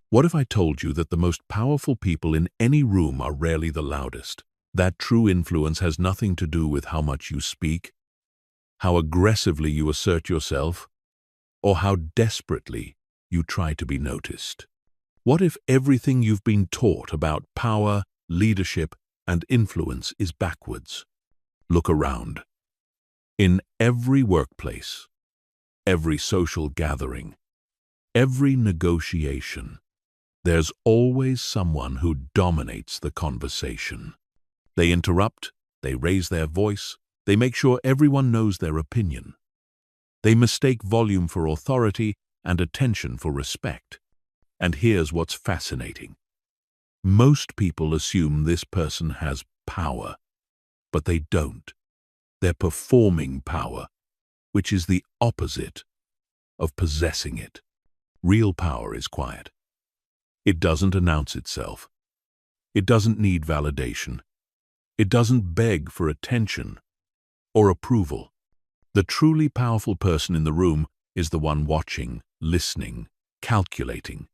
What if I told you that the most powerful people in any room are rarely the loudest? That true influence has nothing to do with how much you speak, how aggressively you assert yourself, or how desperately you try to be noticed. What if everything you've been taught about power, leadership, and influence is backwards? Look around. In every workplace, every social gathering, every negotiation, there's always someone who dominates the conversation. They interrupt, they raise their voice, they make sure everyone knows their opinion. They mistake volume for authority and attention for respect. And here's what's fascinating. Most people assume this person has power, but they don't. They're performing power, which is the opposite of possessing it. Real power is quiet. It doesn't announce itself. It doesn't need validation. It doesn't beg for attention or approval. The truly powerful person in the room is the one watching, listening, calculating.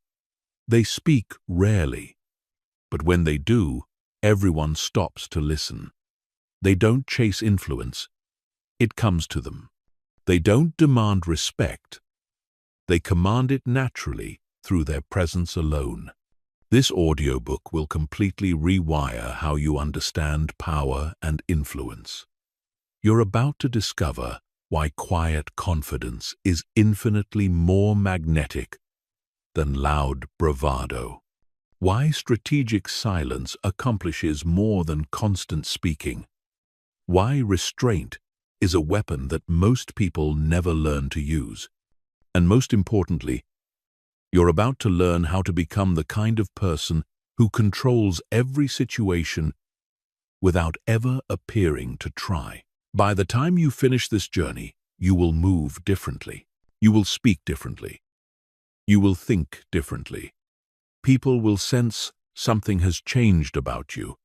They speak rarely, but when they do, everyone stops to listen. They don't chase influence. It comes to them. They don't demand respect. They command it naturally through their presence alone. This audiobook will completely rewire how you understand power and influence. You're about to discover why quiet confidence is infinitely more magnetic than loud bravado. Why strategic silence accomplishes more than constant speaking. Why restraint is a weapon that most people never learn to use. And most importantly, you're about to learn how to become the kind of person who controls every situation without ever appearing to try. By the time you finish this journey, you will move differently. You will speak differently. You will think differently. People will sense something has changed about you,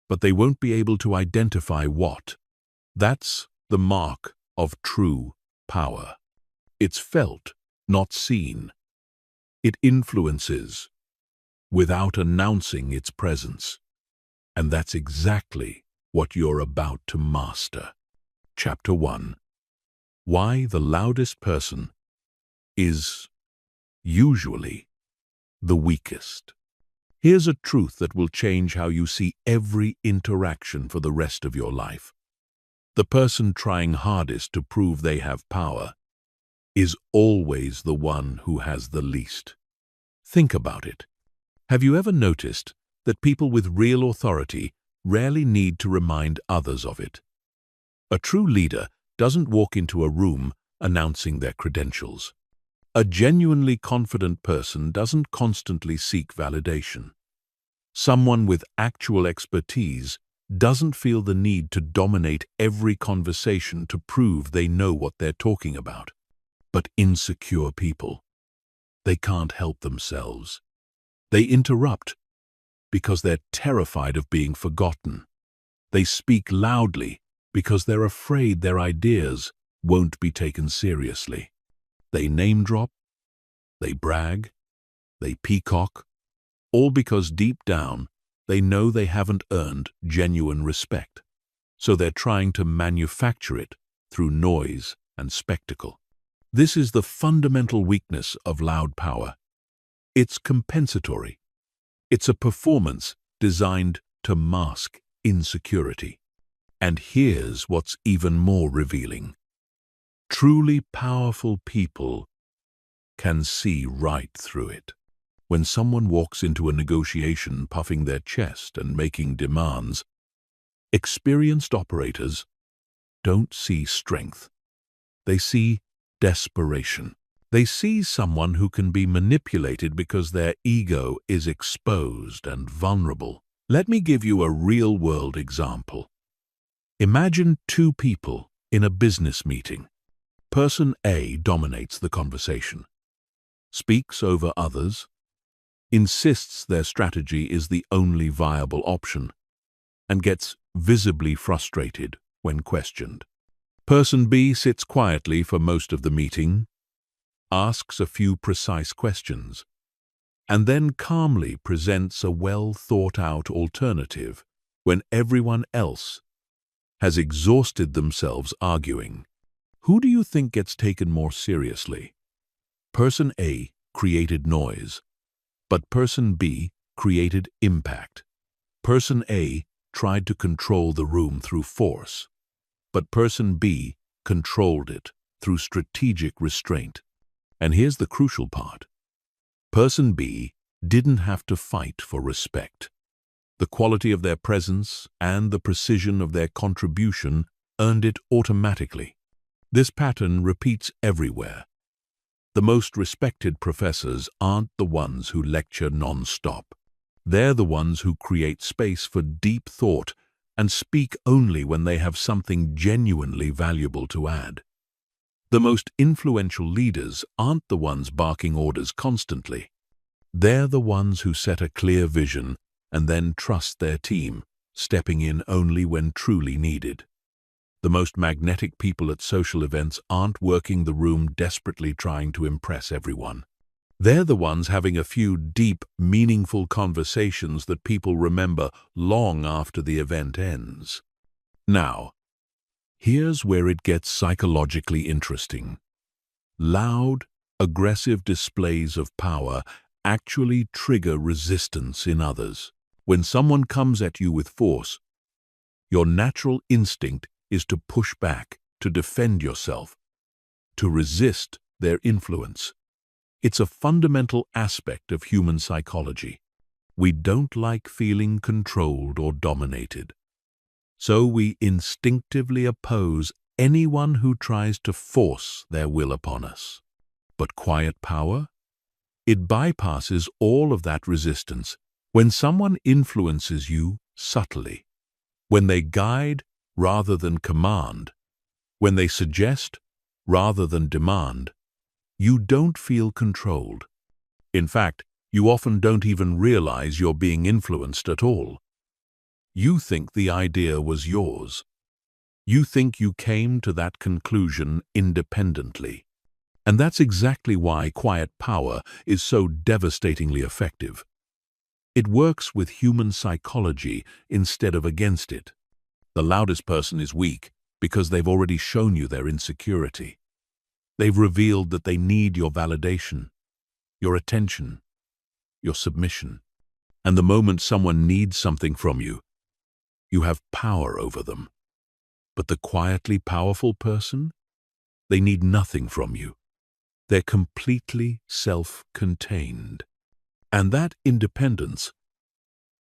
but they won't be able to identify what. That's the mark of true power. It's felt, not seen. It influences without announcing its presence. And that's exactly what you're about to master. Chapter 1. Why the loudest person is usually the weakest. Here's a truth that will change how you see every interaction for the rest of your life. The person trying hardest to prove they have power is always the one who has the least. Think about it. Have you ever noticed that people with real authority rarely need to remind others of it? A true leader doesn't walk into a room announcing their credentials. A genuinely confident person doesn't constantly seek validation. Someone with actual expertise doesn't feel the need to dominate every conversation to prove they know what they're talking about. But insecure people, they can't help themselves. They interrupt because they're terrified of being forgotten. They speak loudly because they're afraid their ideas won't be taken seriously. They name drop, they brag, they peacock, all because deep down they know they haven't earned genuine respect. So they're trying to manufacture it through noise and spectacle. This is the fundamental weakness of loud power. It's compensatory. It's a performance designed to mask insecurity. And here's what's even more revealing. Truly powerful people can see right through it. When someone walks into a negotiation puffing their chest and making demands, experienced operators don't see strength. They see desperation. They see someone who can be manipulated because their ego is exposed and vulnerable. Let me give you a real-world example. Imagine two people in a business meeting. Person A dominates the conversation, speaks over others, insists their strategy is the only viable option, and gets visibly frustrated when questioned. Person B sits quietly for most of the meeting, asks a few precise questions, and then calmly presents a well-thought-out alternative when everyone else has exhausted themselves arguing. Who do you think gets taken more seriously? Person A created noise, but Person B created impact. Person A tried to control the room through force, but Person B controlled it through strategic restraint. And here's the crucial part. Person B didn't have to fight for respect. The quality of their presence and the precision of their contribution earned it automatically. This pattern repeats everywhere. The most respected professors aren't the ones who lecture non-stop. They're the ones who create space for deep thought and speak only when they have something genuinely valuable to add. The most influential leaders aren't the ones barking orders constantly. They're the ones who set a clear vision and then trust their team, stepping in only when truly needed. The most magnetic people at social events aren't working the room desperately trying to impress everyone. They're the ones having a few deep, meaningful conversations that people remember long after the event ends. Now, here's where it gets psychologically interesting. Loud, aggressive displays of power actually trigger resistance in others. When someone comes at you with force, your natural instinct is to push back, to defend yourself, to resist their influence. It's a fundamental aspect of human psychology. We don't like feeling controlled or dominated. So we instinctively oppose anyone who tries to force their will upon us. But quiet power? It bypasses all of that resistance. When someone influences you subtly, when they guide rather than command, when they suggest rather than demand, you don't feel controlled. In fact, you often don't even realize you're being influenced at all. You think the idea was yours. You think you came to that conclusion independently. And that's exactly why quiet power is so devastatingly effective. It works with human psychology instead of against it. The loudest person is weak because they've already shown you their insecurity. They've revealed that they need your validation, your attention, your submission. And the moment someone needs something from you, you have power over them. But the quietly powerful person, they need nothing from you. They're completely self-contained. And that independence,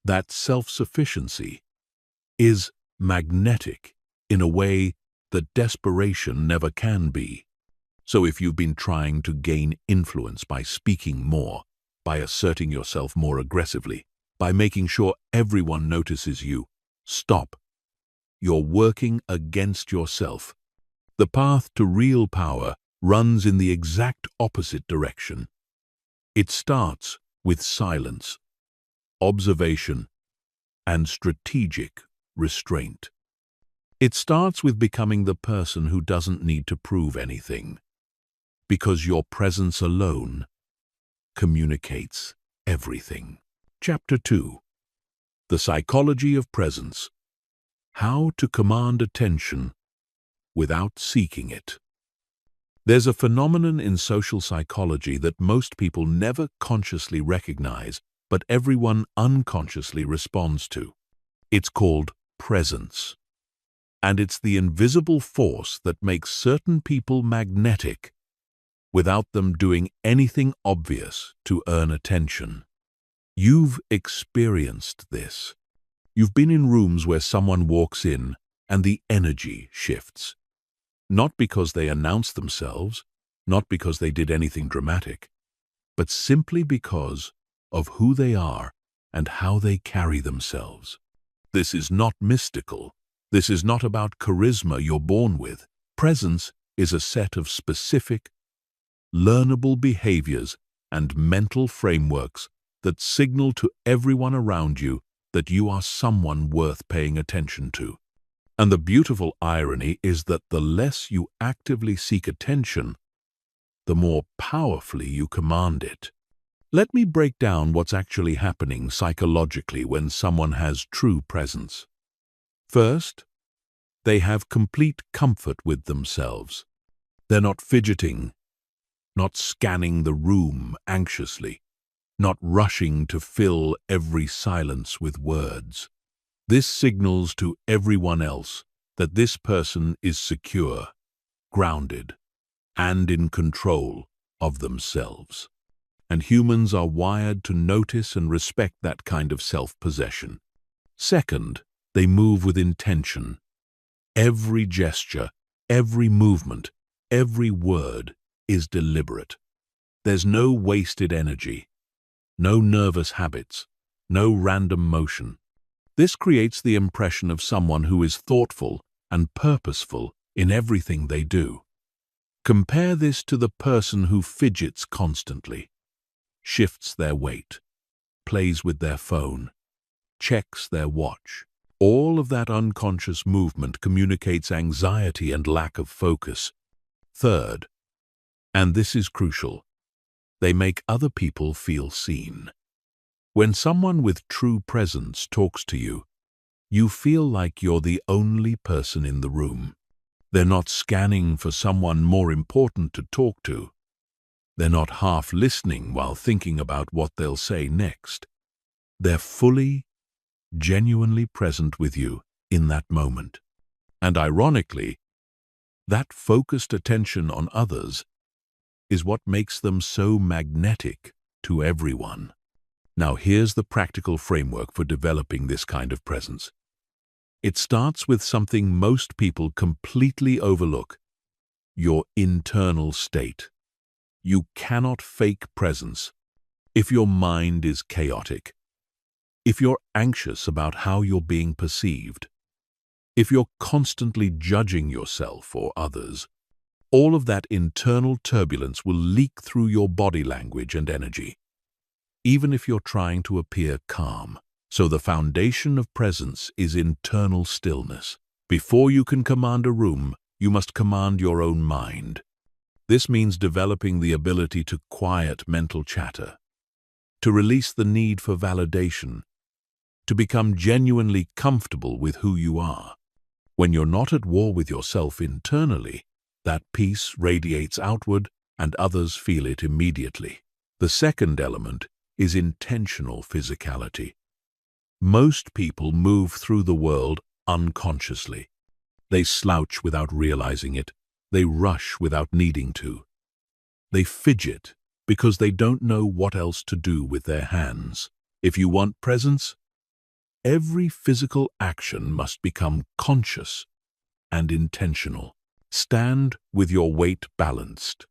that self-sufficiency, is magnetic in a way that desperation never can be. So if you've been trying to gain influence by speaking more, by asserting yourself more aggressively, by making sure everyone notices you, stop. You're working against yourself. The path to real power runs in the exact opposite direction. It starts with silence, observation, and strategic restraint. It starts with becoming the person who doesn't need to prove anything, because your presence alone communicates everything. Chapter 2. The Psychology of Presence. How to command attention without seeking it. There's a phenomenon in social psychology that most people never consciously recognize, but everyone unconsciously responds to. It's called presence. And it's the invisible force that makes certain people magnetic without them doing anything obvious to earn attention. You've experienced this. You've been in rooms where someone walks in and the energy shifts. Not because they announced themselves, not because they did anything dramatic, but simply because of who they are and how they carry themselves. This is not mystical. This is not about charisma you're born with. Presence is a set of specific, learnable behaviors and mental frameworks that signal to everyone around you that you are someone worth paying attention to. And the beautiful irony is that the less you actively seek attention, the more powerfully you command it. Let me break down what's actually happening psychologically when someone has true presence. First, they have complete comfort with themselves. They're not fidgeting, not scanning the room anxiously, not rushing to fill every silence with words. This signals to everyone else that this person is secure, grounded, and in control of themselves. And humans are wired to notice and respect that kind of self-possession. Second, they move with intention. Every gesture, every movement, every word is deliberate. There's no wasted energy, no nervous habits, no random motion. This creates the impression of someone who is thoughtful and purposeful in everything they do. Compare this to the person who fidgets constantly, shifts their weight, plays with their phone, checks their watch. All of that unconscious movement communicates anxiety and lack of focus. Third, and this is crucial, they make other people feel seen. When someone with true presence talks to you, you feel like you're the only person in the room. They're not scanning for someone more important to talk to. They're not half listening while thinking about what they'll say next. They're fully, genuinely present with you in that moment. And ironically, that focused attention on others is what makes them so magnetic to everyone. Now here's the practical framework for developing this kind of presence. It starts with something most people completely overlook: your internal state. You cannot fake presence. If your mind is chaotic, if you're anxious about how you're being perceived, if you're constantly judging yourself or others, all of that internal turbulence will leak through your body language and energy, even if you're trying to appear calm. So the foundation of presence is internal stillness. Before you can command a room, you must command your own mind. This means developing the ability to quiet mental chatter, to release the need for validation, to become genuinely comfortable with who you are. When you're not at war with yourself internally, that peace radiates outward and others feel it immediately. The second element is intentional physicality. Most people move through the world unconsciously. They slouch without realizing it. They rush without needing to. They fidget because they don't know what else to do with their hands. If you want presence, every physical action must become conscious and intentional. Stand with your weight balanced.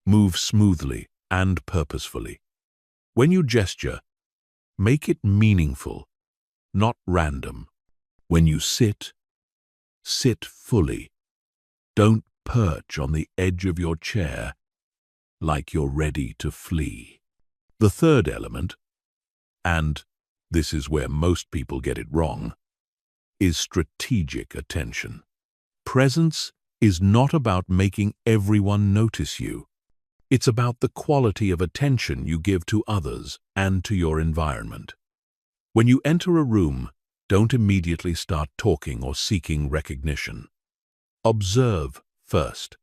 Move smoothly and purposefully. When you gesture, make it meaningful, not random. When you sit, sit fully. Don't perch on the edge of your chair like you're ready to flee. The third element, and this is where most people get it wrong, is strategic attention. Presence is not about making everyone notice you. It's about the quality of attention you give to others and to your environment. When you enter a room, don't immediately start talking or seeking recognition. Observe first.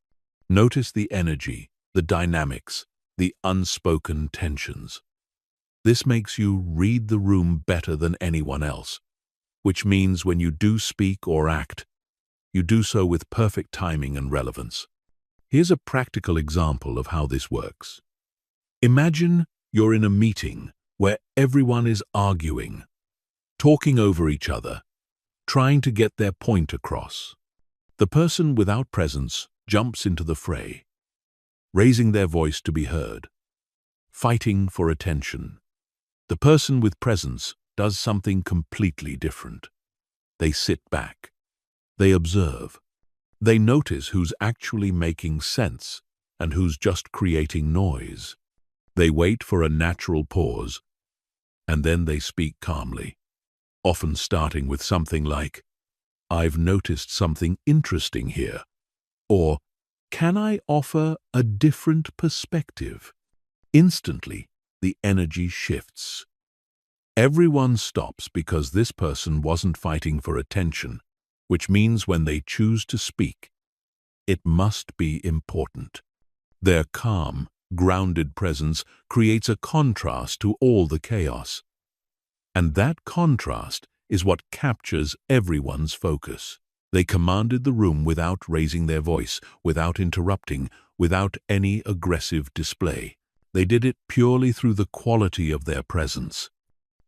Notice the energy, the dynamics, the unspoken tensions. This makes you read the room better than anyone else, which means when you do speak or act, you do so with perfect timing and relevance. Here's a practical example of how this works. Imagine you're in a meeting where everyone is arguing, talking over each other, trying to get their point across. The person without presence jumps into the fray, raising their voice to be heard, fighting for attention. The person with presence does something completely different. They sit back. They observe. They notice who's actually making sense and who's just creating noise. They wait for a natural pause, and then they speak calmly, often starting with something like, "I've noticed something interesting here," or "Can I offer a different perspective?" Instantly, the energy shifts. Everyone stops because this person wasn't fighting for attention, which means when they choose to speak, it must be important. Their calm, grounded presence creates a contrast to all the chaos. And that contrast is what captures everyone's focus. They commanded the room without raising their voice, without interrupting, without any aggressive display. They did it purely through the quality of their presence.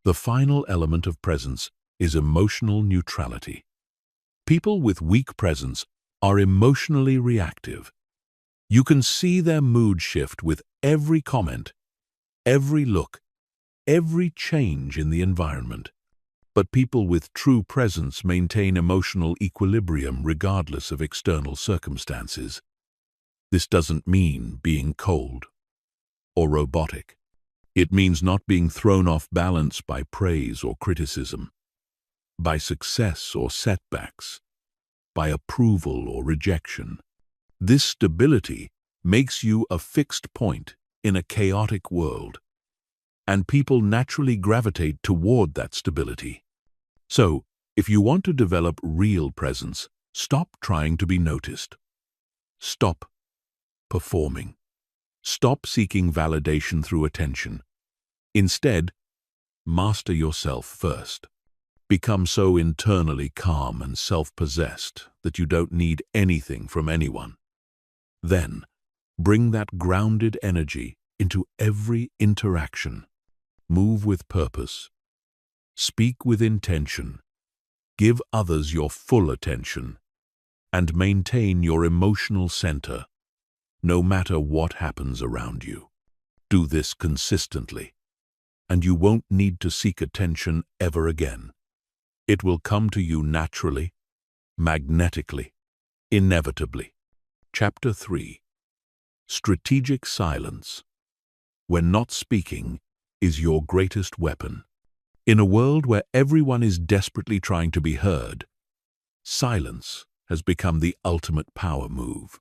The final element of presence is emotional neutrality. People with weak presence are emotionally reactive. You can see their mood shift with every comment, every look, every change in the environment. But people with true presence maintain emotional equilibrium regardless of external circumstances. This doesn't mean being cold or robotic. It means not being thrown off balance by praise or criticism, by success or setbacks, by approval or rejection. This stability makes you a fixed point in a chaotic world, and people naturally gravitate toward that stability. So, if you want to develop real presence, stop trying to be noticed. Stop performing. Stop seeking validation through attention. Instead, master yourself first. Become so internally calm and self-possessed that you don't need anything from anyone. Then, bring that grounded energy into every interaction. Move with purpose. Speak with intention. Give others your full attention. And maintain your emotional center, no matter what happens around you. Do this consistently, and you won't need to seek attention ever again. It will come to you naturally, magnetically, inevitably. Chapter 3. Strategic silence. When not speaking is your greatest weapon. In a world where everyone is desperately trying to be heard, silence has become the ultimate power move.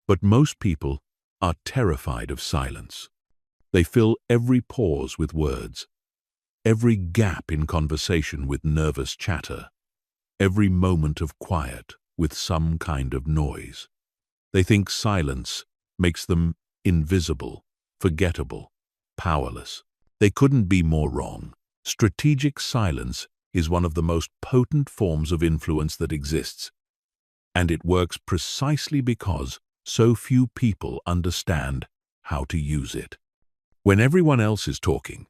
But most people are terrified of silence. They fill every pause with words, every gap in conversation with nervous chatter, every moment of quiet with some kind of noise. They think silence makes them invisible, forgettable, powerless. They couldn't be more wrong. Strategic silence is one of the most potent forms of influence that exists, and it works precisely because so few people understand how to use it. When everyone else is talking,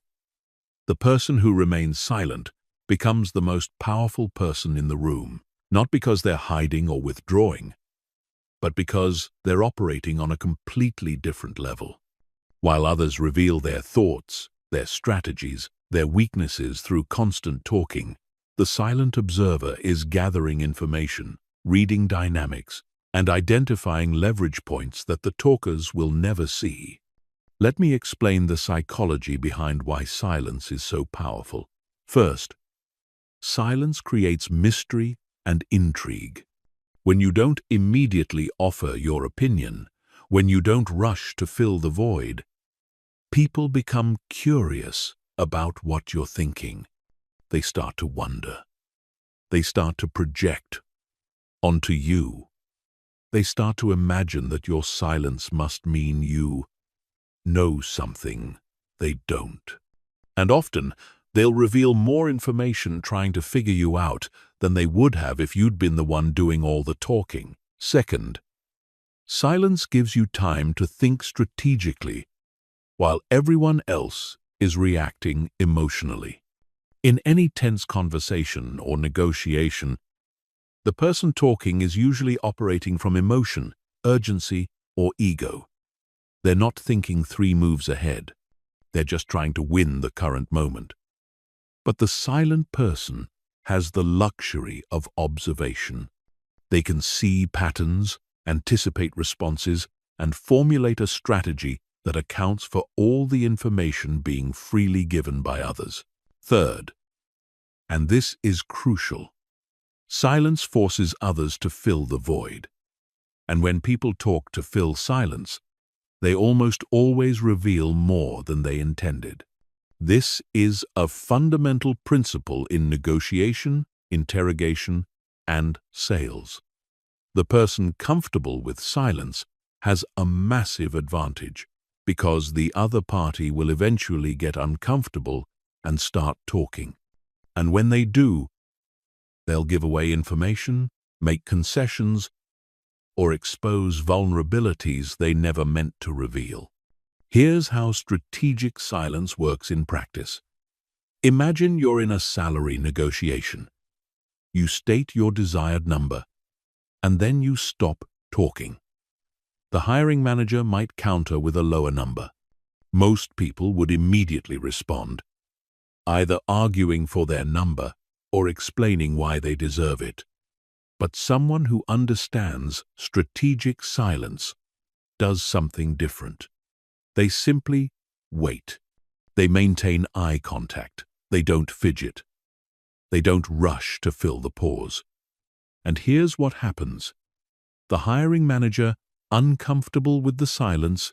the person who remains silent becomes the most powerful person in the room, not because they're hiding or withdrawing, but because they're operating on a completely different level. While others reveal their thoughts, their strategies, their weaknesses through constant talking, the silent observer is gathering information, reading dynamics, and identifying leverage points that the talkers will never see. Let me explain the psychology behind why silence is so powerful. First, silence creates mystery and intrigue. When you don't immediately offer your opinion, when you don't rush to fill the void, people become curious about what you're thinking. They start to wonder. They start to project onto you. They start to imagine that your silence must mean you know something they don't. And often, they'll reveal more information trying to figure you out than they would have if you'd been the one doing all the talking. Second, silence gives you time to think strategically while everyone else is reacting emotionally. In any tense conversation or negotiation, the person talking is usually operating from emotion, urgency, or ego. They're not thinking 3 moves ahead. They're just trying to win the current moment. But the silent person has the luxury of observation. They can see patterns, anticipate responses, and formulate a strategy that accounts for all the information being freely given by others. Third, and this is crucial, silence forces others to fill the void. And when people talk to fill silence, they almost always reveal more than they intended. This is a fundamental principle in negotiation, interrogation, and sales. The person comfortable with silence has a massive advantage because the other party will eventually get uncomfortable and start talking. And when they do, they'll give away information, make concessions, or expose vulnerabilities they never meant to reveal. Here's how strategic silence works in practice. Imagine you're in a salary negotiation. You state your desired number, and then you stop talking. The hiring manager might counter with a lower number. Most people would immediately respond, either arguing for their number or explaining why they deserve it. But someone who understands strategic silence does something different. They simply wait. They maintain eye contact. They don't fidget. They don't rush to fill the pause. And here's what happens. The hiring manager, uncomfortable with the silence,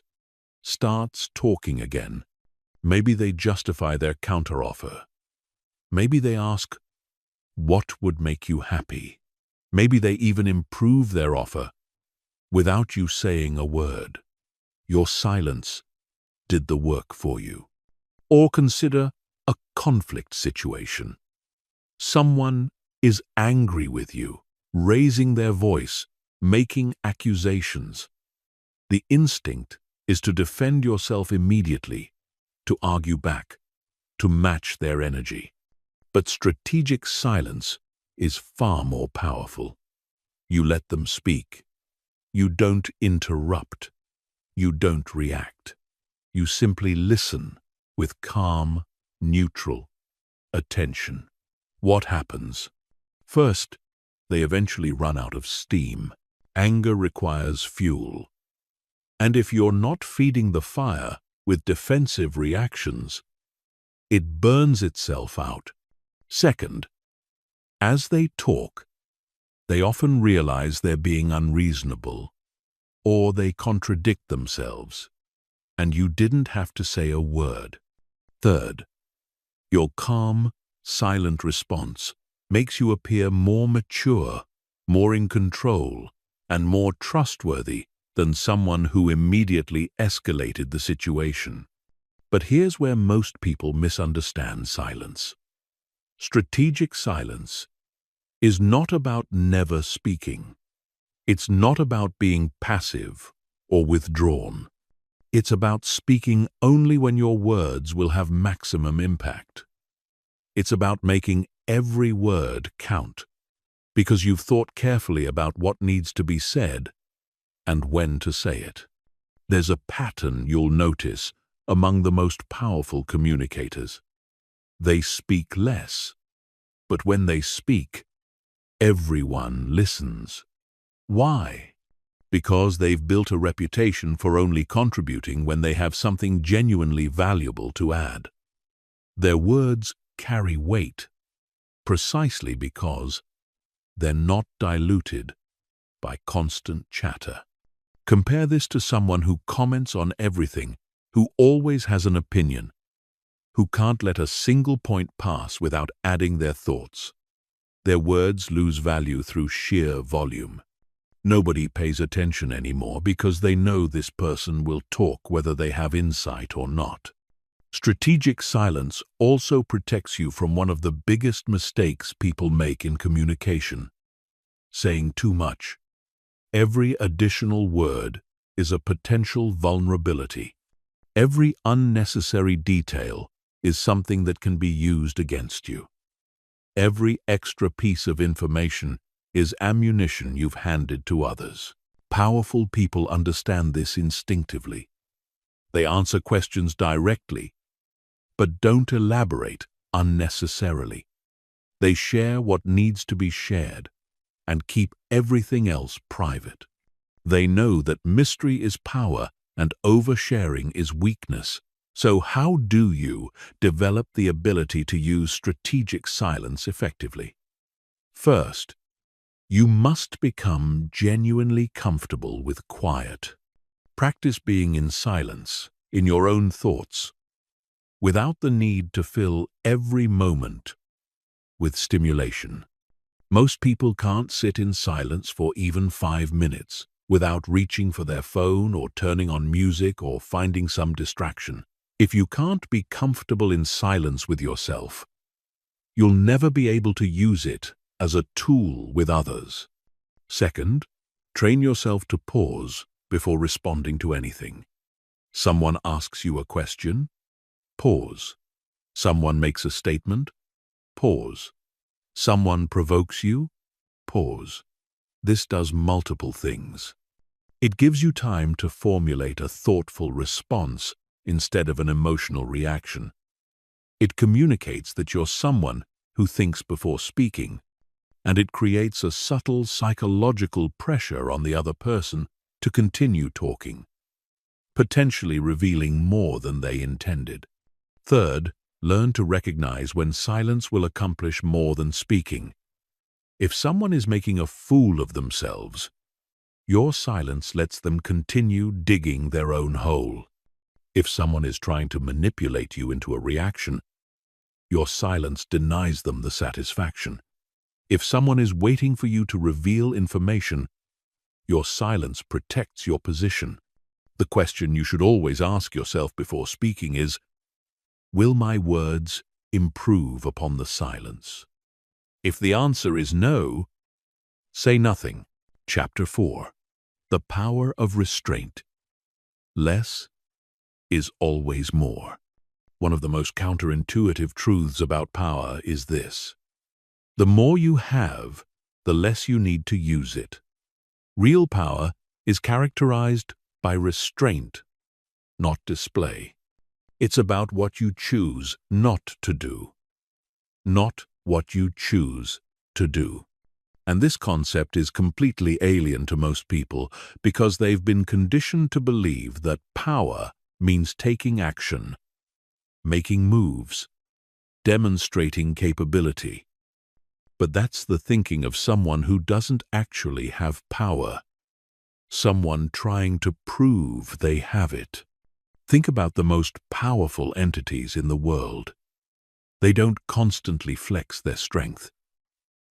starts talking again. Maybe they justify their counteroffer. Maybe they ask, "What would make you happy?" Maybe they even improve their offer without you saying a word. Your silence did the work for you. Or consider a conflict situation. Someone is angry with you, raising their voice, making accusations. The instinct is to defend yourself immediately, to argue back, to match their energy. But strategic silence is far more powerful. You let them speak. You don't interrupt. You don't react. You simply listen with calm, neutral attention. What happens? First, they eventually run out of steam. Anger requires fuel. And if you're not feeding the fire with defensive reactions, it burns itself out. Second, as they talk, they often realize they're being unreasonable, or they contradict themselves, and you didn't have to say a word. Third, your calm, silent response makes you appear more mature, more in control, and more trustworthy than someone who immediately escalated the situation. But here's where most people misunderstand silence. Strategic silence is not about never speaking. It's not about being passive or withdrawn. It's about speaking only when your words will have maximum impact. It's about making every word count, because you've thought carefully about what needs to be said and when to say it. There's a pattern you'll notice among the most powerful communicators. They speak less, but when they speak, everyone listens. Why? Because they've built a reputation for only contributing when they have something genuinely valuable to add. Their words carry weight, precisely because they're not diluted by constant chatter. Compare this to someone who comments on everything, who always has an opinion, who can't let a single point pass without adding their thoughts. Their words lose value through sheer volume. Nobody pays attention anymore because they know this person will talk whether they have insight or not. Strategic silence also protects you from one of the biggest mistakes people make in communication: saying too much. Every additional word is a potential vulnerability. Every unnecessary detail is something that can be used against you. Every extra piece of information is ammunition you've handed to others. Powerful people understand this instinctively. They answer questions directly, but don't elaborate unnecessarily. They share what needs to be shared and keep everything else private. They know that mystery is power and oversharing is weakness. So how do you develop the ability to use strategic silence effectively? First, you must become genuinely comfortable with quiet. Practice being in silence, in your own thoughts, without the need to fill every moment with stimulation. Most people can't sit in silence for even 5 minutes without reaching for their phone or turning on music or finding some distraction. If you can't be comfortable in silence with yourself, you'll never be able to use it as a tool with others. Second, train yourself to pause before responding to anything. Someone asks you a question, pause. Someone makes a statement, pause. Someone provokes you, pause. This does multiple things. It gives you time to formulate a thoughtful response instead of an emotional reaction. It communicates that you're someone who thinks before speaking, and it creates a subtle psychological pressure on the other person to continue talking, potentially revealing more than they intended. Third, learn to recognize when silence will accomplish more than speaking. If someone is making a fool of themselves, your silence lets them continue digging their own hole. If someone is trying to manipulate you into a reaction, your silence denies them the satisfaction. If someone is waiting for you to reveal information, your silence protects your position. The question you should always ask yourself before speaking is, will my words improve upon the silence? If the answer is no, say nothing. Chapter 4. The Power of Restraint. Less is always more. One of the most counterintuitive truths about power is this: the more you have, the less you need to use it. Real power is characterized by restraint, not display. It's about what you choose not to do, not what you choose to do. And this concept is completely alien to most people because they've been conditioned to believe that power means taking action, making moves, demonstrating capability. But that's the thinking of someone who doesn't actually have power, someone trying to prove they have it. Think about the most powerful entities in the world. They don't constantly flex their strength.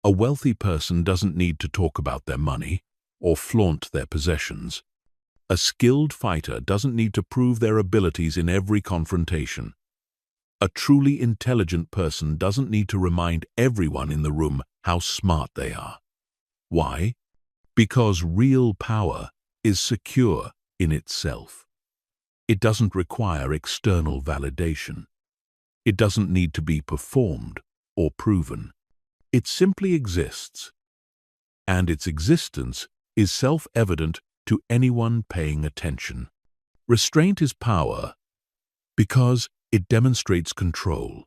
A wealthy person doesn't need to talk about their money or flaunt their possessions. A skilled fighter doesn't need to prove their abilities in every confrontation. A truly intelligent person doesn't need to remind everyone in the room how smart they are. Why? Because real power is secure in itself. It doesn't require external validation. It doesn't need to be performed or proven. It simply exists, and its existence is self-evident to anyone paying attention. Restraint is power because it demonstrates control.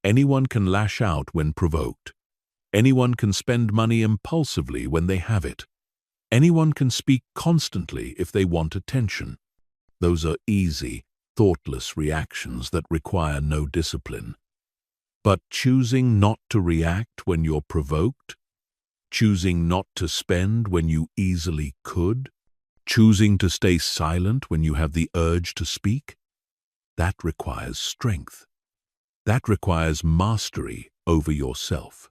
Anyone can lash out when provoked. Anyone can spend money impulsively when they have it. Anyone can speak constantly if they want attention. Those are easy, thoughtless reactions that require no discipline. But choosing not to react when you're provoked, choosing not to spend when you easily could, choosing to stay silent when you have the urge to speak, that requires strength. That requires mastery over yourself.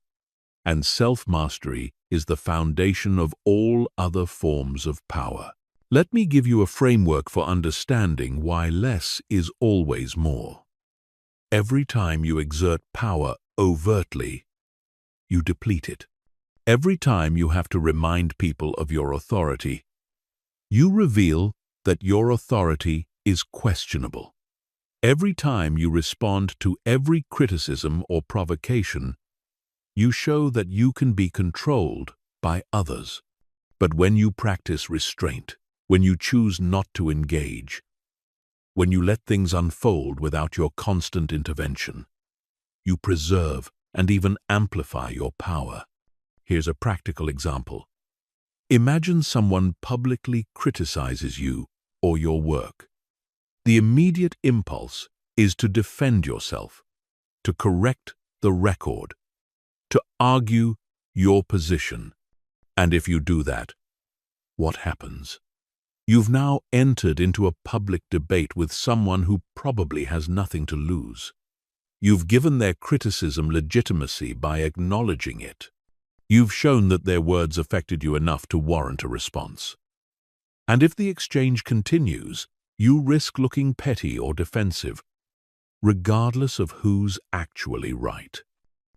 And self-mastery is the foundation of all other forms of power. Let me give you a framework for understanding why less is always more. Every time you exert power overtly, you deplete it. Every time you have to remind people of your authority, you reveal that your authority is questionable. Every time you respond to every criticism or provocation, you show that you can be controlled by others. But when you practice restraint, when you choose not to engage, when you let things unfold without your constant intervention, you preserve and even amplify your power. Here's a practical example. Imagine someone publicly criticizes you or your work. The immediate impulse is to defend yourself, to correct the record, to argue your position. And if you do that, what happens? You've now entered into a public debate with someone who probably has nothing to lose. You've given their criticism legitimacy by acknowledging it. You've shown that their words affected you enough to warrant a response. And if the exchange continues, you risk looking petty or defensive, regardless of who's actually right.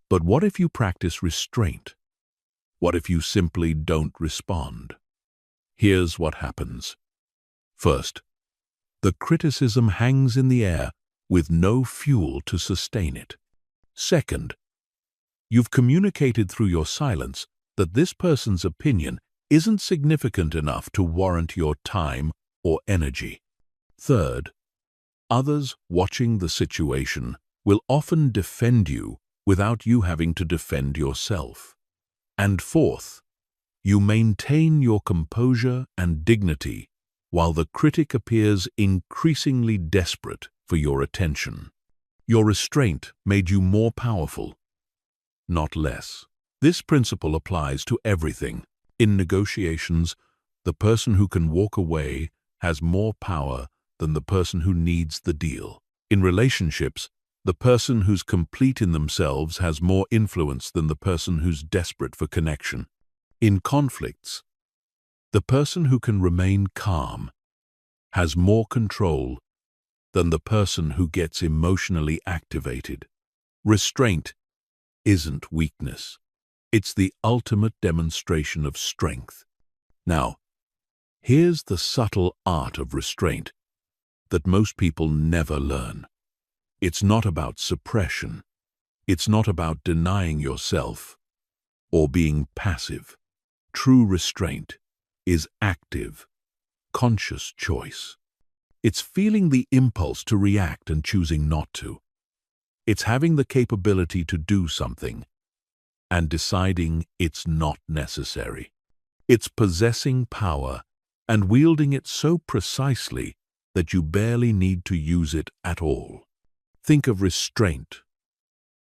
But what if you practice restraint? What if you simply don't respond? Here's what happens. First, the criticism hangs in the air with no fuel to sustain it. Second, you've communicated through your silence that this person's opinion isn't significant enough to warrant your time or energy. Third, others watching the situation will often defend you without you having to defend yourself. And fourth, you maintain your composure and dignity while the critic appears increasingly desperate for your attention. Your restraint made you more powerful, not less. This principle applies to everything. In negotiations, the person who can walk away has more power than the person who needs the deal. In relationships, the person who's complete in themselves has more influence than the person who's desperate for connection. In conflicts, the person who can remain calm has more control than the person who gets emotionally activated. Restraint isn't weakness. It's the ultimate demonstration of strength. Now, here's the subtle art of restraint that most people never learn. It's not about suppression. It's not about denying yourself or being passive. True restraint is active, conscious choice. It's feeling the impulse to react and choosing not to. It's having the capability to do something and deciding it's not necessary. It's possessing power and wielding it so precisely that you barely need to use it at all. Think of restraint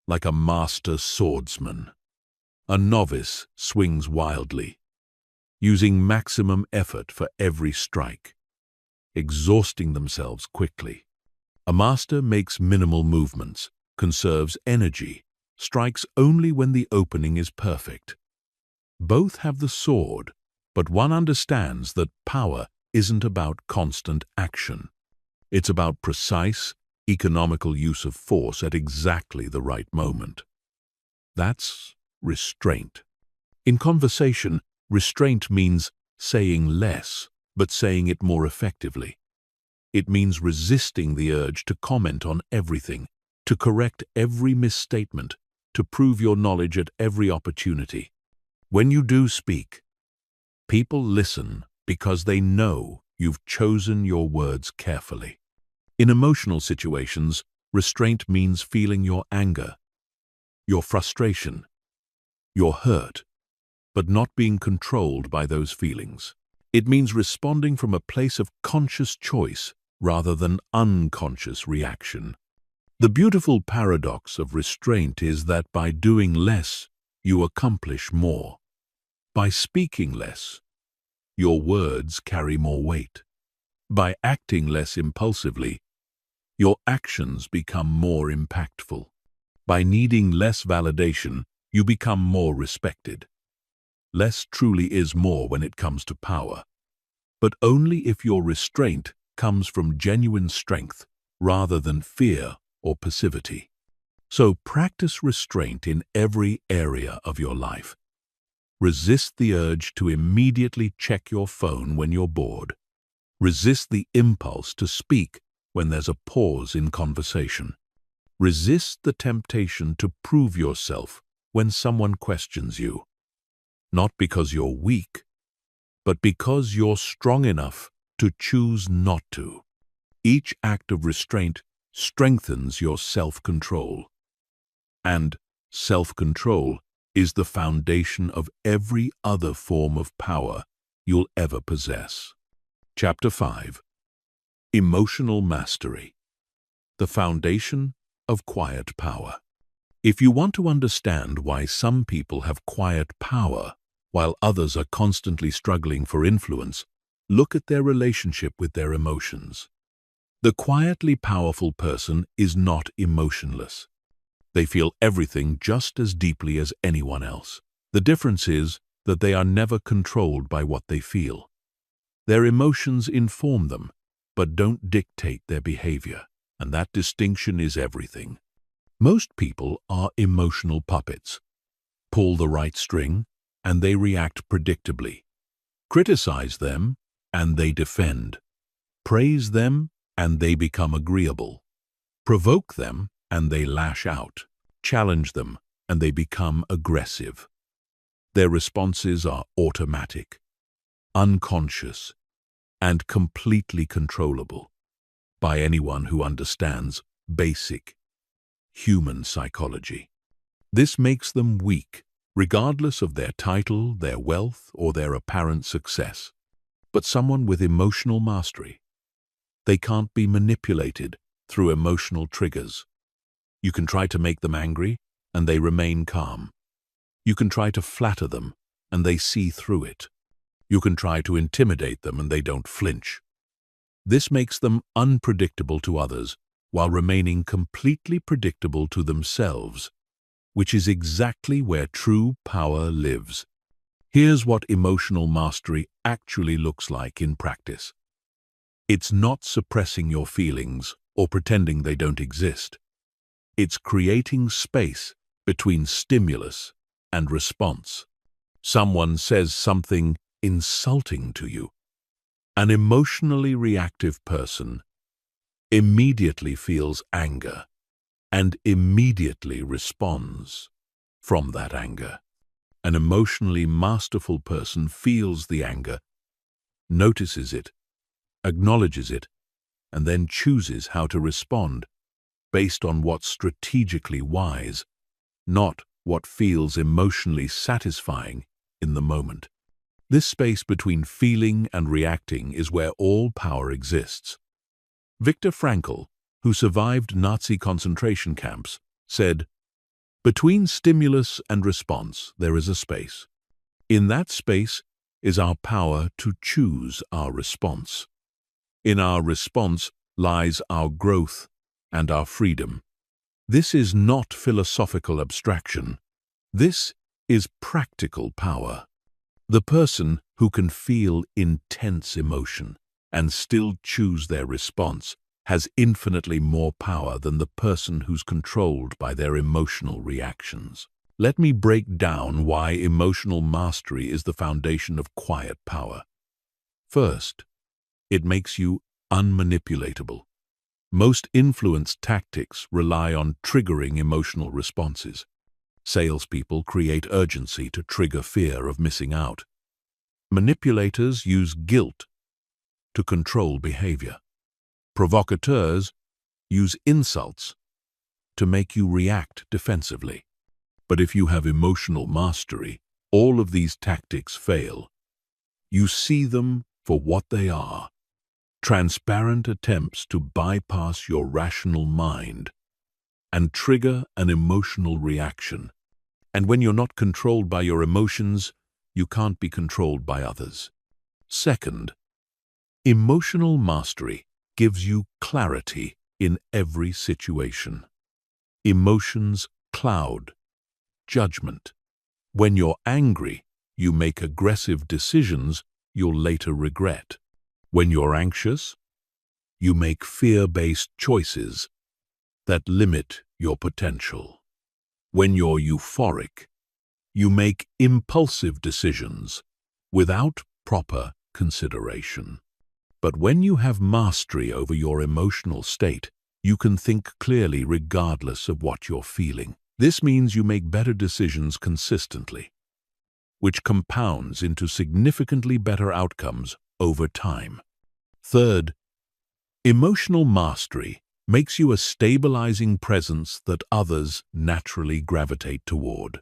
like a master swordsman. A novice swings wildly, using maximum effort for every strike, exhausting themselves quickly. A master makes minimal movements, conserves energy, strikes only when the opening is perfect. Both have the sword, but one understands that power isn't about constant action. It's about precise, economical use of force at exactly the right moment. That's restraint. In conversation, restraint means saying less, but saying it more effectively. It means resisting the urge to comment on everything, to correct every misstatement, to prove your knowledge at every opportunity. When you do speak, people listen because they know you've chosen your words carefully. In emotional situations, restraint means feeling your anger, your frustration, your hurt, but not being controlled by those feelings. It means responding from a place of conscious choice rather than unconscious reaction. The beautiful paradox of restraint is that by doing less, you accomplish more. By speaking less, your words carry more weight. By acting less impulsively, your actions become more impactful. By needing less validation, you become more respected. Less truly is more when it comes to power, but only if your restraint comes from genuine strength rather than fear or passivity. So practice restraint in every area of your life. Resist the urge to immediately check your phone when you're bored. Resist the impulse to speak when there's a pause in conversation. Resist the temptation to prove yourself when someone questions you. Not because you're weak, but because you're strong enough to choose not to. Each act of restraint strengthens your self-control. And self-control is the foundation of every other form of power you'll ever possess. Chapter 5. Emotional Mastery. The foundation of quiet power. If you want to understand why some people have quiet power while others are constantly struggling for influence, Look at their relationship with their emotions. The quietly powerful person is not emotionless. They feel everything just as deeply as anyone else. The difference is that they are never controlled by what they feel. Their emotions inform them, but don't dictate their behavior, and that distinction is everything. Most people are emotional puppets. Pull the right string, and they react predictably. Criticize them, and they defend. Praise them, and they become agreeable. Provoke them, and they lash out. Challenge them, and they become aggressive. Their responses are automatic, unconscious, and completely controllable by anyone who understands basic human psychology. This makes them weak, regardless of their title, their wealth, or their apparent success. But someone with emotional mastery, they can't be manipulated through emotional triggers. You can try to make them angry, and they remain calm. You can try to flatter them, and they see through it. You can try to intimidate them, and they don't flinch. This makes them unpredictable to others, while remaining completely predictable to themselves, which is exactly where true power lives. Here's what emotional mastery actually looks like in practice. It's not suppressing your feelings or pretending they don't exist. It's creating space between stimulus and response. Someone says something insulting to you. An emotionally reactive person immediately feels anger and immediately responds from that anger. An emotionally masterful person feels the anger, notices it, acknowledges it, and then chooses how to respond based on what's strategically wise, not what feels emotionally satisfying in the moment. This space between feeling and reacting is where all power exists. Viktor Frankl, who survived Nazi concentration camps, said, "Between stimulus and response, there is a space. In that space is our power to choose our response. In our response lies our growth and our freedom." This is not philosophical abstraction. This is practical power. The person who can feel intense emotion and still choose their response has infinitely more power than the person who's controlled by their emotional reactions. Let me break down why emotional mastery is the foundation of quiet power. First, it makes you unmanipulatable. Most influence tactics rely on triggering emotional responses. Salespeople create urgency to trigger fear of missing out. Manipulators use guilt to control behavior. Provocateurs use insults to make you react defensively. But if you have emotional mastery, all of these tactics fail. You see them for what they are: transparent attempts to bypass your rational mind and trigger an emotional reaction. And when you're not controlled by your emotions, you can't be controlled by others. Second, emotional mastery gives you clarity in every situation. Emotions cloud judgment. When you're angry, you make aggressive decisions you'll later regret. When you're anxious, you make fear-based choices that limit your potential. When you're euphoric, you make impulsive decisions without proper consideration. But when you have mastery over your emotional state, you can think clearly regardless of what you're feeling. This means you make better decisions consistently, which compounds into significantly better outcomes over time. Third, emotional mastery makes you a stabilizing presence that others naturally gravitate toward.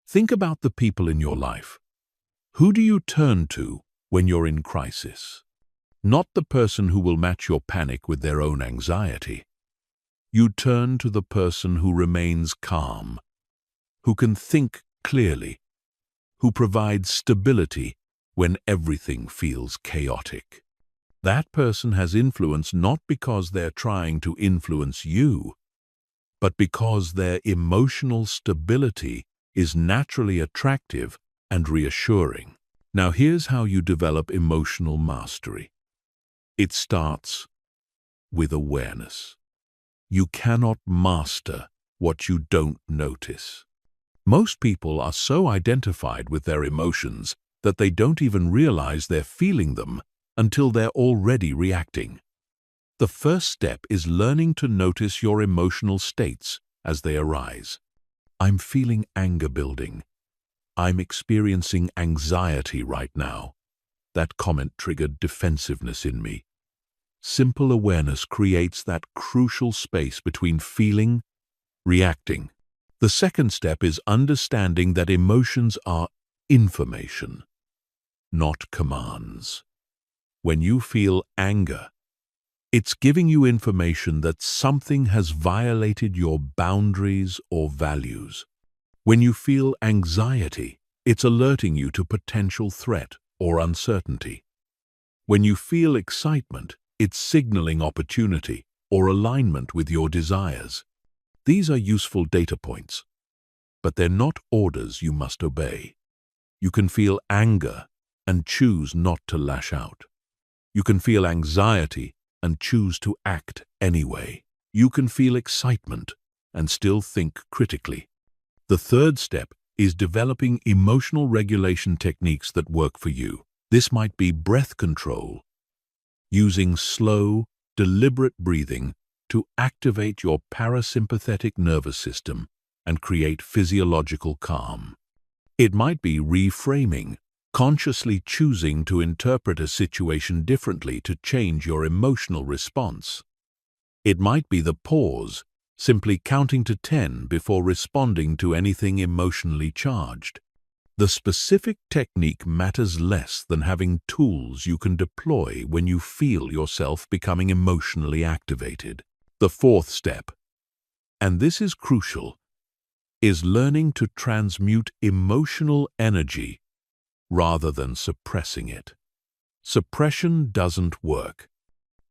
Think about the people in your life. Who do you turn to when you're in crisis? Not the person who will match your panic with their own anxiety. You turn to the person who remains calm, who can think clearly, who provides stability when everything feels chaotic. That person has influence not because they're trying to influence you, but because their emotional stability is naturally attractive and reassuring. Now here's how you develop emotional mastery. It starts with awareness. You cannot master what you don't notice. Most people are so identified with their emotions that they don't even realize they're feeling them until they're already reacting. The first step is learning to notice your emotional states as they arise. I'm feeling anger building. I'm experiencing anxiety right now. That comment triggered defensiveness in me. Simple awareness creates that crucial space between feeling, reacting. The second step is understanding that emotions are information, not commands. When you feel anger, it's giving you information that something has violated your boundaries or values. When you feel anxiety, it's alerting you to potential threat or uncertainty. When you feel excitement, it's signaling opportunity or alignment with your desires. These are useful data points, but they're not orders you must obey. You can feel anger and choose not to lash out. You can feel anxiety and choose to act anyway. You can feel excitement and still think critically. The third step is developing emotional regulation techniques that work for you. This might be breath control, using slow, deliberate breathing to activate your parasympathetic nervous system and create physiological calm. It might be reframing, consciously choosing to interpret a situation differently to change your emotional response. It might be the pause, simply counting to 10 before responding to anything emotionally charged. The specific technique matters less than having tools you can deploy when you feel yourself becoming emotionally activated. The fourth step, and this is crucial, is learning to transmute emotional energy rather than suppressing it. Suppression doesn't work.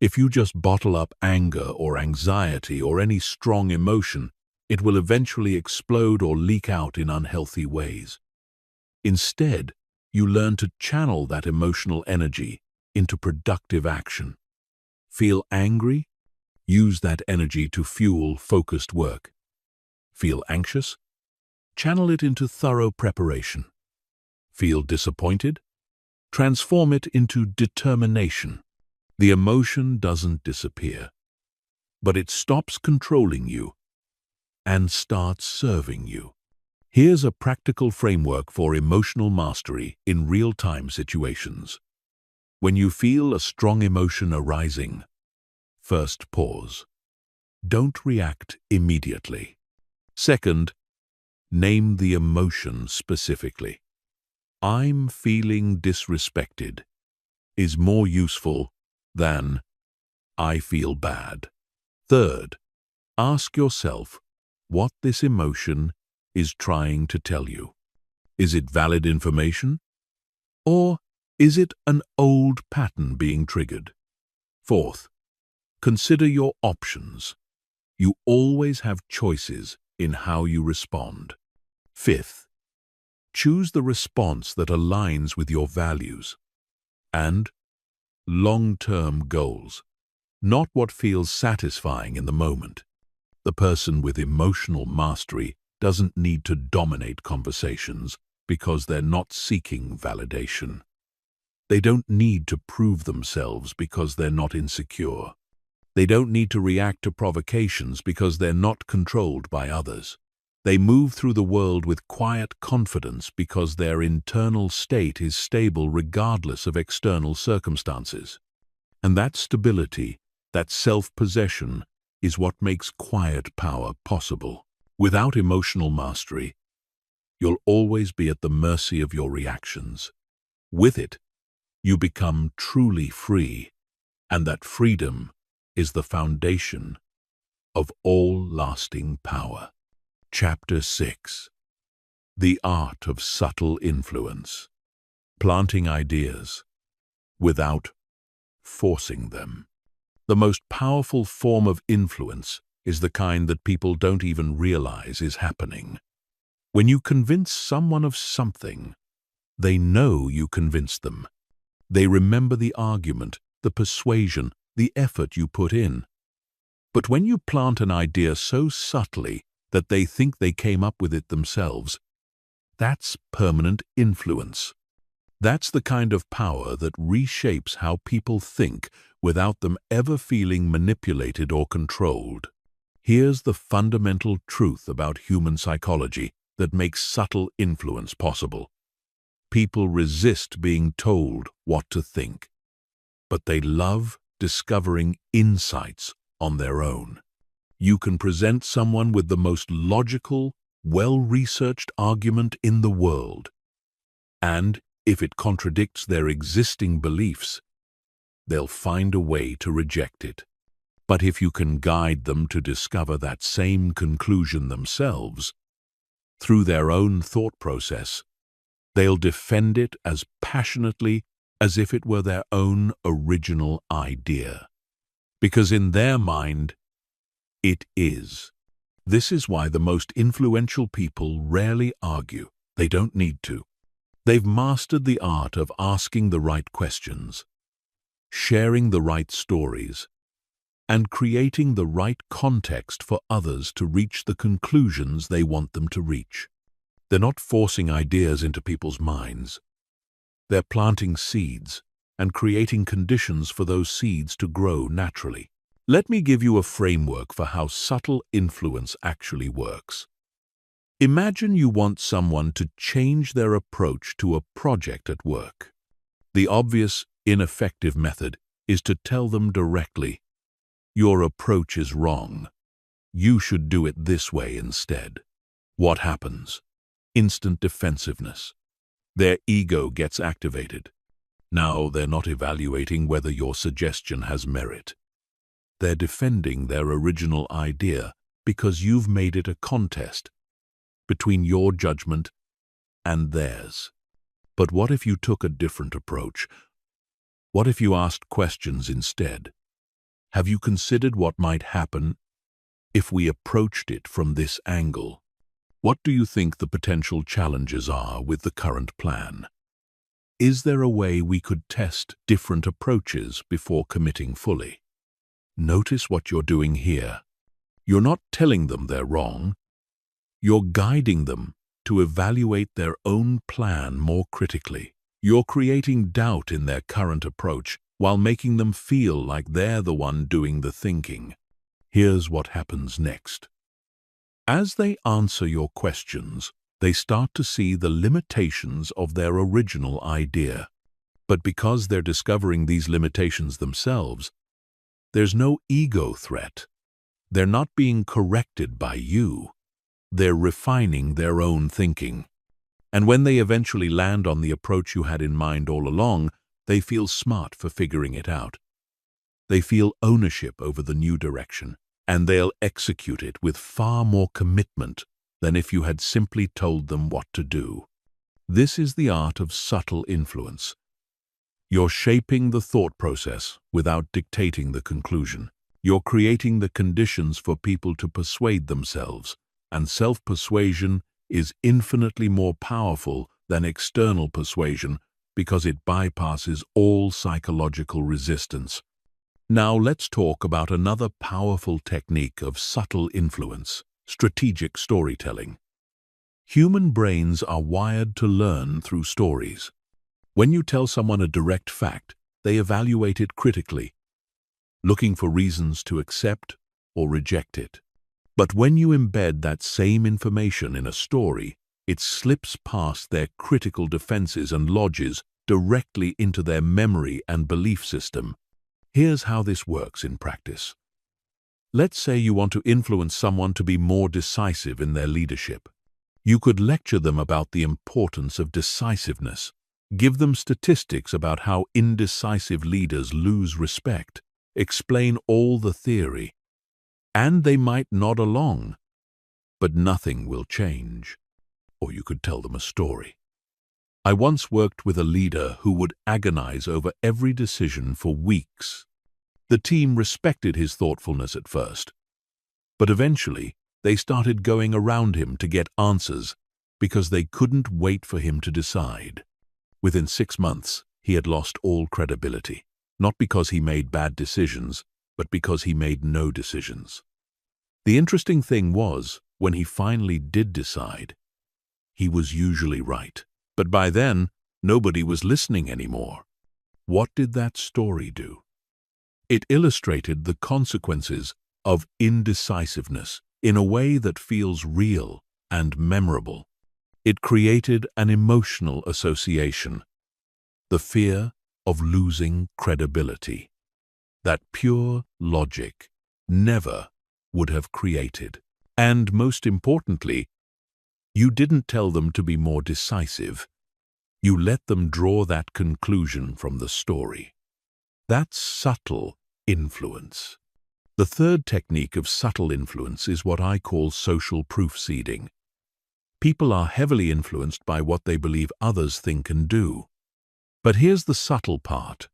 If you just bottle up anger or anxiety or any strong emotion, it will eventually explode or leak out in unhealthy ways. Instead, you learn to channel that emotional energy into productive action. Feel angry? Use that energy to fuel focused work. Feel anxious? Channel it into thorough preparation. Feel disappointed? Transform it into determination. The emotion doesn't disappear, but it stops controlling you and starts serving you. Here's a practical framework for emotional mastery in real-time situations. When you feel a strong emotion arising, first pause. Don't react immediately. Second, name the emotion specifically. I'm feeling disrespected is more useful than I feel bad. Third, ask yourself what this emotion is trying to tell you. Is it valid information? Or is it an old pattern being triggered? Fourth, consider your options. You always have choices in how you respond. Fifth, choose the response that aligns with your values and long-term goals, not what feels satisfying in the moment. The person with emotional mastery doesn't need to dominate conversations because they're not seeking validation. They don't need to prove themselves because they're not insecure. They don't need to react to provocations because they're not controlled by others. They move through the world with quiet confidence because their internal state is stable regardless of external circumstances. And that stability, that self-possession, is what makes quiet power possible. Without emotional mastery, you'll always be at the mercy of your reactions. With it, you become truly free, and that freedom is the foundation of all lasting power. Chapter 6. The Art of Subtle Influence. planting ideas without forcing them. The most powerful form of influence is the kind that people don't even realize is happening. When you convince someone of something, they know you convinced them. They remember the argument, the persuasion, the effort you put in. But when you plant an idea so subtly that they think they came up with it themselves, that's permanent influence. That's the kind of power that reshapes how people think without them ever feeling manipulated or controlled. Here's the fundamental truth about human psychology that makes subtle influence possible. People resist being told what to think, but they love discovering insights on their own. You can present someone with the most logical, well-researched argument in the world, and if it contradicts their existing beliefs, they'll find a way to reject it. But if you can guide them to discover that same conclusion themselves, through their own thought process, they'll defend it as passionately as if it were their own original idea. Because in their mind, it is. This is why the most influential people rarely argue. They don't need to. They've mastered the art of asking the right questions, sharing the right stories, and creating the right context for others to reach the conclusions they want them to reach. They're not forcing ideas into people's minds. They're planting seeds and creating conditions for those seeds to grow naturally. Let me give you a framework for how subtle influence actually works. Imagine you want someone to change their approach to a project at work. The obvious, ineffective method is to tell them directly, "Your approach is wrong. You should do it this way instead." What happens? Instant defensiveness. Their ego gets activated. Now they're not evaluating whether your suggestion has merit. They're defending their original idea because you've made it a contest between your judgment and theirs. But what if you took a different approach? What if you asked questions instead? Have you considered what might happen if we approached it from this angle? What do you think the potential challenges are with the current plan? Is there a way we could test different approaches before committing fully? Notice what you're doing here. You're not telling them they're wrong. You're guiding them to evaluate their own plan more critically. You're creating doubt in their current approach while making them feel like they're the one doing the thinking. Here's what happens next. As they answer your questions, they start to see the limitations of their original idea. But because they're discovering these limitations themselves, there's no ego threat. They're not being corrected by you. They're refining their own thinking. And when they eventually land on the approach you had in mind all along, they feel smart for figuring it out. They feel ownership over the new direction, and they'll execute it with far more commitment than if you had simply told them what to do. This is the art of subtle influence. You're shaping the thought process without dictating the conclusion. You're creating the conditions for people to persuade themselves, and self-persuasion is infinitely more powerful than external persuasion because it bypasses all psychological resistance. Now let's talk about another powerful technique of subtle influence: strategic storytelling. Human brains are wired to learn through stories. When you tell someone a direct fact, they evaluate it critically, looking for reasons to accept or reject it. But when you embed that same information in a story, it slips past their critical defenses and lodges directly into their memory and belief system. Here's how this works in practice. Let's say you want to influence someone to be more decisive in their leadership. You could lecture them about the importance of decisiveness. Give them statistics about how indecisive leaders lose respect. Explain all the theory. And they might nod along, but nothing will change. Or you could tell them a story. I once worked with a leader who would agonize over every decision for weeks. The team respected his thoughtfulness at first, but eventually they started going around him to get answers because they couldn't wait for him to decide. Within 6 months, he had lost all credibility, not because he made bad decisions, but because he made no decisions. The interesting thing was, when he finally did decide, he was usually right. But by then, nobody was listening anymore. What did that story do? It illustrated the consequences of indecisiveness in a way that feels real and memorable. It created an emotional association, the fear of losing credibility, that pure logic never would have created. And most importantly, you didn't tell them to be more decisive. You let them draw that conclusion from the story. That's subtle influence. The third technique of subtle influence is what I call social proof seeding. People are heavily influenced by what they believe others think and do. But here's the subtle part.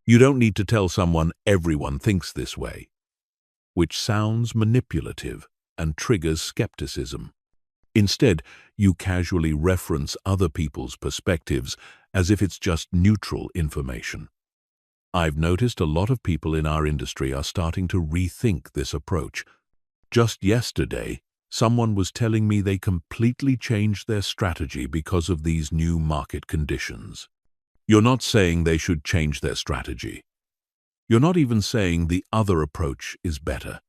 You don't need to tell someone everyone thinks this way, which sounds manipulative and triggers skepticism. Instead, you casually reference other people's perspectives as if it's just neutral information. I've noticed a lot of people in our industry are starting to rethink this approach. Just yesterday, someone was telling me they completely changed their strategy because of these new market conditions. You're not saying they should change their strategy. You're not even saying the other approach is better.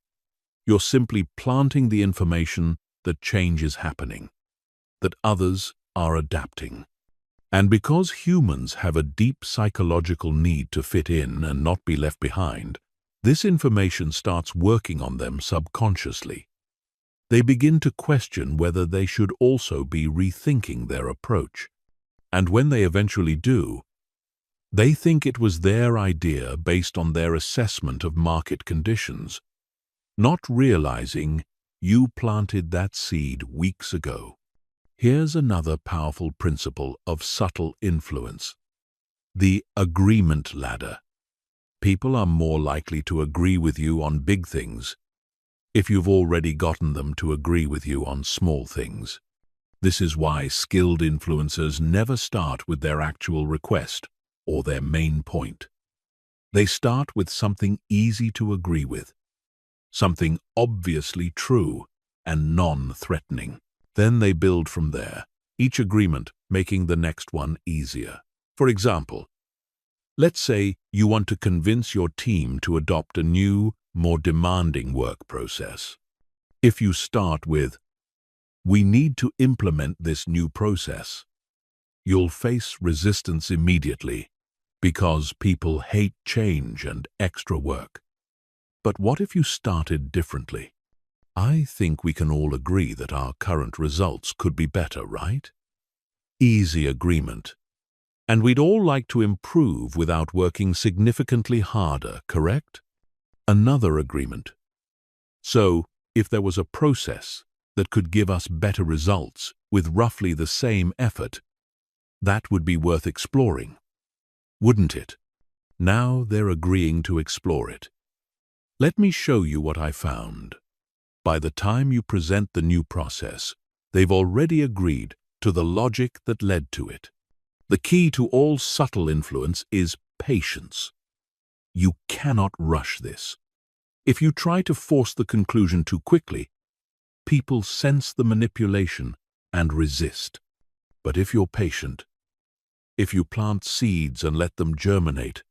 You're simply planting the information that change is happening, that others are adapting. And because humans have a deep psychological need to fit in and not be left behind, this information starts working on them subconsciously. They begin to question whether they should also be rethinking their approach. And when they eventually do, they think it was their idea based on their assessment of market conditions, not realizing you planted that seed weeks ago. Here's another powerful principle of subtle influence: the agreement ladder. People are more likely to agree with you on big things if you've already gotten them to agree with you on small things. This is why skilled influencers never start with their actual request or their main point. They start with something easy to agree with, something obviously true and non-threatening. Then they build from there, each agreement making the next one easier. For example, let's say you want to convince your team to adopt a new, more demanding work process. If you start with, "We need to implement this new process," you'll face resistance immediately because people hate change and extra work. But what if you started differently? "I think we can all agree that our current results could be better, right?" Easy agreement. And we'd all like to improve without working significantly harder, correct? Another agreement. So, if there was a process that could give us better results with roughly the same effort, that would be worth exploring, wouldn't it? Now they're agreeing to explore it. Let me show you what I found. By the time you present the new process, they've already agreed to the logic that led to it. The key to all subtle influence is patience. You cannot rush this. If you try to force the conclusion too quickly, people sense the manipulation and resist. But if you're patient, if you plant seeds and let them germinate,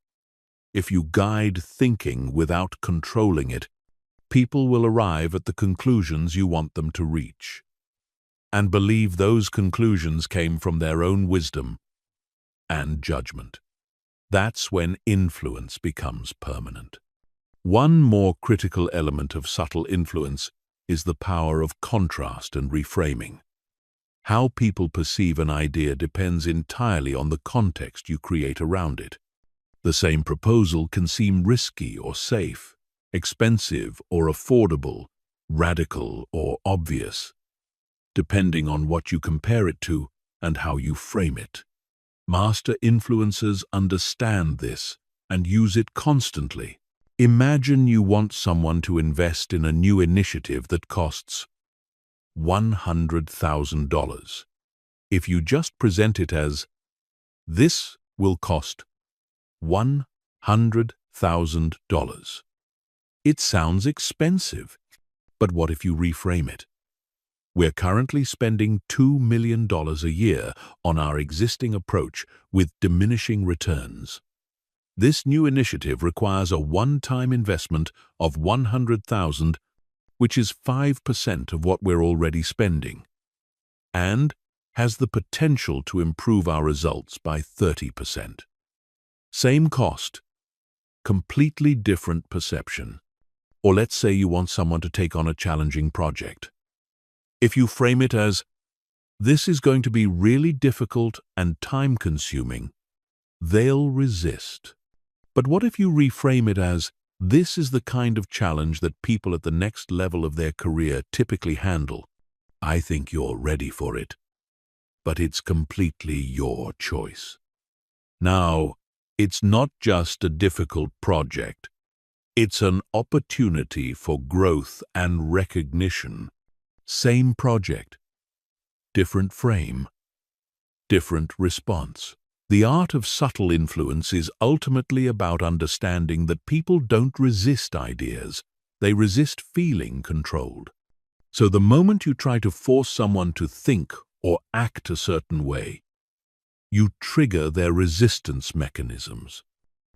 if you guide thinking without controlling it, people will arrive at the conclusions you want them to reach, and believe those conclusions came from their own wisdom and judgment. That's when influence becomes permanent. One more critical element of subtle influence is the power of contrast and reframing. How people perceive an idea depends entirely on the context you create around it. The same proposal can seem risky or safe, expensive or affordable, radical or obvious, depending on what you compare it to and how you frame it. Master influencers understand this and use it constantly. Imagine you want someone to invest in a new initiative that costs $100,000. If you just present it as, "This will cost $100,000. It sounds expensive, but what if you reframe it? We're currently spending $2 million a year on our existing approach with diminishing returns. This new initiative requires a one-time investment of $100,000, which is 5% of what we're already spending, and has the potential to improve our results by 30%. Same cost, completely different perception. Or let's say you want someone to take on a challenging project. If you frame it as, "This is going to be really difficult and time-consuming," they'll resist. But what if you reframe it as, "This is the kind of challenge that people at the next level of their career typically handle. I think you're ready for it, but it's completely your choice." Now, it's not just a difficult project. It's an opportunity for growth and recognition. Same project, different frame, different response. The art of subtle influence is ultimately about understanding that people don't resist ideas, they resist feeling controlled. So the moment you try to force someone to think or act a certain way, you trigger their resistance mechanisms.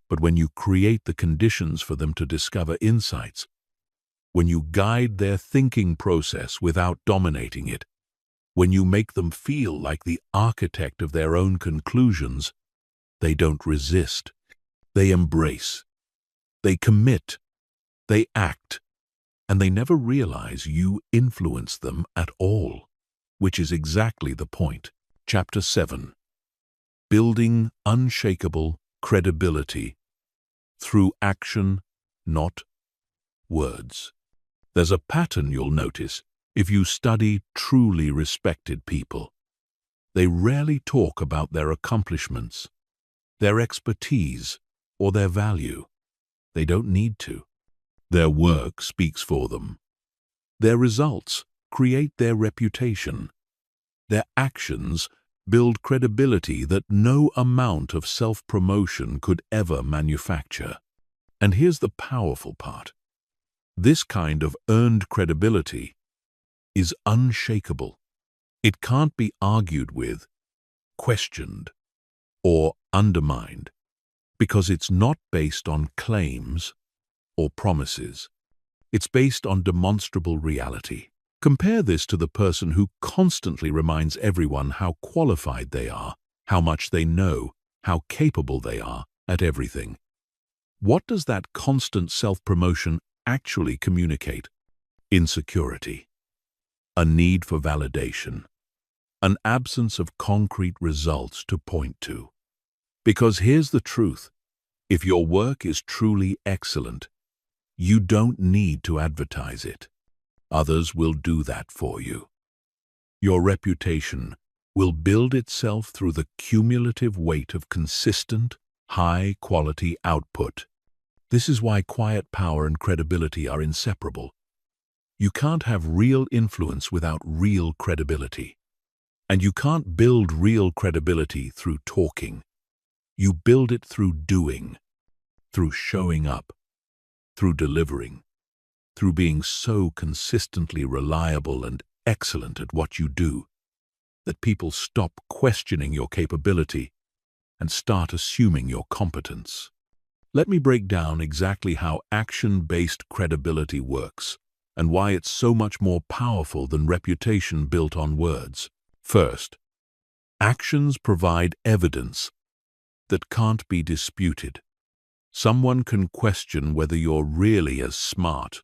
But when you create the conditions for them to discover insights, when you guide their thinking process without dominating it, when you make them feel like the architect of their own conclusions, they don't resist. They embrace. They commit. They act. And they never realize you influence them at all, which is exactly the point. Chapter 7. Building unshakable credibility through action, not words. There's a pattern you'll notice if you study truly respected people. They rarely talk about their accomplishments, their expertise, or their value. They don't need to. Their work speaks for them. Their results create their reputation. Their actions build credibility that no amount of self-promotion could ever manufacture. And here's the powerful part. This kind of earned credibility is unshakable. It can't be argued with, questioned, or undermined, because it's not based on claims or promises. It's based on demonstrable reality. Compare this to the person who constantly reminds everyone how qualified they are, how much they know, how capable they are at everything. What does that constant self-promotion actually communicate? Insecurity, a need for validation, an absence of concrete results to point to. Because here's the truth, if your work is truly excellent, you don't need to advertise it. Others will do that for you. Your reputation will build itself through the cumulative weight of consistent, high-quality output. This is why quiet power and credibility are inseparable. You can't have real influence without real credibility. And you can't build real credibility through talking. You build it through doing, through showing up, through delivering, through being so consistently reliable and excellent at what you do that people stop questioning your capability and start assuming your competence. Let me break down exactly how action-based credibility works and why it's so much more powerful than reputation built on words. First, actions provide evidence that can't be disputed. Someone can question whether you're really as smart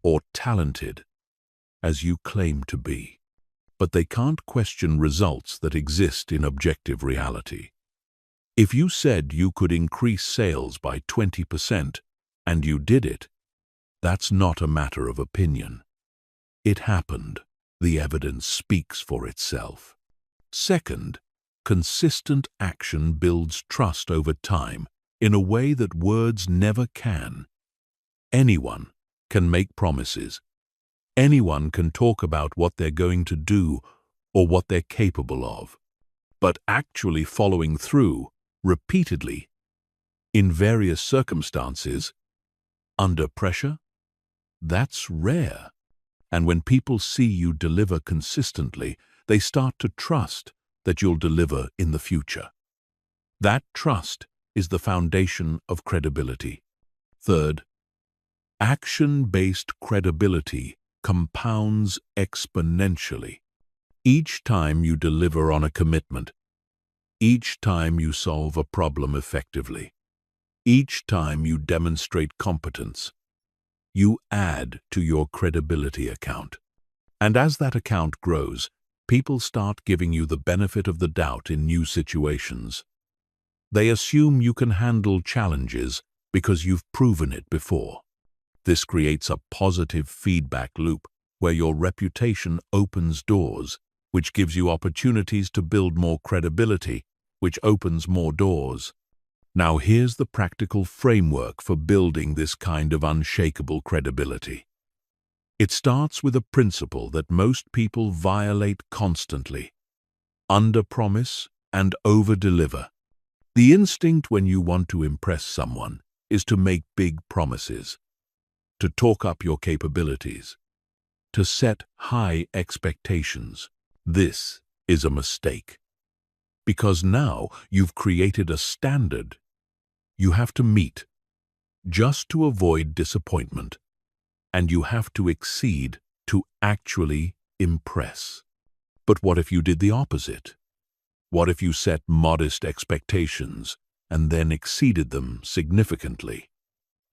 or talented as you claim to be, but they can't question results that exist in objective reality. If you said you could increase sales by 20% and you did it, that's not a matter of opinion. It happened. The evidence speaks for itself. Second, Consistent action builds trust over time in a way that words never can. Anyone can make promises. Anyone can talk about what they're going to do or what they're capable of. But actually following through, repeatedly, in various circumstances, under pressure, that's rare. And when people see you deliver consistently, they start to trust that you'll deliver in the future. That trust is the foundation of credibility. Third, action-based credibility compounds exponentially. Each time you deliver on a commitment, each time you solve a problem effectively, each time you demonstrate competence, you add to your credibility account. And as that account grows, people start giving you the benefit of the doubt in new situations. They assume you can handle challenges because you've proven it before. This creates a positive feedback loop where your reputation opens doors, which gives you opportunities to build more credibility, which opens more doors. Now here's the practical framework for building this kind of unshakable credibility. It starts with a principle that most people violate constantly: under-promise and over-deliver. The instinct when you want to impress someone is to make big promises, to talk up your capabilities, to set high expectations. This is a mistake, because now you've created a standard you have to meet just to avoid disappointment, and you have to exceed to actually impress. But what if you did the opposite? What if you set modest expectations and then exceeded them significantly?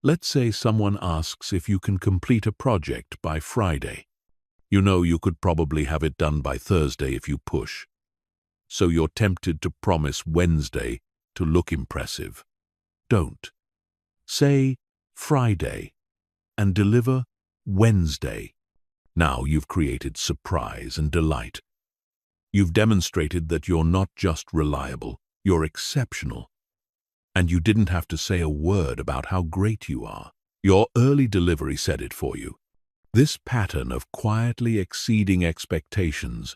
Let's say someone asks if you can complete a project by Friday. You know you could probably have it done by Thursday if you push. So you're tempted to promise Wednesday to look impressive. Don't. Say Friday and deliver Wednesday. Now you've created surprise and delight. You've demonstrated that you're not just reliable, you're exceptional. And you didn't have to say a word about how great you are. Your early delivery said it for you. This pattern of quietly exceeding expectations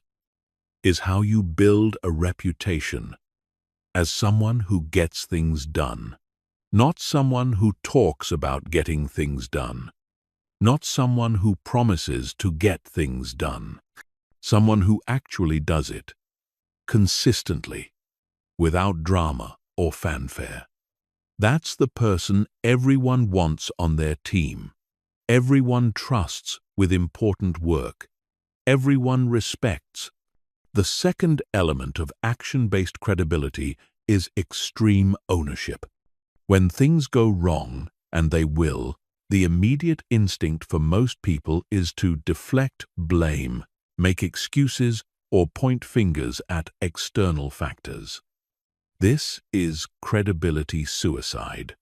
is how you build a reputation as someone who gets things done, not someone who talks about getting things done, not someone who promises to get things done, someone who actually does it, consistently, without drama or fanfare. That's the person everyone wants on their team. Everyone trusts with important work. Everyone respects. The second element of action-based credibility is extreme ownership. When things go wrong, and they will, the immediate instinct for most people is to deflect blame, make excuses, or point fingers at external factors. This is credibility suicide.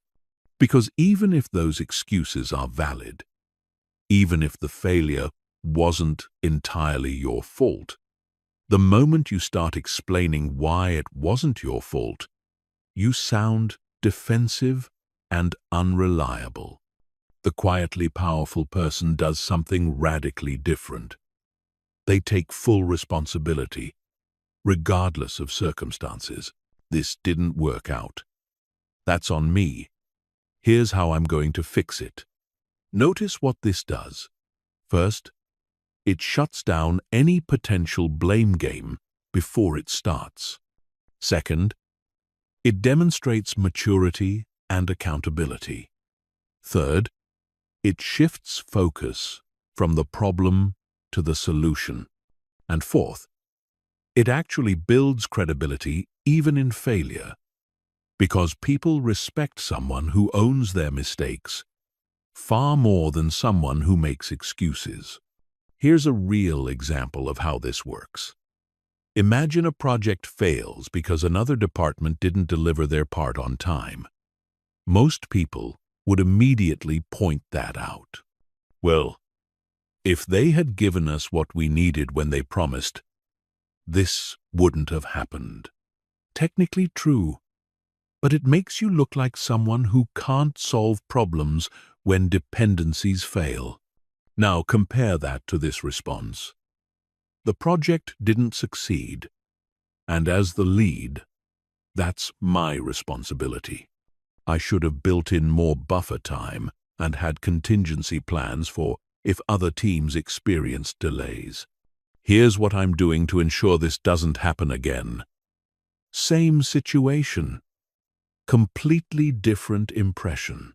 Because even if those excuses are valid, even if the failure wasn't entirely your fault, the moment you start explaining why it wasn't your fault, you sound defensive and unreliable. The quietly powerful person does something radically different. They take full responsibility, regardless of circumstances. This didn't work out. That's on me. Here's how I'm going to fix it. Notice what this does. First, it shuts down any potential blame game before it starts. Second, it demonstrates maturity and accountability. Third, it shifts focus from the problem to the solution. And fourth, it actually builds credibility even in failure, because people respect someone who owns their mistakes far more than someone who makes excuses. Here's a real example of how this works. Imagine a project fails because another department didn't deliver their part on time. Most people would immediately point that out. Well, if they had given us what we needed when they promised, this wouldn't have happened. technically true, but it makes you look like someone who can't solve problems when dependencies fail. Now compare that to this response. The project didn't succeed, and as the lead, that's my responsibility. I should have built in more buffer time and had contingency plans for if other teams experienced delays. Here's what I'm doing to ensure this doesn't happen again. Same situation, completely different impression.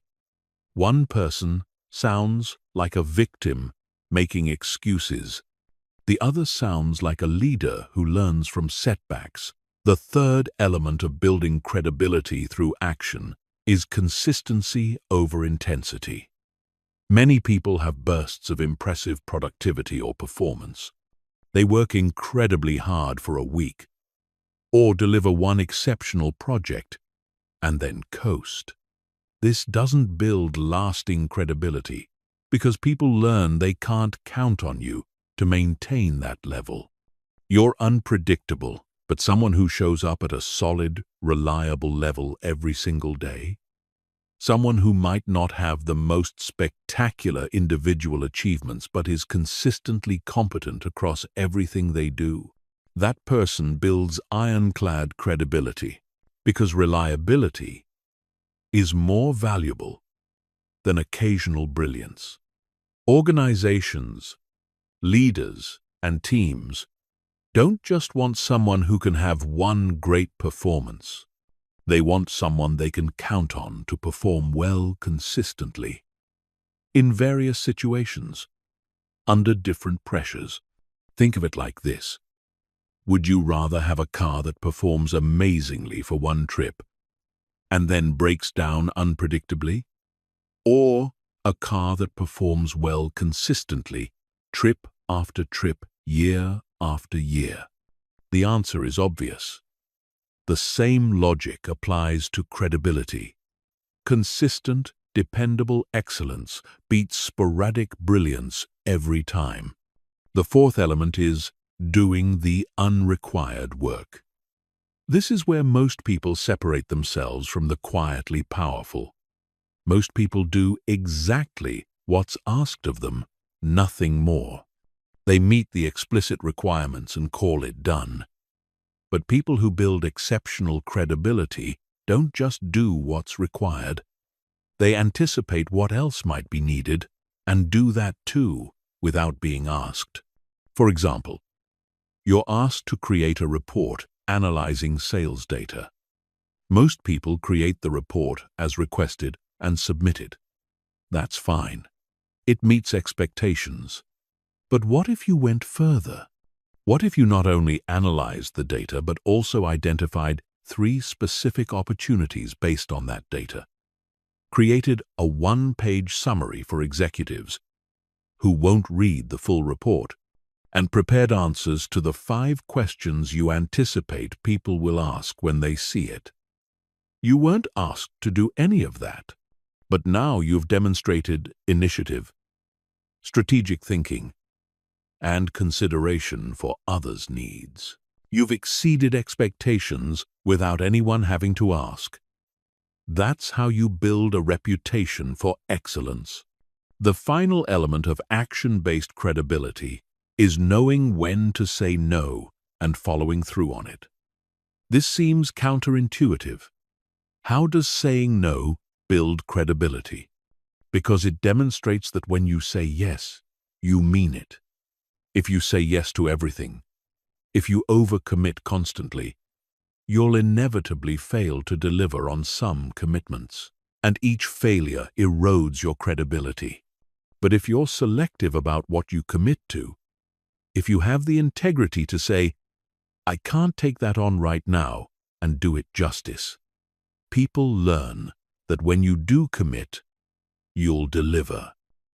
One person sounds like a victim making excuses. The other sounds like a leader who learns from setbacks. The third element of building credibility through action is consistency over intensity. Many people have bursts of impressive productivity or performance. They work incredibly hard for a week, or deliver one exceptional project, and then coast. This doesn't build lasting credibility because people learn they can't count on you to maintain that level. You're unpredictable, but someone who shows up at a solid, reliable level every single day, someone who might not have the most spectacular individual achievements but is consistently competent across everything they do, that person builds ironclad credibility because reliability is more valuable than occasional brilliance. Organizations, leaders, and teams don't just want someone who can have one great performance. They want someone they can count on to perform well consistently, in various situations, under different pressures. Think of it like this. Would you rather have a car that performs amazingly for one trip and then breaks down unpredictably, or a car that performs well consistently, trip after trip, year after year? The answer is obvious. The same logic applies to credibility. Consistent, dependable excellence beats sporadic brilliance every time. The fourth element is doing the unrequired work. This is where most people separate themselves from the quietly powerful. Most people do exactly what's asked of them, nothing more. They meet the explicit requirements and call it done. But people who build exceptional credibility don't just do what's required. They anticipate what else might be needed and do that too without being asked. For example, you're asked to create a report analyzing sales data. Most people create the report as requested and submit it. That's fine. It meets expectations. But what if you went further? What if you not only analyzed the data but also identified 3 specific opportunities based on that data? Created a one-page summary for executives who won't read the full report, and prepared answers to the 5 questions you anticipate people will ask when they see it. You weren't asked to do any of that, but now you've demonstrated initiative, strategic thinking, and consideration for others' needs. You've exceeded expectations without anyone having to ask. That's how you build a reputation for excellence. The final element of action-based credibility is knowing when to say no and following through on it. This seems counterintuitive. How does saying no build credibility? Because it demonstrates that when you say yes, you mean it. If you say yes to everything, if you overcommit constantly, you'll inevitably fail to deliver on some commitments, and each failure erodes your credibility. But if you're selective about what you commit to, if you have the integrity to say, I can't take that on right now, and do it justice, people learn that when you do commit, you'll deliver.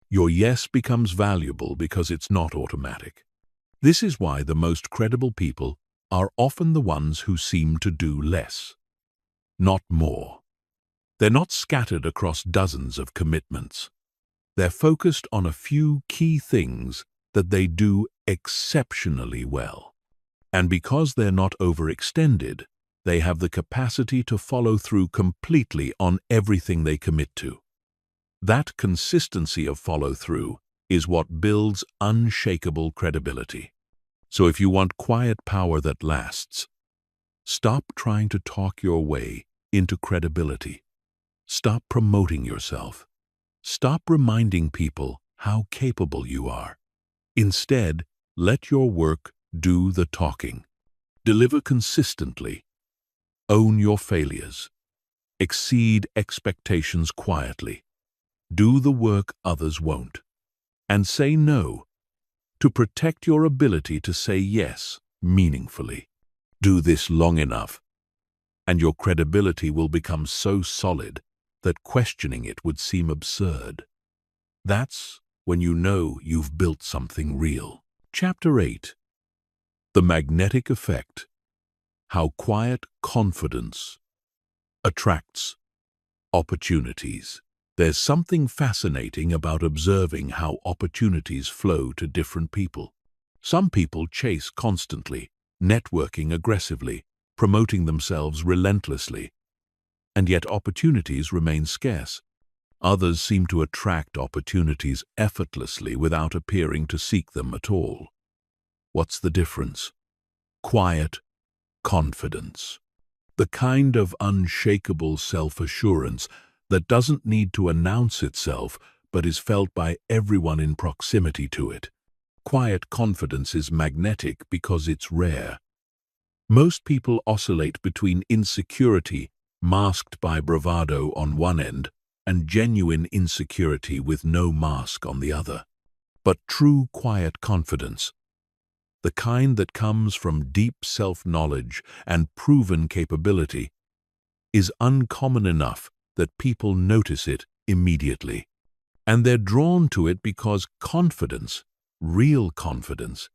Your yes becomes valuable because it's not automatic. This is why the most credible people are often the ones who seem to do less, not more. They're not scattered across dozens of commitments. They're focused on a few key things that they do exceptionally well. And because they're not overextended, They have the capacity to follow through completely on everything they commit to. That consistency of follow-through is what builds unshakable credibility. So if you want quiet power that lasts, stop trying to talk your way into credibility. Stop promoting yourself. Stop reminding people how capable you are. Instead, let your work do the talking. Deliver consistently. Own your failures. Exceed expectations quietly. Do the work others won't. And say no to protect your ability to say yes meaningfully. Do this long enough, and your credibility will become so solid that questioning it would seem absurd. That's when you know you've built something real. Chapter 8. The Magnetic Effect. How Quiet Confidence Attracts Opportunities. There's something fascinating about observing how opportunities flow to different people. Some people chase constantly, networking aggressively, promoting themselves relentlessly, and yet opportunities remain scarce. Others seem to attract opportunities effortlessly without appearing to seek them at all. What's the difference? Quiet confidence. The kind of unshakable self-assurance that doesn't need to announce itself but is felt by everyone in proximity to it. Quiet confidence is magnetic because it's rare. Most people oscillate between insecurity, masked by bravado on one end, and genuine insecurity with no mask on the other. But true quiet confidence, the kind that comes from deep self-knowledge and proven capability, is uncommon enough that people notice it immediately. And they're drawn to it because confidence, real confidence,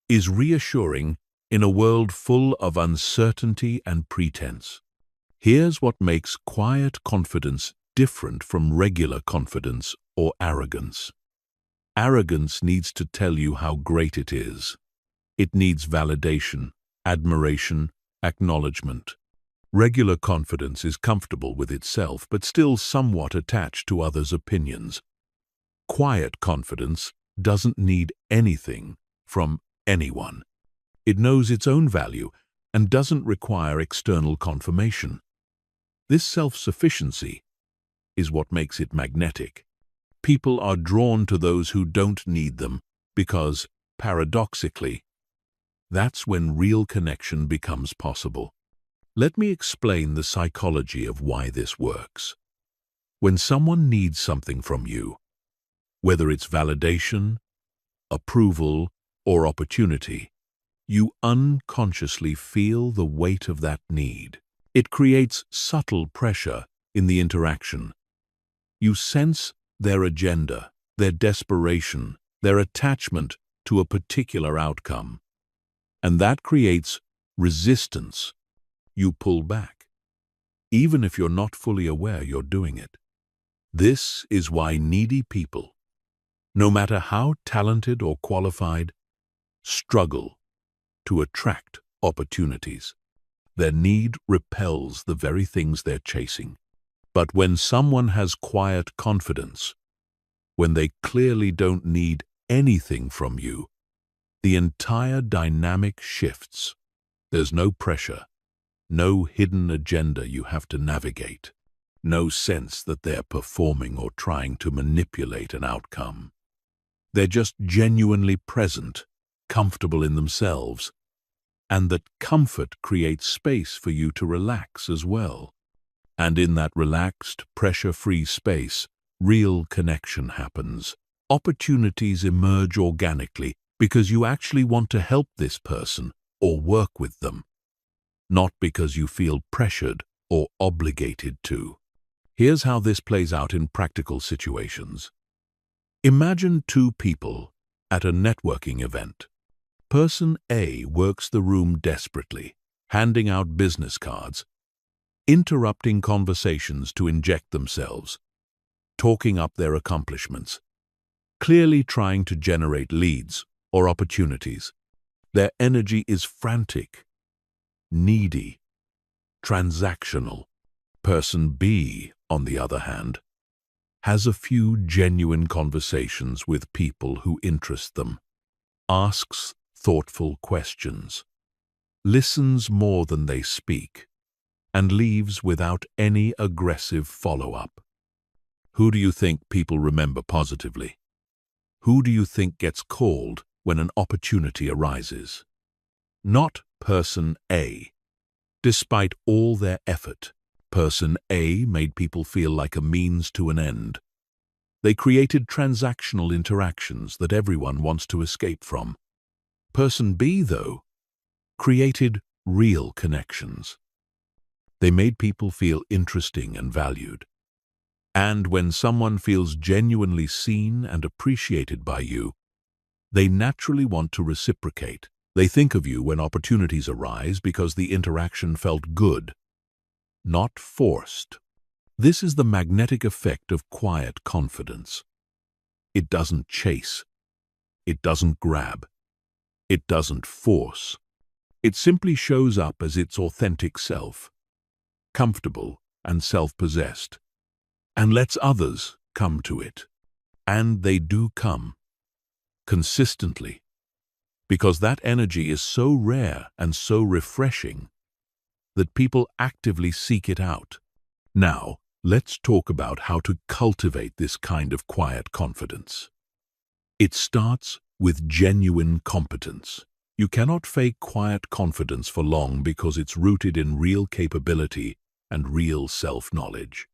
is reassuring in a world full of uncertainty and pretense. Here's what makes quiet confidence different from regular confidence or arrogance. Arrogance needs to tell you how great it is. It needs validation, admiration, acknowledgement. Regular confidence is comfortable with itself but still somewhat attached to others' opinions. Quiet confidence doesn't need anything from anyone. It knows its own value and doesn't require external confirmation. This self-sufficiency is what makes it magnetic. People are drawn to those who don't need them because, paradoxically, that's when real connection becomes possible. Let me explain the psychology of why this works. When someone needs something from you, whether it's validation, approval, or opportunity, you unconsciously feel the weight of that need. It creates subtle pressure in the interaction. You sense their agenda, their desperation, their attachment to a particular outcome. And that creates resistance. You pull back, even if you're not fully aware you're doing it. This is why needy people, no matter how talented or qualified, struggle to attract opportunities. Their need repels the very things they're chasing. But when someone has quiet confidence, when they clearly don't need anything from you, the entire dynamic shifts. There's no pressure, no hidden agenda you have to navigate, no sense that they're performing or trying to manipulate an outcome. They're just genuinely present, comfortable in themselves, and that comfort creates space for you to relax as well. And in that relaxed, pressure-free space, real connection happens. Opportunities emerge organically because you actually want to help this person or work with them, not because you feel pressured or obligated to. Here's how this plays out in practical situations. Imagine two people at a networking event. Person A works the room desperately, handing out business cards, interrupting conversations to inject themselves, talking up their accomplishments, clearly trying to generate leads or opportunities. Their energy is frantic, needy, transactional. Person B, on the other hand, has a few genuine conversations with people who interest them, asks thoughtful questions, listens more than they speak, and leaves without any aggressive follow-up. Who do you think people remember positively? Who do you think gets called when an opportunity arises? Not person A. Despite all their effort, person A made people feel like a means to an end. They created transactional interactions that everyone wants to escape from. Person B, though, created real connections. They made people feel interesting and valued. And when someone feels genuinely seen and appreciated by you, they naturally want to reciprocate. They think of you when opportunities arise because the interaction felt good, not forced. This is the magnetic effect of quiet confidence. It doesn't chase. It doesn't grab. It doesn't force. It simply shows up as its authentic self, comfortable and self-possessed, and lets others come to it. And they do come, consistently, because that energy is so rare and so refreshing that people actively seek it out. Now, let's talk about how to cultivate this kind of quiet confidence. It starts with genuine competence. You cannot fake quiet confidence for long because it's rooted in real capability and real self-knowledge.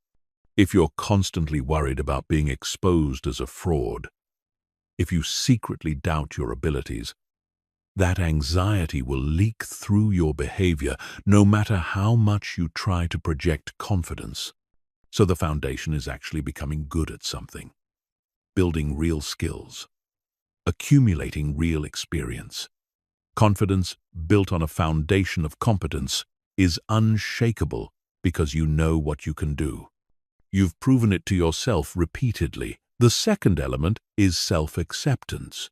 If you're constantly worried about being exposed as a fraud, if you secretly doubt your abilities, that anxiety will leak through your behavior no matter how much you try to project confidence. So the foundation is actually becoming good at something, building real skills, accumulating real experience. Confidence built on a foundation of competence is unshakable because you know what you can do. You've proven it to yourself repeatedly. The second element is self-acceptance.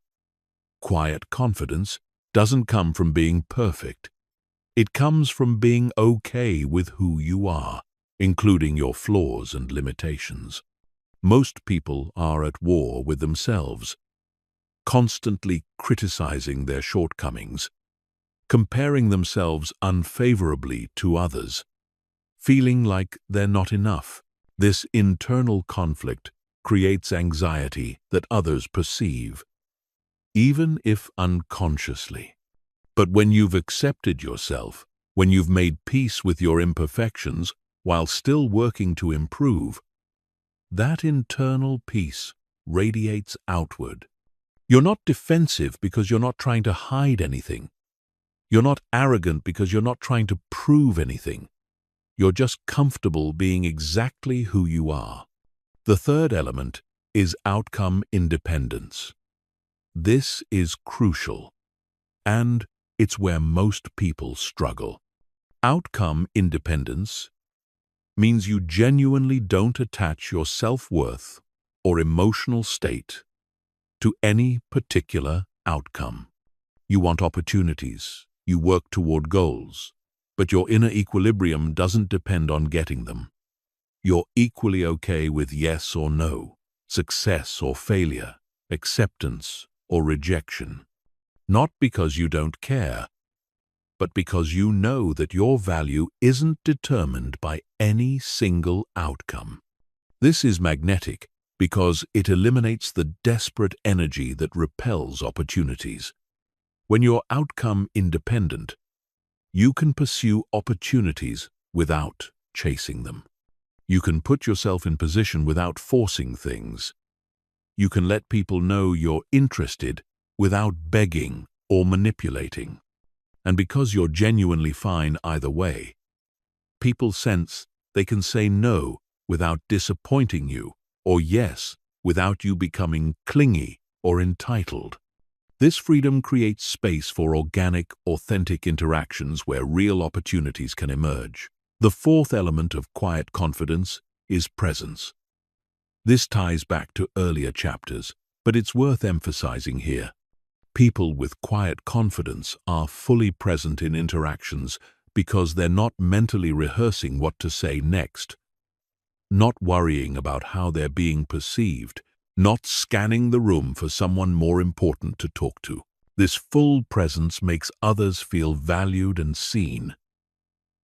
Quiet confidence doesn't come from being perfect. It comes from being okay with who you are, including your flaws and limitations. Most people are at war with themselves, constantly criticizing their shortcomings, comparing themselves unfavorably to others, feeling like they're not enough. This internal conflict creates anxiety that others perceive, even if unconsciously. But when you've accepted yourself, when you've made peace with your imperfections while still working to improve, that internal peace radiates outward. You're not defensive because you're not trying to hide anything. You're not arrogant because you're not trying to prove anything. You're just comfortable being exactly who you are. The third element is outcome independence. This is crucial, and it's where most people struggle. Outcome independence means you genuinely don't attach your self-worth or emotional state to any particular outcome. You want opportunities, you work toward goals, but your inner equilibrium doesn't depend on getting them. You're equally okay with yes or no, success or failure, acceptance or rejection. Not because you don't care, but because you know that your value isn't determined by any single outcome. This is magnetic because it eliminates the desperate energy that repels opportunities. When you're outcome independent, you can pursue opportunities without chasing them. You can put yourself in position without forcing things. You can let people know you're interested without begging or manipulating. And because you're genuinely fine either way, people sense they can say no without disappointing you, or yes without you becoming clingy or entitled. This freedom creates space for organic, authentic interactions where real opportunities can emerge. The fourth element of quiet confidence is presence. This ties back to earlier chapters, but it's worth emphasizing here. People with quiet confidence are fully present in interactions because they're not mentally rehearsing what to say next, not worrying about how they're being perceived, not scanning the room for someone more important to talk to. This full presence makes others feel valued and seen,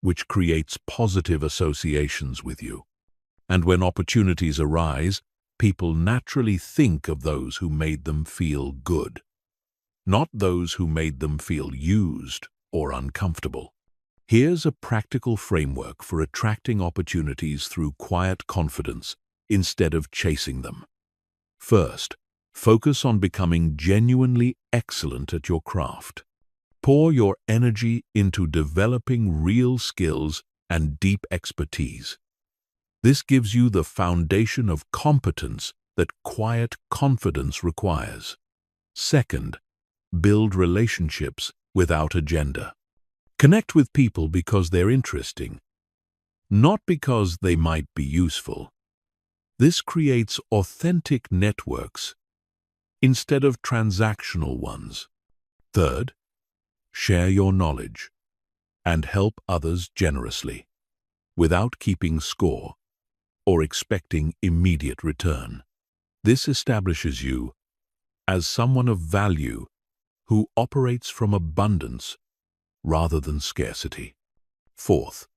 which creates positive associations with you. And when opportunities arise, people naturally think of those who made them feel good, not those who made them feel used or uncomfortable. Here's a practical framework for attracting opportunities through quiet confidence instead of chasing them. First, focus on becoming genuinely excellent at your craft. Pour your energy into developing real skills and deep expertise. This gives you the foundation of competence that quiet confidence requires. Second, build relationships without agenda. Connect with people because they're interesting, not because they might be useful. This creates authentic networks instead of transactional ones. Third, share your knowledge and help others generously, without keeping score or expecting immediate return. This establishes you as someone of value who operates from abundance rather than scarcity. Fourth,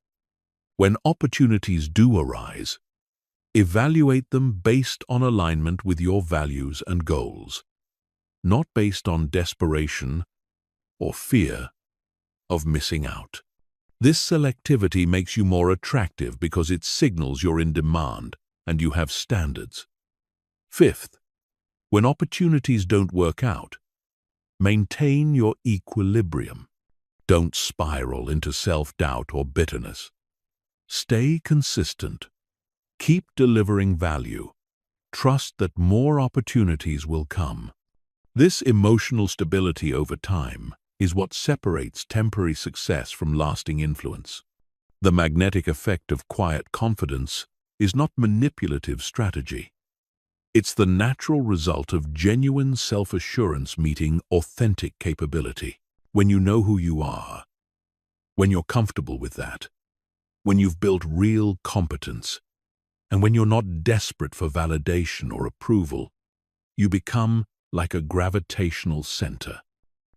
when opportunities do arise, evaluate them based on alignment with your values and goals, not based on desperation or fear of missing out. This selectivity makes you more attractive because it signals you're in demand and you have standards. Fifth, when opportunities don't work out, maintain your equilibrium. Don't spiral into self-doubt or bitterness. Stay consistent. Keep delivering value. Trust that more opportunities will come. This emotional stability over time is what separates temporary success from lasting influence. The magnetic effect of quiet confidence is not manipulative strategy. It's the natural result of genuine self-assurance meeting authentic capability. When you know who you are, when you're comfortable with that, when you've built real competence, and when you're not desperate for validation or approval, you become like a gravitational center.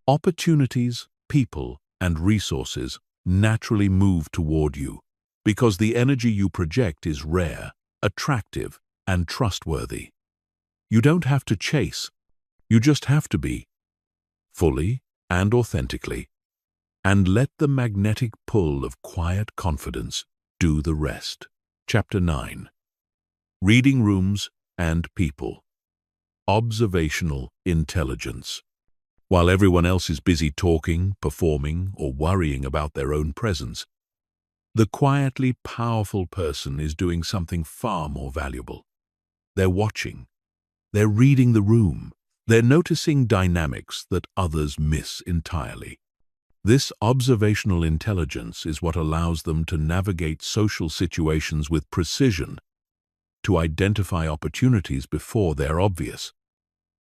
Opportunities, people, and resources naturally move toward you because the energy you project is rare, attractive, and trustworthy. You don't have to chase, you just have to be, fully and authentically, and let the magnetic pull of quiet confidence do the rest. Chapter 9. Reading Rooms and People. Observational intelligence. While everyone else is busy talking, performing, or worrying about their own presence, the quietly powerful person is doing something far more valuable. They're watching. They're reading the room. They're noticing dynamics that others miss entirely. This observational intelligence is what allows them to navigate social situations with precision, to identify opportunities before they're obvious,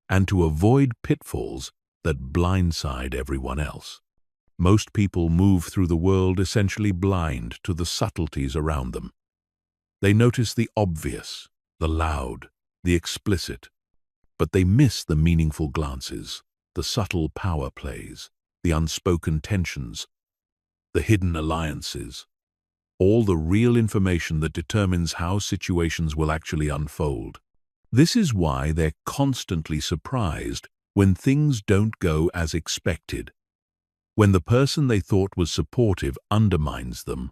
and to avoid pitfalls that blindside everyone else. Most people move through the world essentially blind to the subtleties around them. They notice the obvious, the loud, the explicit, but they miss the meaningful glances, the subtle power plays, the unspoken tensions, the hidden alliances, all the real information that determines how situations will actually unfold. This is why they're constantly surprised when things don't go as expected, when the person they thought was supportive undermines them,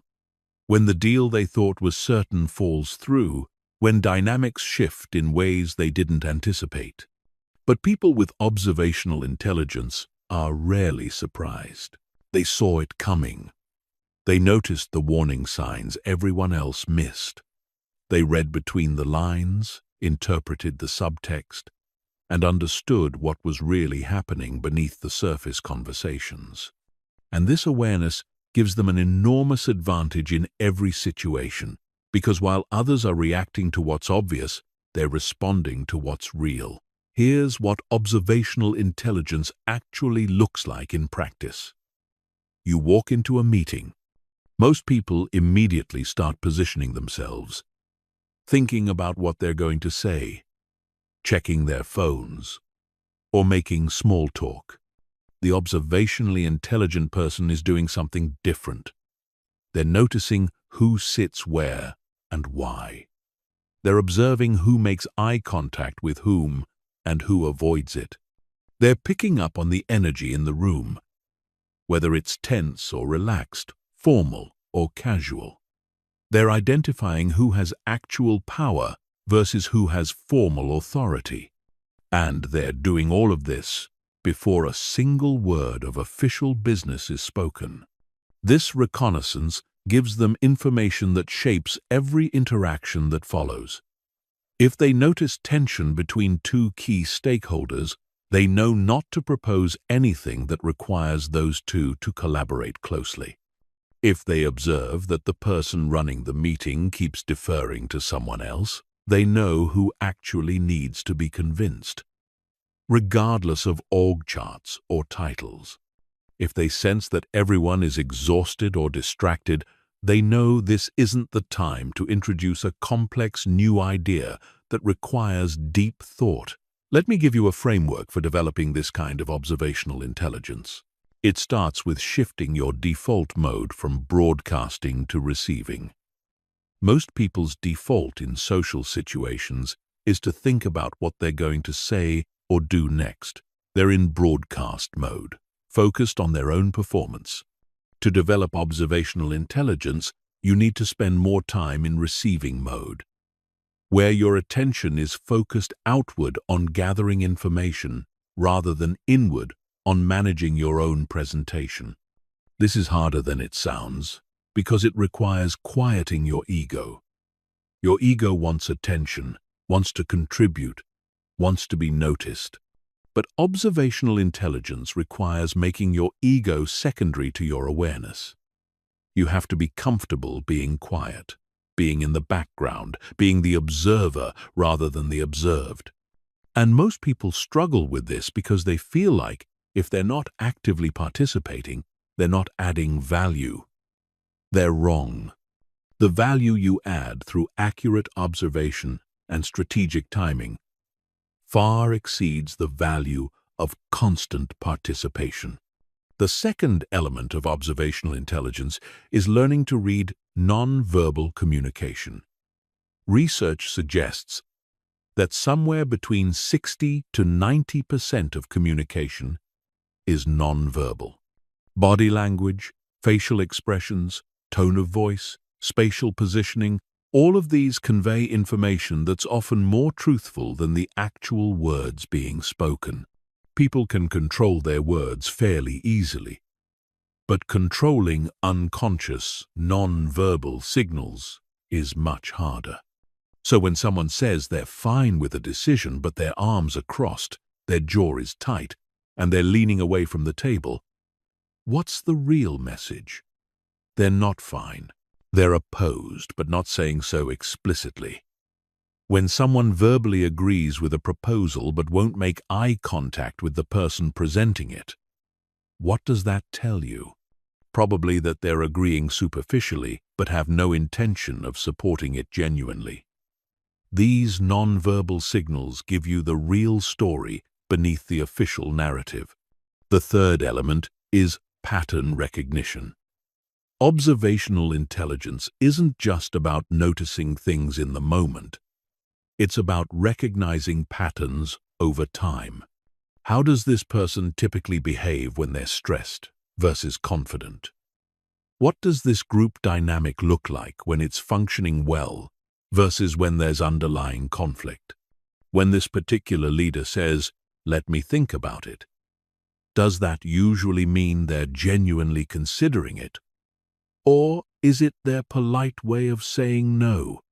when the deal they thought was certain falls through, when dynamics shift in ways they didn't anticipate. But people with observational intelligence are rarely surprised. They saw it coming. They noticed the warning signs everyone else missed. They read between the lines, interpreted the subtext, and understood what was really happening beneath the surface conversations. And this awareness gives them an enormous advantage in every situation, because while others are reacting to what's obvious, they're responding to what's real. Here's what observational intelligence actually looks like in practice. You walk into a meeting. Most people immediately start positioning themselves, thinking about what they're going to say, checking their phones, or making small talk. The observationally intelligent person is doing something different. They're noticing who sits where and why. They're observing who makes eye contact with whom and who avoids it. They're picking up on the energy in the room, whether it's tense or relaxed, formal or casual. They're identifying who has actual power versus who has formal authority. And they're doing all of this before a single word of official business is spoken. This reconnaissance gives them information that shapes every interaction that follows. If they notice tension between two key stakeholders, they know not to propose anything that requires those two to collaborate closely. If they observe that the person running the meeting keeps deferring to someone else, they know who actually needs to be convinced, regardless of org charts or titles. If they sense that everyone is exhausted or distracted, they know this isn't the time to introduce a complex new idea that requires deep thought. Let me give you a framework for developing this kind of observational intelligence. It starts with shifting your default mode from broadcasting to receiving. Most people's default in social situations is to think about what they're going to say or do next. They're in broadcast mode, focused on their own performance. To develop observational intelligence, you need to spend more time in receiving mode, where your attention is focused outward on gathering information rather than inward on managing your own presentation. This is harder than it sounds because it requires quieting your ego. Your ego wants attention, wants to contribute, wants to be noticed. But observational intelligence requires making your ego secondary to your awareness. You have to be comfortable being quiet, being in the background, being the observer rather than the observed. And most people struggle with this because they feel like if they're not actively participating, they're not adding value. They're wrong. The value you add through accurate observation and strategic timing far exceeds the value of constant participation. The second element of observational intelligence is learning to read non-verbal communication. Research suggests that somewhere between 60 to 90% of communication is non-verbal. Body language, facial expressions, tone of voice, spatial positioning, all of these convey information that's often more truthful than the actual words being spoken. People can control their words fairly easily, but controlling unconscious, non-verbal signals is much harder. So when someone says they're fine with a decision but their arms are crossed, their jaw is tight, and they're leaning away from the table, what's the real message? They're not fine. They're opposed, but not saying so explicitly. When someone verbally agrees with a proposal but won't make eye contact with the person presenting it, what does that tell you? Probably that they're agreeing superficially but have no intention of supporting it genuinely. These non-verbal signals give you the real story beneath the official narrative. The third element is pattern recognition. Observational intelligence isn't just about noticing things in the moment. It's about recognizing patterns over time. How does this person typically behave when they're stressed versus confident? What does this group dynamic look like when it's functioning well versus when there's underlying conflict? When this particular leader says, "Let me think about it," does that usually mean they're genuinely considering it? Or is it their polite way of saying no?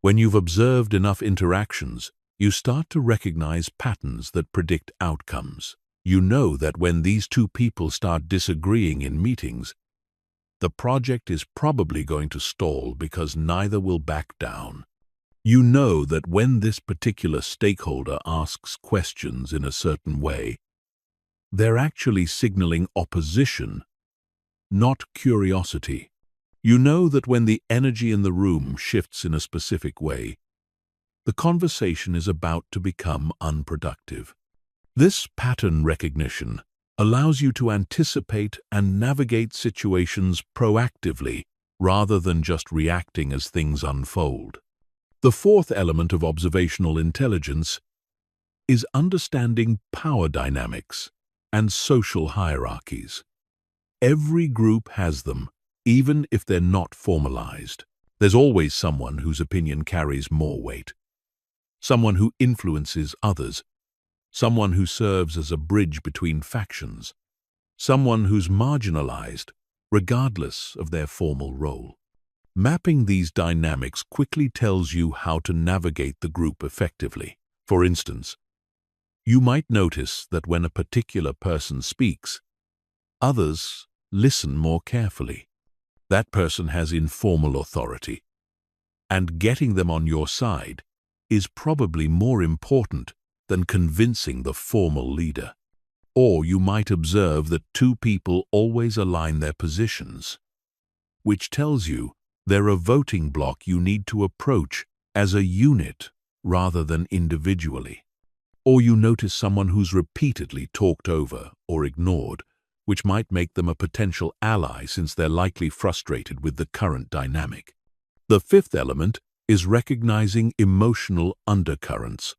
When you've observed enough interactions, you start to recognize patterns that predict outcomes. You know that when these two people start disagreeing in meetings, the project is probably going to stall because neither will back down. You know that when this particular stakeholder asks questions in a certain way, they're actually signaling opposition, not curiosity. You know that when the energy in the room shifts in a specific way, the conversation is about to become unproductive. This pattern recognition allows you to anticipate and navigate situations proactively rather than just reacting as things unfold. The fourth element of observational intelligence is understanding power dynamics and social hierarchies. Every group has them, even if they're not formalized. There's always someone whose opinion carries more weight, someone who influences others, someone who serves as a bridge between factions, someone who's marginalized, regardless of their formal role. Mapping these dynamics quickly tells you how to navigate the group effectively. For instance, you might notice that when a particular person speaks, others listen more carefully. That person has informal authority, and getting them on your side is probably more important than convincing the formal leader. Or you might observe that two people always align their positions, which tells you they're a voting bloc you need to approach as a unit rather than individually. Or you notice someone who's repeatedly talked over or ignored, which might make them a potential ally since they're likely frustrated with the current dynamic. The fifth element is recognizing emotional undercurrents.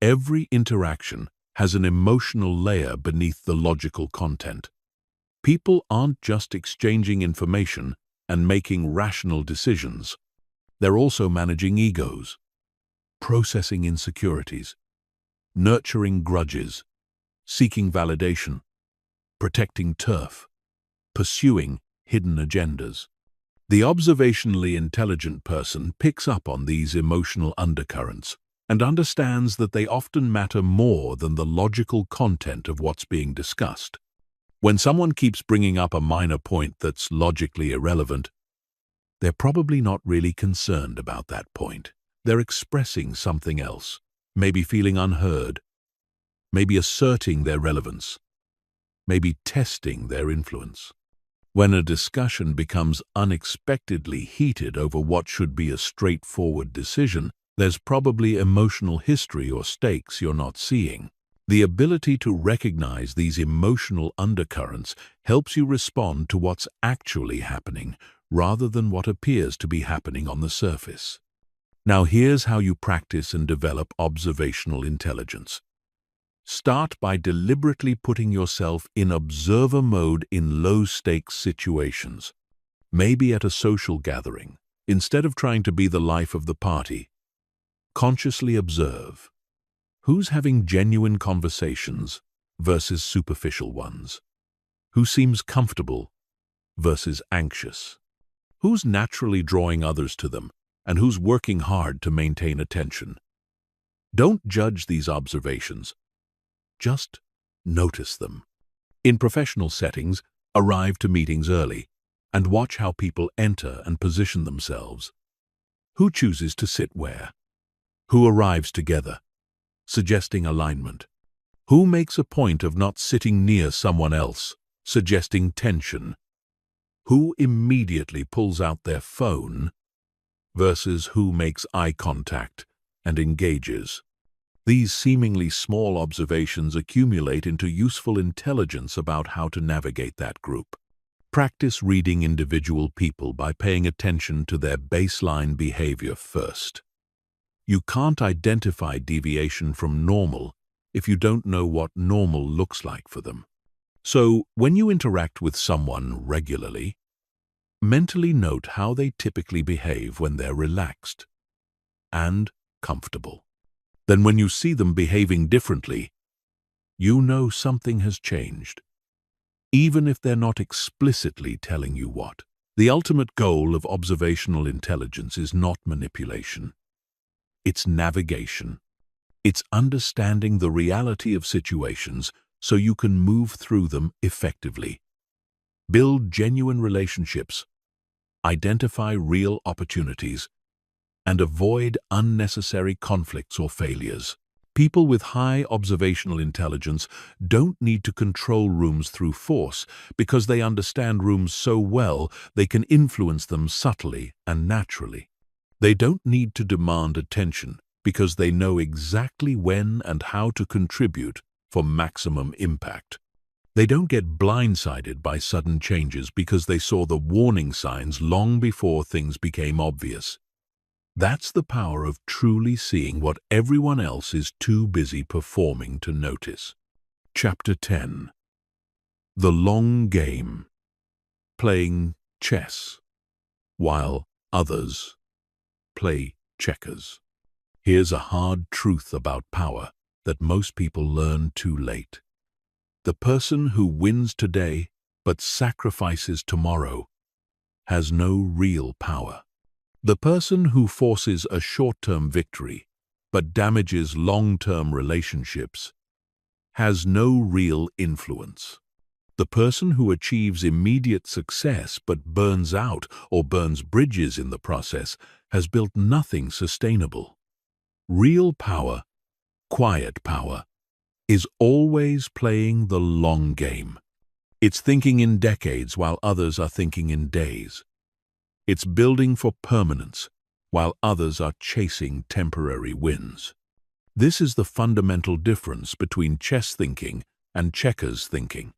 Every interaction has an emotional layer beneath the logical content. People aren't just exchanging information and making rational decisions. They're also managing egos, processing insecurities, nurturing grudges, seeking validation, protecting turf, pursuing hidden agendas. The observationally intelligent person picks up on these emotional undercurrents and understands that they often matter more than the logical content of what's being discussed. When someone keeps bringing up a minor point that's logically irrelevant, they're probably not really concerned about that point. They're expressing something else, maybe feeling unheard, maybe asserting their relevance, maybe testing their influence. When a discussion becomes unexpectedly heated over what should be a straightforward decision, there's probably emotional history or stakes you're not seeing. The ability to recognize these emotional undercurrents helps you respond to what's actually happening rather than what appears to be happening on the surface. Now here's how you practice and develop observational intelligence. Start by deliberately putting yourself in observer mode in low-stakes situations. Maybe at a social gathering. Instead of trying to be the life of the party, consciously observe. Who's having genuine conversations versus superficial ones? Who seems comfortable versus anxious? Who's naturally drawing others to them, and who's working hard to maintain attention? Don't judge these observations. Just notice them. In professional settings, arrive to meetings early and watch how people enter and position themselves. Who chooses to sit where? Who arrives together, suggesting alignment? Who makes a point of not sitting near someone else, suggesting tension? Who immediately pulls out their phone versus who makes eye contact and engages? These seemingly small observations accumulate into useful intelligence about how to navigate that group. Practice reading individual people by paying attention to their baseline behavior first. You can't identify deviation from normal if you don't know what normal looks like for them. So, when you interact with someone regularly, mentally note how they typically behave when they're relaxed and comfortable. Then when you see them behaving differently, you know something has changed, even if they're not explicitly telling you what. The ultimate goal of observational intelligence is not manipulation. It's navigation. It's understanding the reality of situations so you can move through them effectively. Build genuine relationships, identify real opportunities, and avoid unnecessary conflicts or failures. People with high observational intelligence don't need to control rooms through force because they understand rooms so well they can influence them subtly and naturally. They don't need to demand attention because they know exactly when and how to contribute for maximum impact. They don't get blindsided by sudden changes because they saw the warning signs long before things became obvious. That's the power of truly seeing what everyone else is too busy performing to notice. Chapter 10. The Long Game. Playing chess, while others play checkers. Here's a hard truth about power that most people learn too late. The person who wins today but sacrifices tomorrow has no real power. The person who forces a short-term victory but damages long-term relationships has no real influence. The person who achieves immediate success but burns out or burns bridges in the process has built nothing sustainable. Real power, quiet power, is always playing the long game. It's thinking in decades while others are thinking in days. It's building for permanence while others are chasing temporary wins. This is the fundamental difference between chess thinking and checkers thinking.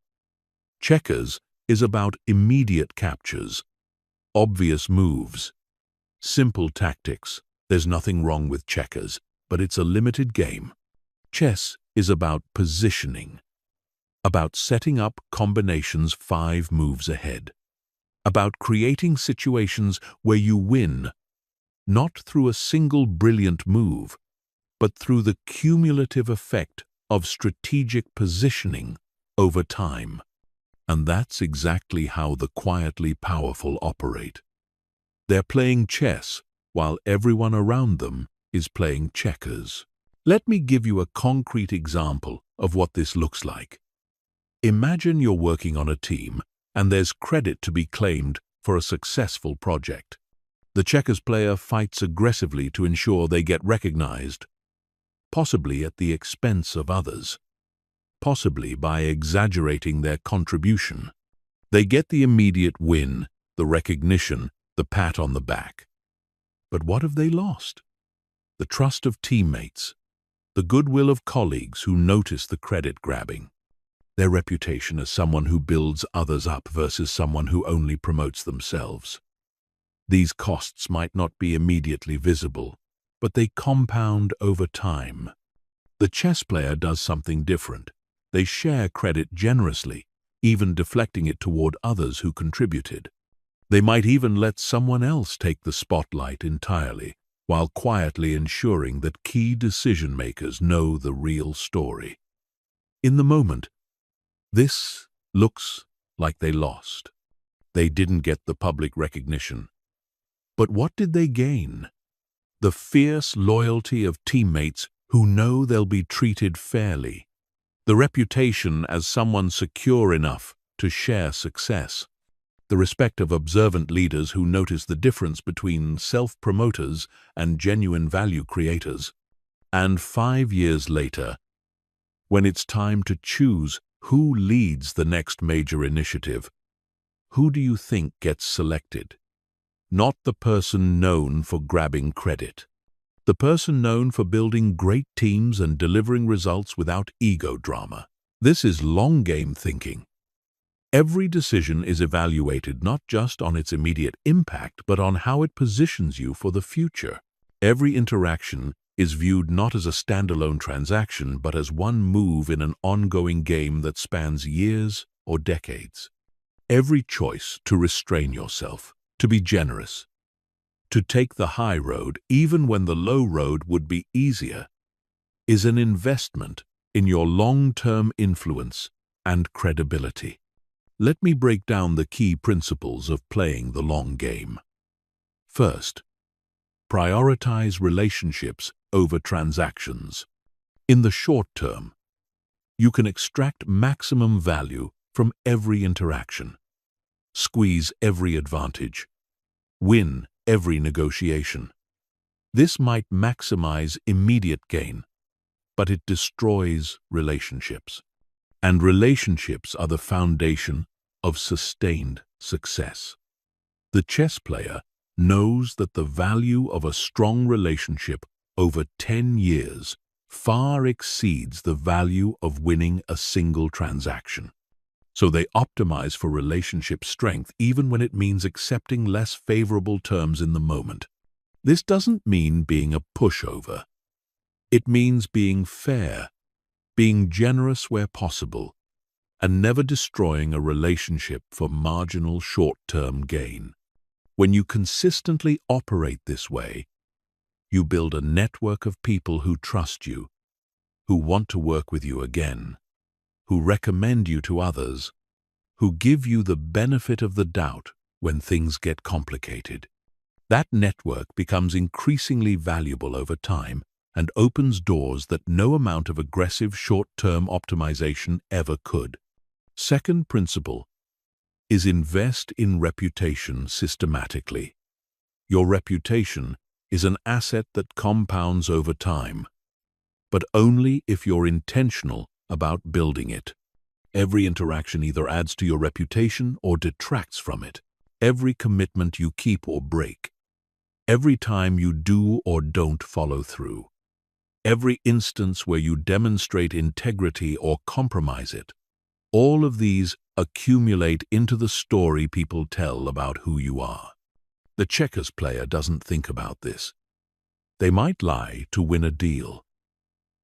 Checkers is about immediate captures, obvious moves, simple tactics. There's nothing wrong with checkers, but it's a limited game. Chess is about positioning, about setting up combinations 5 moves ahead, about creating situations where you win, not through a single brilliant move, but through the cumulative effect of strategic positioning over time. And that's exactly how the quietly powerful operate. They're playing chess while everyone around them is playing checkers. Let me give you a concrete example of what this looks like. Imagine you're working on a team and there's credit to be claimed for a successful project. The checkers player fights aggressively to ensure they get recognized, possibly at the expense of others, possibly by exaggerating their contribution. They get the immediate win, the recognition, the pat on the back. But what have they lost? The trust of teammates, the goodwill of colleagues who notice the credit grabbing, their reputation as someone who builds others up versus someone who only promotes themselves. These costs might not be immediately visible, but they compound over time. The chess player does something different. They share credit generously, even deflecting it toward others who contributed. They might even let someone else take the spotlight entirely, while quietly ensuring that key decision-makers know the real story. In the moment, this looks like they lost. They didn't get the public recognition. But what did they gain? The fierce loyalty of teammates who know they'll be treated fairly. The reputation as someone secure enough to share success. The respect of observant leaders who notice the difference between self-promoters and genuine value creators. And 5 years later, when it's time to choose who leads the next major initiative, who do you think gets selected? Not the person known for grabbing credit. The person known for building great teams and delivering results without ego drama. This is long game thinking. Every decision is evaluated not just on its immediate impact, but on how it positions you for the future. Every interaction is viewed not as a standalone transaction, but as one move in an ongoing game that spans years or decades. Every choice to restrain yourself, to be generous, to take the high road even when the low road would be easier, is an investment in your long-term influence and credibility. Let me break down the key principles of playing the long game. First, prioritize relationships over transactions. In the short term, you can extract maximum value from every interaction, squeeze every advantage, win every negotiation. This might maximize immediate gain, but it destroys relationships. And relationships are the foundation of sustained success. The chess player knows that the value of a strong relationship over 10 years far exceeds the value of winning a single transaction. So they optimize for relationship strength even when it means accepting less favorable terms in the moment. This doesn't mean being a pushover. It means being fair, being generous where possible, and never destroying a relationship for marginal short-term gain. When you consistently operate this way, you build a network of people who trust you, who want to work with you again, who recommend you to others, who give you the benefit of the doubt when things get complicated. That network becomes increasingly valuable over time and opens doors that no amount of aggressive short-term optimization ever could. Second principle is invest in reputation systematically. Your reputation is an asset that compounds over time, but only if you're intentional about building it. Every interaction either adds to your reputation or detracts from it. Every commitment you keep or break. Every time you do or don't follow through. Every instance where you demonstrate integrity or compromise it. All of these accumulate into the story people tell about who you are. The checkers player doesn't think about this. They might lie to win a deal,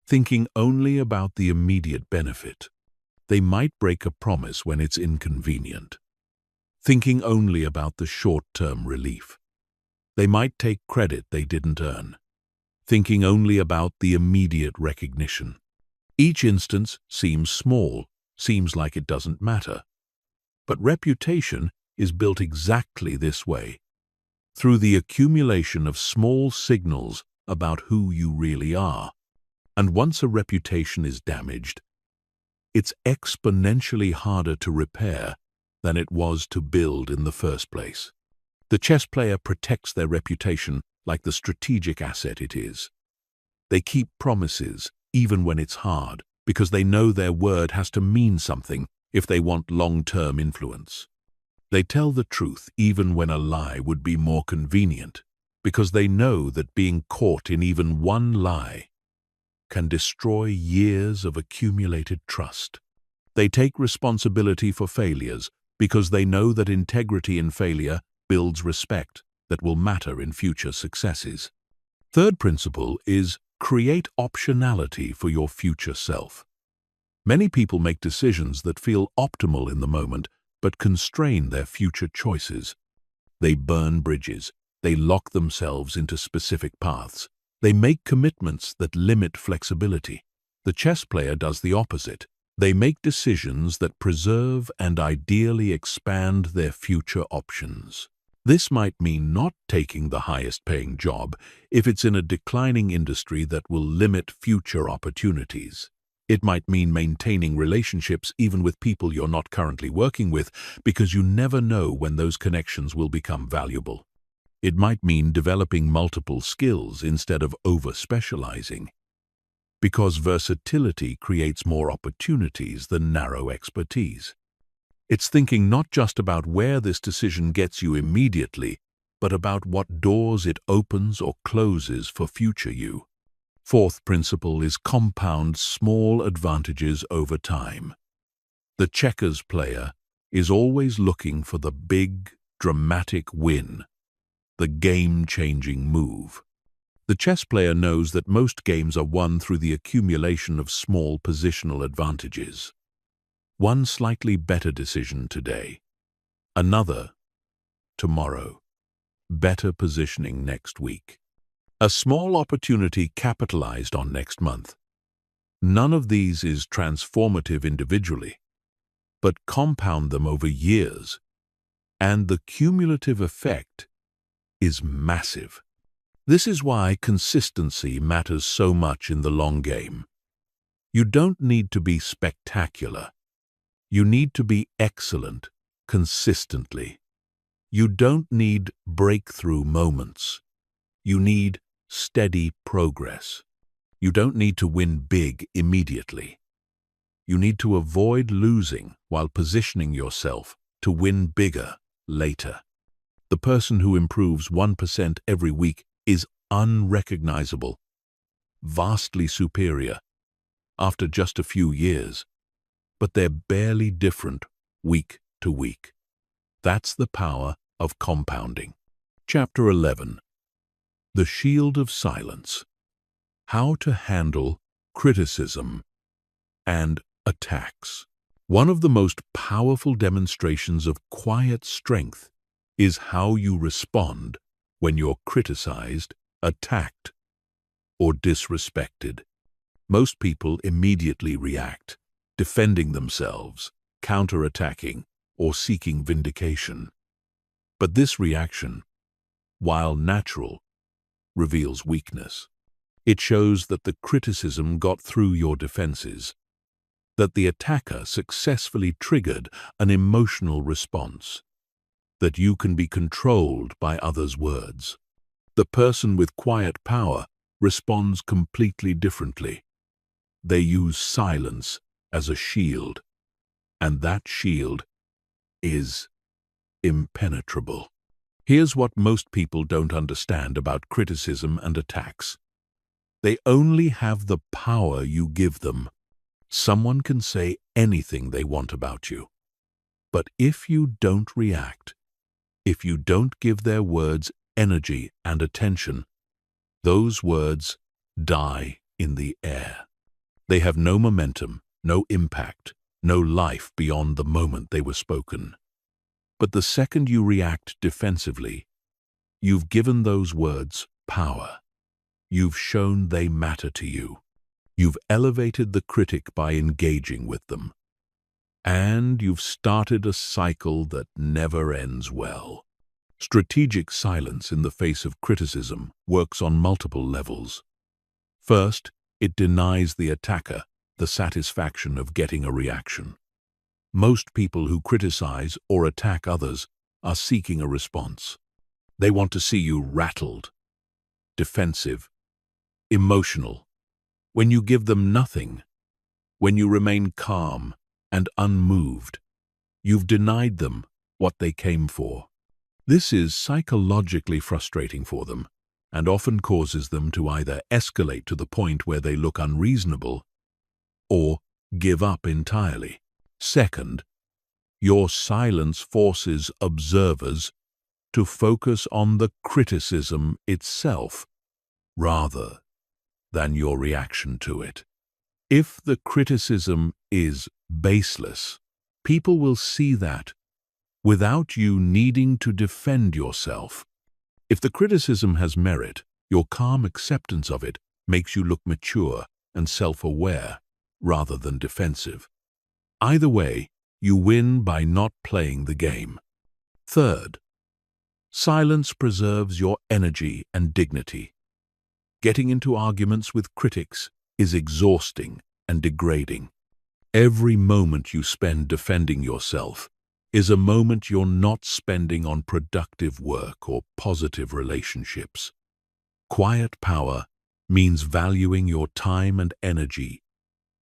thinking only about the immediate benefit. They might break a promise when it's inconvenient, thinking only about the short-term relief. They might take credit they didn't earn, thinking only about the immediate recognition. Each instance seems small, seems like it doesn't matter. But reputation is built exactly this way, through the accumulation of small signals about who you really are. And once a reputation is damaged, it's exponentially harder to repair than it was to build in the first place. The chess player protects their reputation like the strategic asset it is. They keep promises even when it's hard, because they know their word has to mean something if they want long-term influence. They tell the truth even when a lie would be more convenient, because they know that being caught in even one lie can destroy years of accumulated trust. They take responsibility for failures because they know that integrity in failure builds respect that will matter in future successes. Third principle is create optionality for your future self. Many people make decisions that feel optimal in the moment but constrain their future choices. They burn bridges. They lock themselves into specific paths. They make commitments that limit flexibility. The chess player does the opposite. They make decisions that preserve and ideally expand their future options. This might mean not taking the highest-paying job if it's in a declining industry that will limit future opportunities. It might mean maintaining relationships even with people you're not currently working with because you never know when those connections will become valuable. It might mean developing multiple skills instead of over-specializing, because versatility creates more opportunities than narrow expertise. It's thinking not just about where this decision gets you immediately, but about what doors it opens or closes for future you. Fourth principle is compound small advantages over time. The checkers player is always looking for the big, dramatic win, the game-changing move. The chess player knows that most games are won through the accumulation of small positional advantages. One slightly better decision today, another tomorrow, better positioning next week, a small opportunity capitalized on next month. None of these is transformative individually, but compound them over years, and the cumulative effect is massive. This is why consistency matters so much in the long game. You don't need to be spectacular. You need to be excellent consistently. You don't need breakthrough moments. You need steady progress. You don't need to win big immediately. You need to avoid losing while positioning yourself to win bigger later. The person who improves 1% every week is unrecognizable, vastly superior after just a few years, but they're barely different week to week. That's the power of compounding. Chapter 11. The Shield of Silence. How to handle criticism and attacks. One of the most powerful demonstrations of quiet strength is how you respond when you're criticized, attacked, or disrespected. Most people immediately react, defending themselves, counterattacking, or seeking vindication. But this reaction, while natural, reveals weakness. It shows that the criticism got through your defenses, that the attacker successfully triggered an emotional response, that you can be controlled by others' words. The person with quiet power responds completely differently. They use silence as a shield, and that shield is impenetrable. Here's what most people don't understand about criticism and attacks. They only have the power you give them. Someone can say anything they want about you. But if you don't react, if you don't give their words energy and attention, those words die in the air. They have no momentum, no impact, no life beyond the moment they were spoken. But the second you react defensively, you've given those words power. You've shown they matter to you. You've elevated the critic by engaging with them. And you've started a cycle that never ends well. Strategic silence in the face of criticism works on multiple levels. First, it denies the attacker the satisfaction of getting a reaction. Most people who criticize or attack others are seeking a response. They want to see you rattled, defensive, emotional. When you give them nothing, when you remain calm and unmoved, you've denied them what they came for. This is psychologically frustrating for them and often causes them to either escalate to the point where they look unreasonable or give up entirely. Second, your silence forces observers to focus on the criticism itself rather than your reaction to it. If the criticism is baseless, people will see that without you needing to defend yourself. If the criticism has merit, your calm acceptance of it makes you look mature and self-aware rather than defensive. Either way, you win by not playing the game. Third, silence preserves your energy and dignity. Getting into arguments with critics is exhausting and degrading. Every moment you spend defending yourself is a moment you're not spending on productive work or positive relationships. Quiet power means valuing your time and energy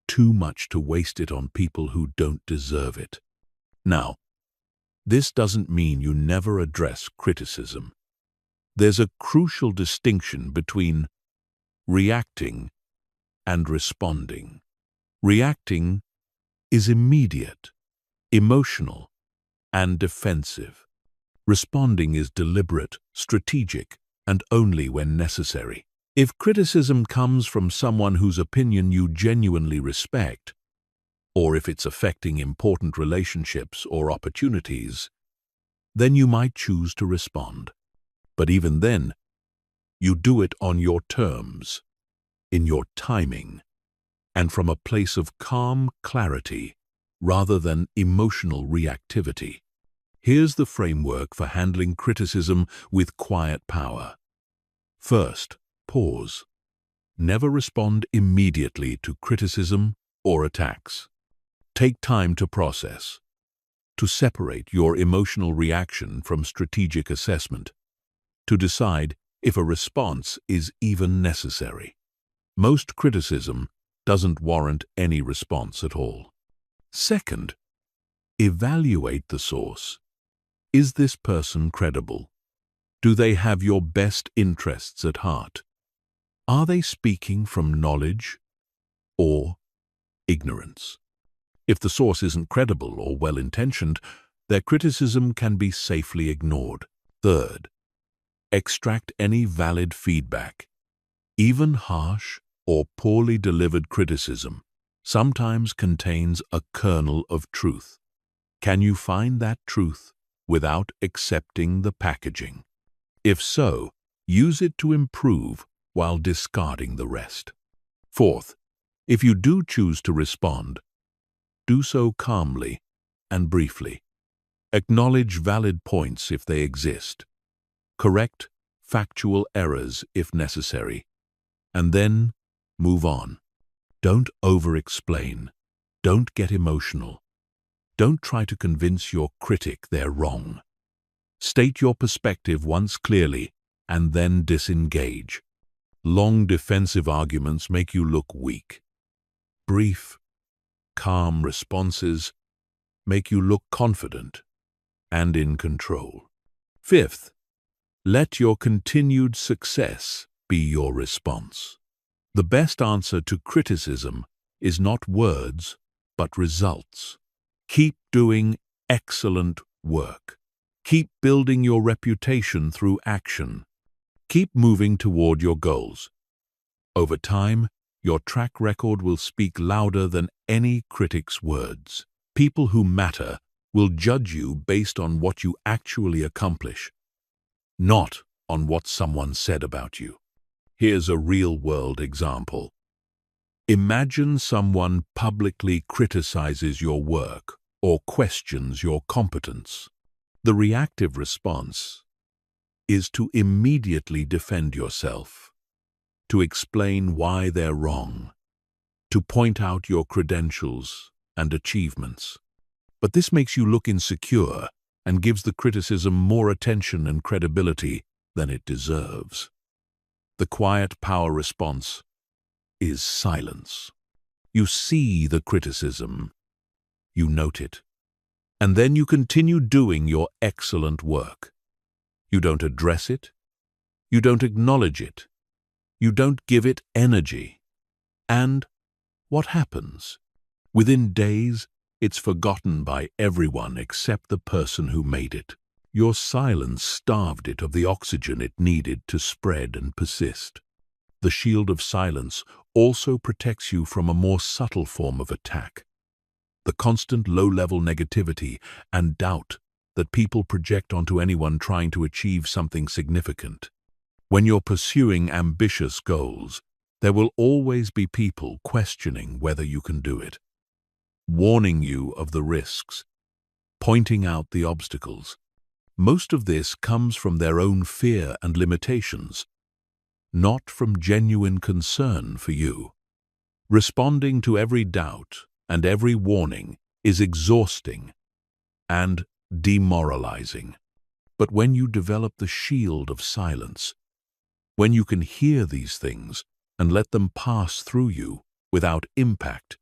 too much to waste it on people who don't deserve it. Now, this doesn't mean you never address criticism. There's a crucial distinction between reacting and responding. Reacting is immediate, emotional, and defensive. Responding is deliberate, strategic, and only when necessary. If criticism comes from someone whose opinion you genuinely respect, or if it's affecting important relationships or opportunities, then you might choose to respond. But even then, you do it on your terms, in your timing, and from a place of calm clarity rather than emotional reactivity. Here's the framework for handling criticism with quiet power. First, pause. Never respond immediately to criticism or attacks. Take time to process, to separate your emotional reaction from strategic assessment, to decide if a response is even necessary. Most criticism doesn't warrant any response at all. Second, evaluate the source. Is this person credible? Do they have your best interests at heart? Are they speaking from knowledge or ignorance? If the source isn't credible or well-intentioned, their criticism can be safely ignored. Third, extract any valid feedback. Even harsh or poorly delivered criticism sometimes contains a kernel of truth. Can you find that truth without accepting the packaging? If so, use it to improve while discarding the rest. Fourth, if you do choose to respond, do so calmly and briefly. Acknowledge valid points if they exist. Correct factual errors if necessary. And then move on. Don't over-explain. Don't get emotional. Don't try to convince your critic they're wrong. State your perspective once clearly and then disengage. Long defensive arguments make you look weak. Brief, calm responses make you look confident and in control. Fifth, let your continued success be your response. The best answer to criticism is not words, but results. Keep doing excellent work. Keep building your reputation through action. Keep moving toward your goals. Over time, your track record will speak louder than any critic's words. People who matter will judge you based on what you actually accomplish, not on what someone said about you. Here's a real-world example. Imagine someone publicly criticizes your work or questions your competence. The reactive response is to immediately defend yourself, to explain why they're wrong, to point out your credentials and achievements. But this makes you look insecure and gives the criticism more attention and credibility than it deserves. The quiet power response is silence. You see the criticism, you note it, and then you continue doing your excellent work. You don't address it, you don't acknowledge it, you don't give it energy. And what happens? Within days, it's forgotten by everyone except the person who made it. Your silence starved it of the oxygen it needed to spread and persist. The shield of silence also protects you from a more subtle form of attack. The constant low-level negativity and doubt that people project onto anyone trying to achieve something significant. When you're pursuing ambitious goals, there will always be people questioning whether you can do it, warning you of the risks, pointing out the obstacles. Most of this comes from their own fear and limitations, not from genuine concern for you. Responding to every doubt and every warning is exhausting and demoralizing. But when you develop the shield of silence, when you can hear these things and let them pass through you without impact,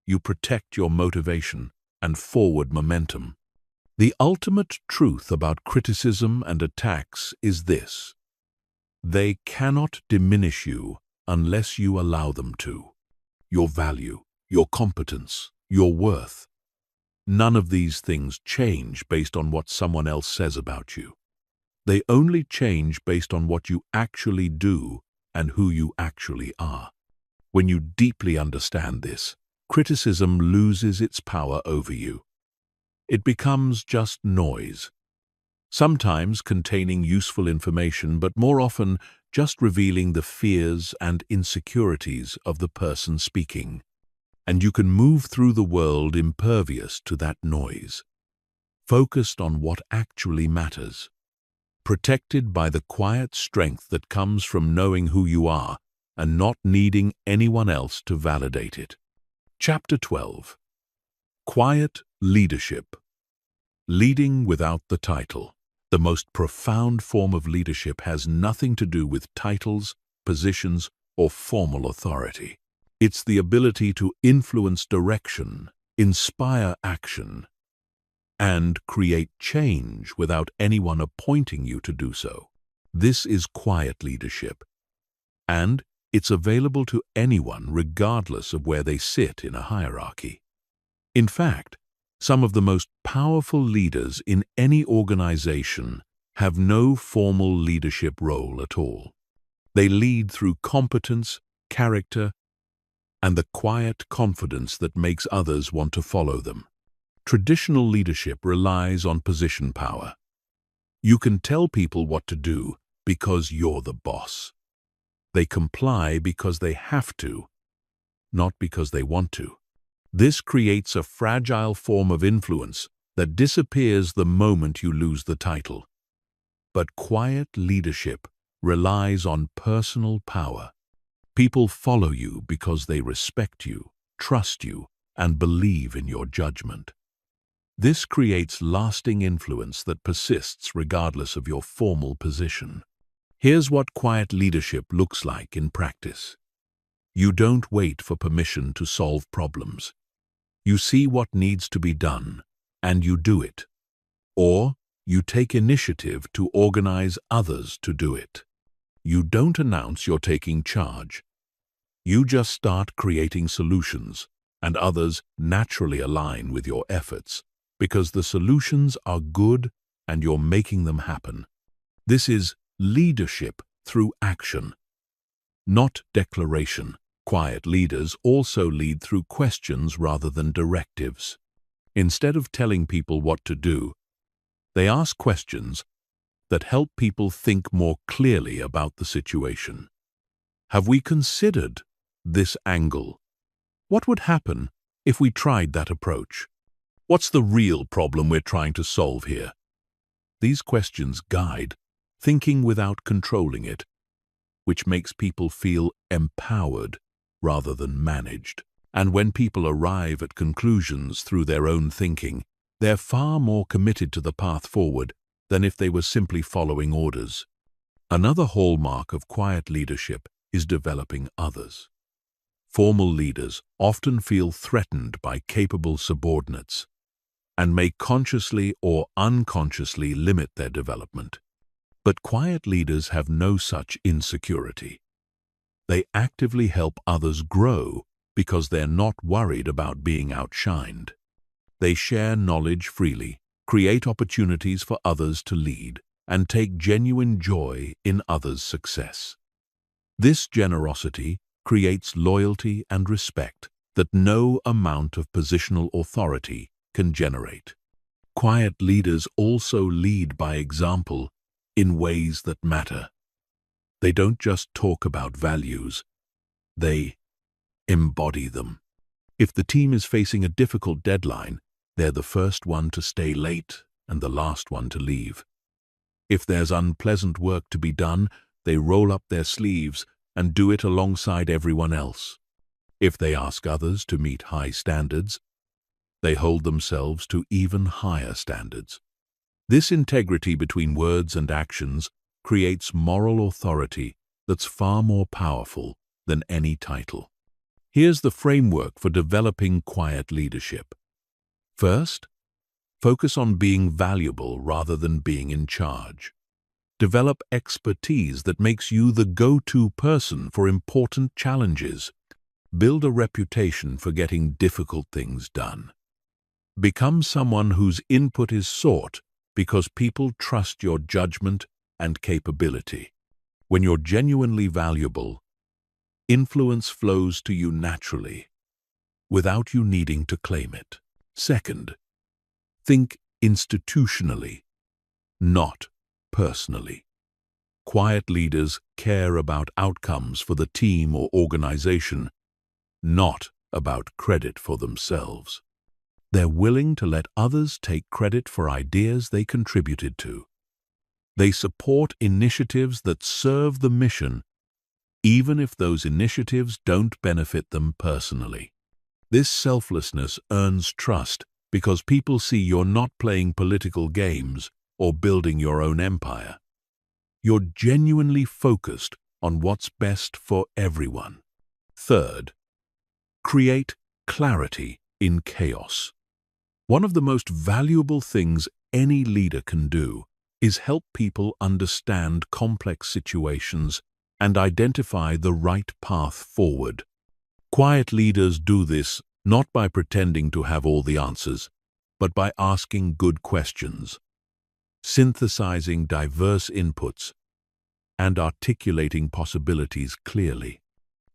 you protect your motivation and forward momentum. The ultimate truth about criticism and attacks is this: they cannot diminish you unless you allow them to. Your value, your competence, your worth. None of these things change based on what someone else says about you. They only change based on what you actually do and who you actually are. When you deeply understand this, criticism loses its power over you. It becomes just noise, sometimes containing useful information, but more often just revealing the fears and insecurities of the person speaking. And you can move through the world impervious to that noise, focused on what actually matters, protected by the quiet strength that comes from knowing who you are and not needing anyone else to validate it. Chapter 12. Quiet Leadership. Leading without the title. The most profound form of leadership has nothing to do with titles, positions, or formal authority. It's the ability to influence direction, inspire action, and create change without anyone appointing you to do so. This is quiet leadership, and it's available to anyone regardless of where they sit in a hierarchy. In fact, some of the most powerful leaders in any organization have no formal leadership role at all. They lead through competence, character, and the quiet confidence that makes others want to follow them. Traditional leadership relies on position power. You can tell people what to do because you're the boss. They comply because they have to, not because they want to. This creates a fragile form of influence that disappears the moment you lose the title. But quiet leadership relies on personal power. People follow you because they respect you, trust you, and believe in your judgment. This creates lasting influence that persists regardless of your formal position. Here's what quiet leadership looks like in practice. You don't wait for permission to solve problems. You see what needs to be done, and you do it. Or you take initiative to organize others to do it. You don't announce you're taking charge. You just start creating solutions, and others naturally align with your efforts, because the solutions are good and you're making them happen. This is leadership through action, not declaration. Quiet leaders also lead through questions rather than directives. Instead of telling people what to do, they ask questions that help people think more clearly about the situation. Have we considered this angle? What would happen if we tried that approach? What's the real problem we're trying to solve here? These questions guide thinking without controlling it, which makes people feel empowered rather than managed. And when people arrive at conclusions through their own thinking, they're far more committed to the path forward than if they were simply following orders. Another hallmark of quiet leadership is developing others. Formal leaders often feel threatened by capable subordinates and may consciously or unconsciously limit their development. But quiet leaders have no such insecurity. They actively help others grow because they're not worried about being outshined. They share knowledge freely, create opportunities for others to lead, and take genuine joy in others' success. This generosity creates loyalty and respect that no amount of positional authority can generate. Quiet leaders also lead by example in ways that matter. They don't just talk about values, they embody them. If the team is facing a difficult deadline, they're the first one to stay late and the last one to leave. If there's unpleasant work to be done, they roll up their sleeves and do it alongside everyone else. If they ask others to meet high standards, they hold themselves to even higher standards. This integrity between words and actions creates moral authority that's far more powerful than any title. Here's the framework for developing quiet leadership. First, focus on being valuable rather than being in charge. Develop expertise that makes you the go-to person for important challenges. Build a reputation for getting difficult things done. Become someone whose input is sought because people trust your judgment and capability. When you're genuinely valuable, influence flows to you naturally, without you needing to claim it. Second, think institutionally, not personally. Quiet leaders care about outcomes for the team or organization, not about credit for themselves. They're willing to let others take credit for ideas they contributed to. They support initiatives that serve the mission, even if those initiatives don't benefit them personally. This selflessness earns trust because people see you're not playing political games or building your own empire. You're genuinely focused on what's best for everyone. Third, create clarity in chaos. One of the most valuable things any leader can do is help people understand complex situations and identify the right path forward. Quiet leaders do this not by pretending to have all the answers, but by asking good questions, synthesizing diverse inputs, and articulating possibilities clearly.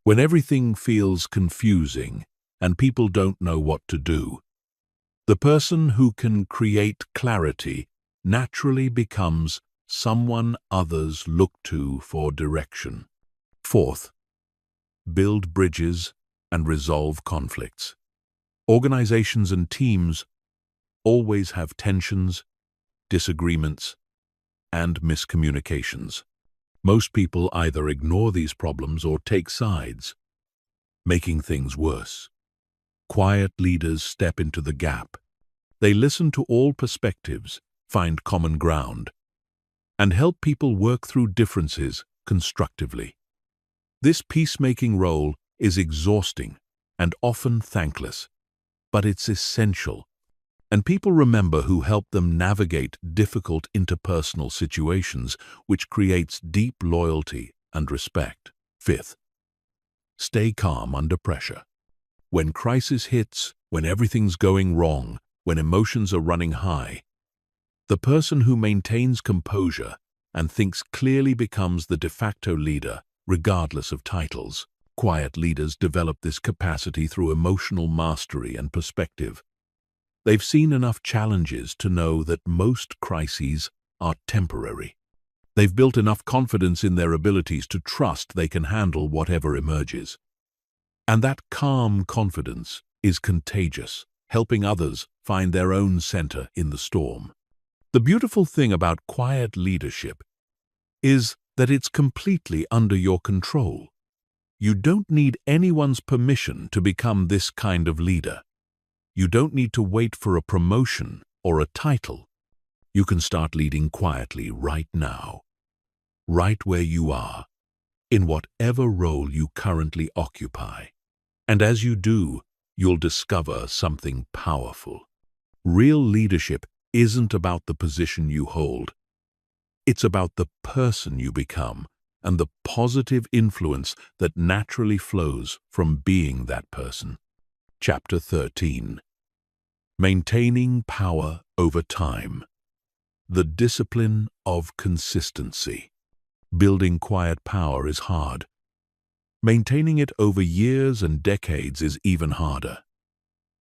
When everything feels confusing and people don't know what to do, the person who can create clarity naturally becomes someone others look to for direction. Fourth, build bridges and resolve conflicts. Organizations and teams always have tensions, disagreements, and miscommunications. Most people either ignore these problems or take sides, making things worse. Quiet leaders step into the gap. They listen to all perspectives, find common ground, and help people work through differences constructively. This peacemaking role is exhausting and often thankless, but it's essential, and people remember who helped them navigate difficult interpersonal situations, which creates deep loyalty and respect. Fifth, stay calm under pressure. When crisis hits, when everything's going wrong, when emotions are running high, the person who maintains composure and thinks clearly becomes the de facto leader, regardless of titles. Quiet leaders develop this capacity through emotional mastery and perspective. They've seen enough challenges to know that most crises are temporary. They've built enough confidence in their abilities to trust they can handle whatever emerges. And that calm confidence is contagious, helping others find their own center in the storm. The beautiful thing about quiet leadership is that it's completely under your control. You don't need anyone's permission to become this kind of leader. You don't need to wait for a promotion or a title. You can start leading quietly right now, right where you are, in whatever role you currently occupy. And as you do, you'll discover something powerful. Real leadership isn't about the position you hold. It's about the person you become and the positive influence that naturally flows from being that person. Chapter 13. Maintaining power over time. The discipline of consistency. Building quiet power is hard. Maintaining it over years and decades is even harder.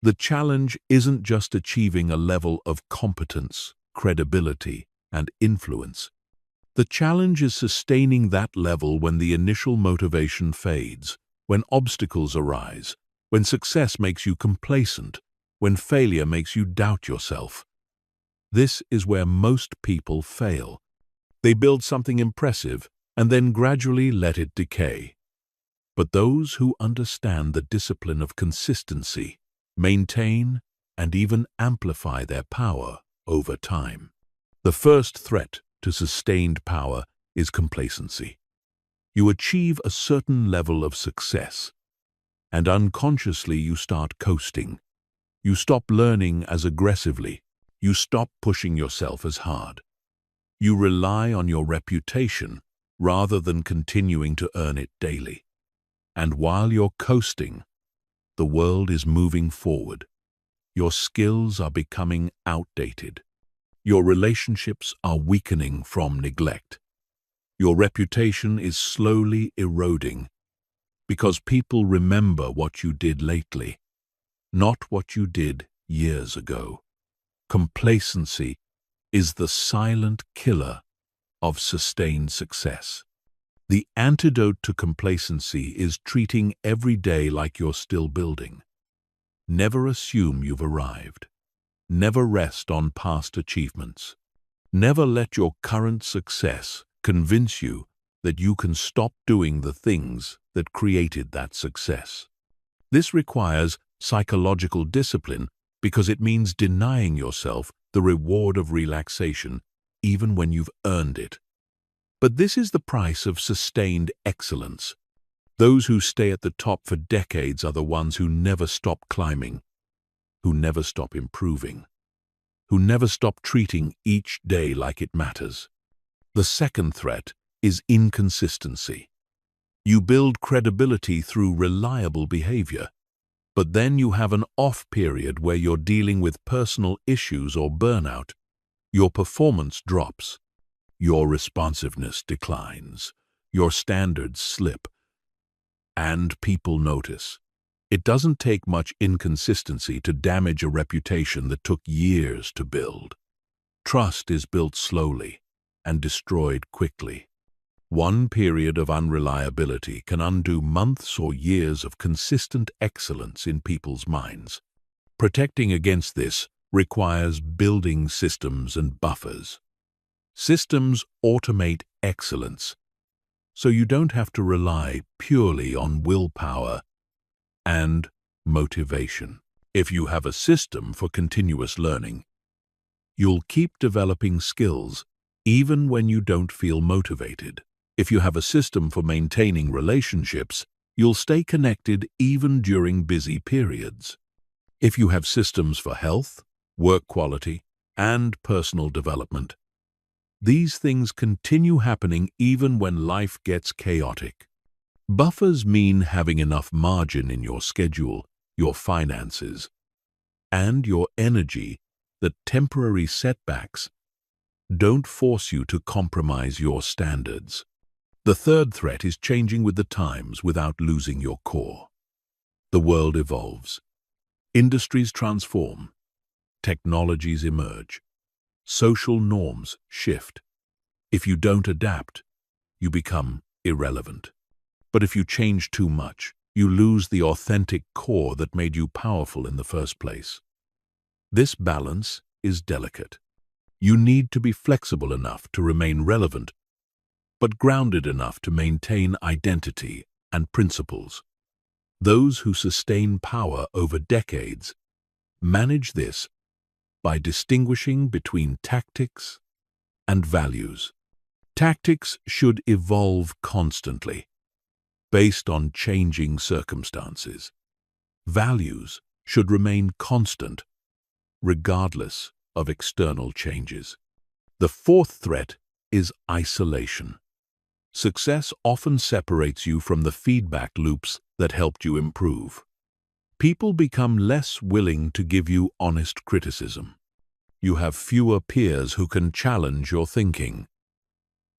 The challenge isn't just achieving a level of competence, credibility, and influence. The challenge is sustaining that level when the initial motivation fades, when obstacles arise, when success makes you complacent, when failure makes you doubt yourself. This is where most people fail. They build something impressive and then gradually let it decay. But those who understand the discipline of consistency maintain and even amplify their power over time. The first threat to sustained power is complacency. You achieve a certain level of success, and unconsciously you start coasting. You stop learning as aggressively. You stop pushing yourself as hard. You rely on your reputation rather than continuing to earn it daily. And while you're coasting, the world is moving forward. Your skills are becoming outdated. Your relationships are weakening from neglect. Your reputation is slowly eroding because people remember what you did lately, not what you did years ago. Complacency is the silent killer of sustained success. The antidote to complacency is treating every day like you're still building. Never assume you've arrived. Never rest on past achievements. Never let your current success convince you that you can stop doing the things that created that success. This requires psychological discipline because it means denying yourself the reward of relaxation even when you've earned it. But this is the price of sustained excellence. Those who stay at the top for decades are the ones who never stop climbing, who never stop improving, who never stop treating each day like it matters. The second threat is inconsistency. You build credibility through reliable behavior, but then you have an off period where you're dealing with personal issues or burnout. Your performance drops, your responsiveness declines, your standards slip, and people notice. It doesn't take much inconsistency to damage a reputation that took years to build. Trust is built slowly and destroyed quickly. One period of unreliability can undo months or years of consistent excellence in people's minds. Protecting against this requires building systems and buffers. Systems automate excellence, so you don't have to rely purely on willpower and motivation. If you have a system for continuous learning, you'll keep developing skills even when you don't feel motivated. If you have a system for maintaining relationships, you'll stay connected even during busy periods. If you have systems for health, work quality, and personal development, these things continue happening even when life gets chaotic. Buffers mean having enough margin in your schedule, your finances, and your energy that temporary setbacks don't force you to compromise your standards. The third threat is changing with the times without losing your core. The world evolves. Industries transform. Technologies emerge. Social norms shift. If you don't adapt, you become irrelevant. But if you change too much, you lose the authentic core that made you powerful in the first place. This balance is delicate. You need to be flexible enough to remain relevant, but grounded enough to maintain identity and principles. Those who sustain power over decades manage this by distinguishing between tactics and values. Tactics should evolve constantly, based on changing circumstances. Values should remain constant, regardless of external changes. The fourth threat is isolation. Success often separates you from the feedback loops that helped you improve. People become less willing to give you honest criticism. You have fewer peers who can challenge your thinking.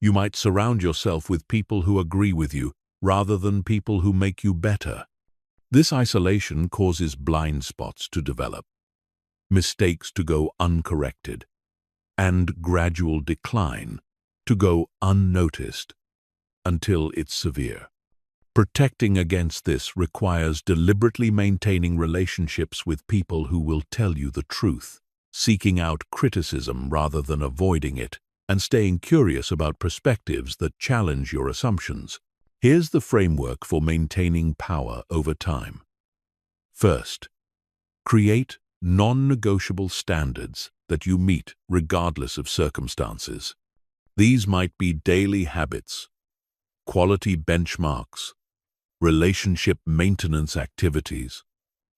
You might surround yourself with people who agree with you rather than people who make you better. This isolation causes blind spots to develop, mistakes to go uncorrected, and gradual decline to go unnoticed until it's severe. Protecting against this requires deliberately maintaining relationships with people who will tell you the truth, seeking out criticism rather than avoiding it, and staying curious about perspectives that challenge your assumptions. Here's the framework for maintaining power over time. First, create non-negotiable standards that you meet regardless of circumstances. These might be daily habits, quality benchmarks, relationship maintenance activities,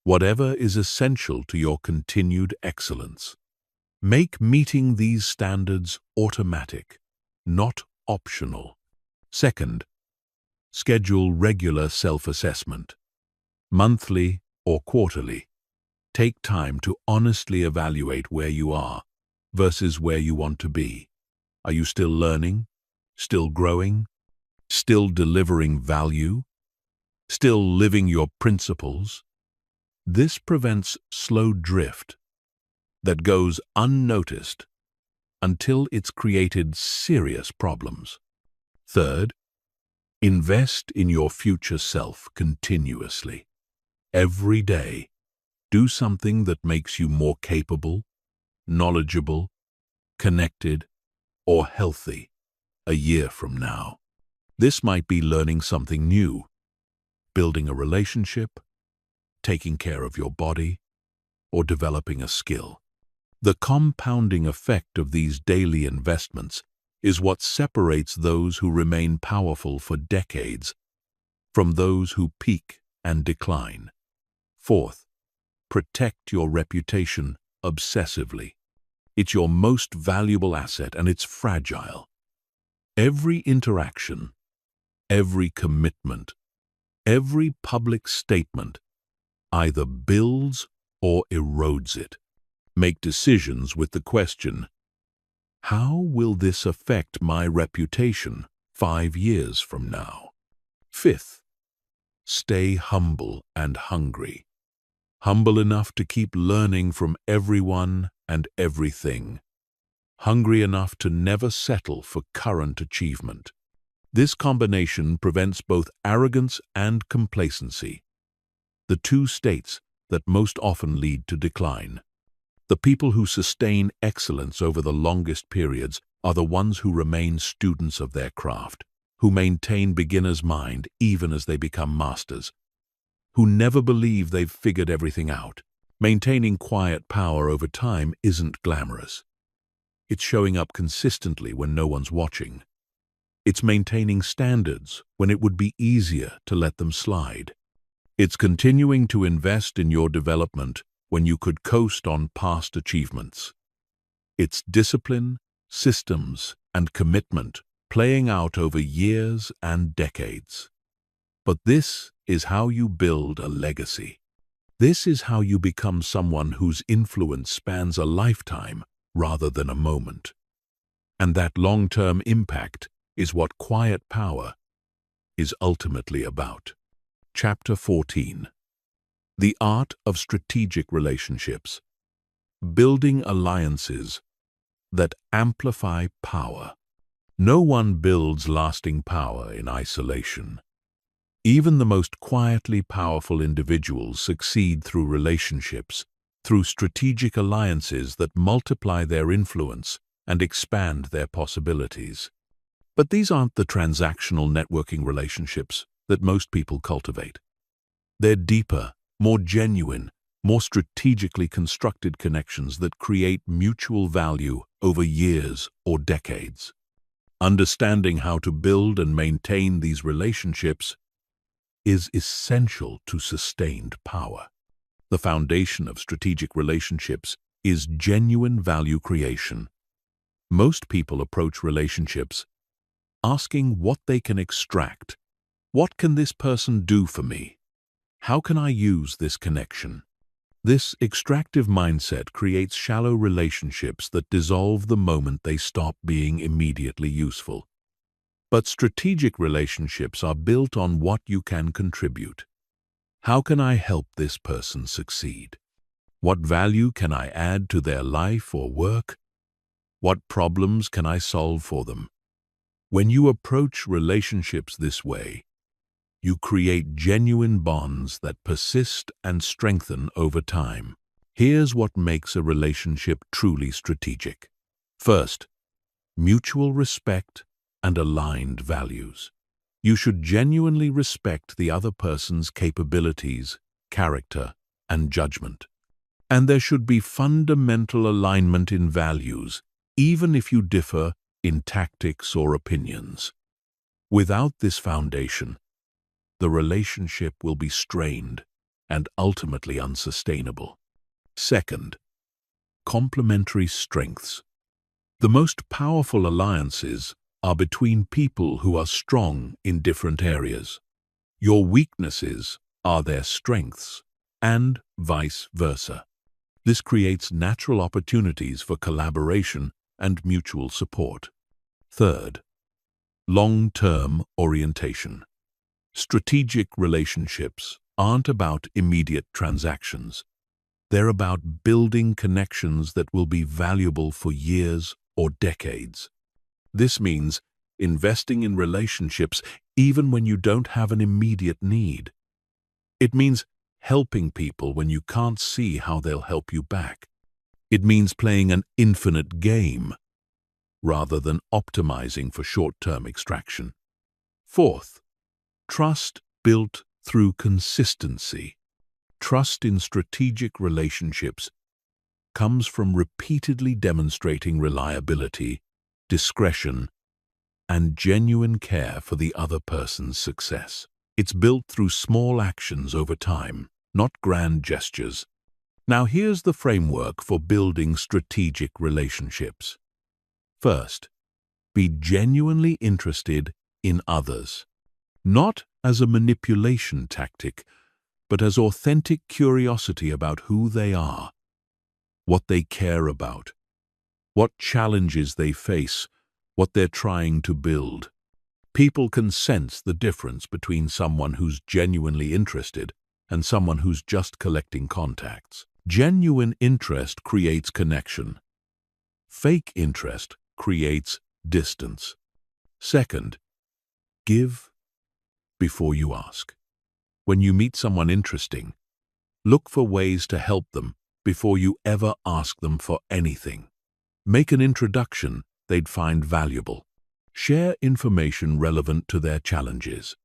whatever is essential to your continued excellence. Make meeting these standards automatic, not optional. Second, schedule regular self-assessment. Monthly or quarterly, take time to honestly evaluate where you are versus where you want to be. Are you still learning? Still growing? Still delivering value? Still living your principles? This prevents slow drift that goes unnoticed until it's created serious problems. Third, invest in your future self continuously. Every day, do something that makes you more capable, knowledgeable, connected, or healthy a year from now. This might be learning something new, building a relationship, taking care of your body, or developing a skill. The compounding effect of these daily investments is what separates those who remain powerful for decades from those who peak and decline. Fourth, protect your reputation obsessively. It's your most valuable asset, and it's fragile. Every interaction, every commitment, every public statement either builds or erodes it. Make decisions with the question, how will this affect my reputation 5 years from now? Fifth, stay humble and hungry. Humble enough to keep learning from everyone and everything. Hungry enough to never settle for current achievement. This combination prevents both arrogance and complacency, the two states that most often lead to decline. The people who sustain excellence over the longest periods are the ones who remain students of their craft, who maintain beginner's mind even as they become masters, who never believe they've figured everything out. Maintaining quiet power over time isn't glamorous. It's showing up consistently when no one's watching. It's maintaining standards when it would be easier to let them slide. It's continuing to invest in your development when you could coast on past achievements. It's discipline, systems, and commitment playing out over years and decades. But this is how you build a legacy. This is how you become someone whose influence spans a lifetime rather than a moment. And that long-term impact is what quiet power is ultimately about. Chapter 14. The Art of Strategic Relationships. Building alliances that amplify power. No one builds lasting power in isolation. Even the most quietly powerful individuals succeed through relationships, through strategic alliances that multiply their influence and expand their possibilities. But these aren't the transactional networking relationships that most people cultivate. They're deeper, more genuine, more strategically constructed connections that create mutual value over years or decades. Understanding how to build and maintain these relationships is essential to sustained power. The foundation of strategic relationships is genuine value creation. Most people approach relationships asking what they can extract. What can this person do for me? How can I use this connection? This extractive mindset creates shallow relationships that dissolve the moment they stop being immediately useful. But strategic relationships are built on what you can contribute. How can I help this person succeed? What value can I add to their life or work? What problems can I solve for them? When you approach relationships this way, you create genuine bonds that persist and strengthen over time. Here's what makes a relationship truly strategic. First, mutual respect and aligned values. You should genuinely respect the other person's capabilities, character, and judgment. And there should be fundamental alignment in values, even if you differ in tactics or opinions. Without this foundation, the relationship will be strained and ultimately unsustainable. Second, complementary strengths. The most powerful alliances are between people who are strong in different areas. Your weaknesses are their strengths, and vice versa. This creates natural opportunities for collaboration and mutual support. Third, long-term orientation. Strategic relationships aren't about immediate transactions. They're about building connections that will be valuable for years or decades. This means investing in relationships even when you don't have an immediate need. It means helping people when you can't see how they'll help you back. It means playing an infinite game rather than optimizing for short-term extraction. Fourth, trust built through consistency. Trust in strategic relationships comes from repeatedly demonstrating reliability, discretion, and genuine care for the other person's success. It's built through small actions over time, not grand gestures. Now here's the framework for building strategic relationships. First, be genuinely interested in others, not as a manipulation tactic, but as authentic curiosity about who they are, what they care about, what challenges they face, what they're trying to build. People can sense the difference between someone who's genuinely interested and someone who's just collecting contacts. Genuine interest creates connection. Fake interest creates distance. Second, give before you ask. When you meet someone interesting, look for ways to help them before you ever ask them for anything. Make an introduction they'd find valuable. Share information relevant to their challenges.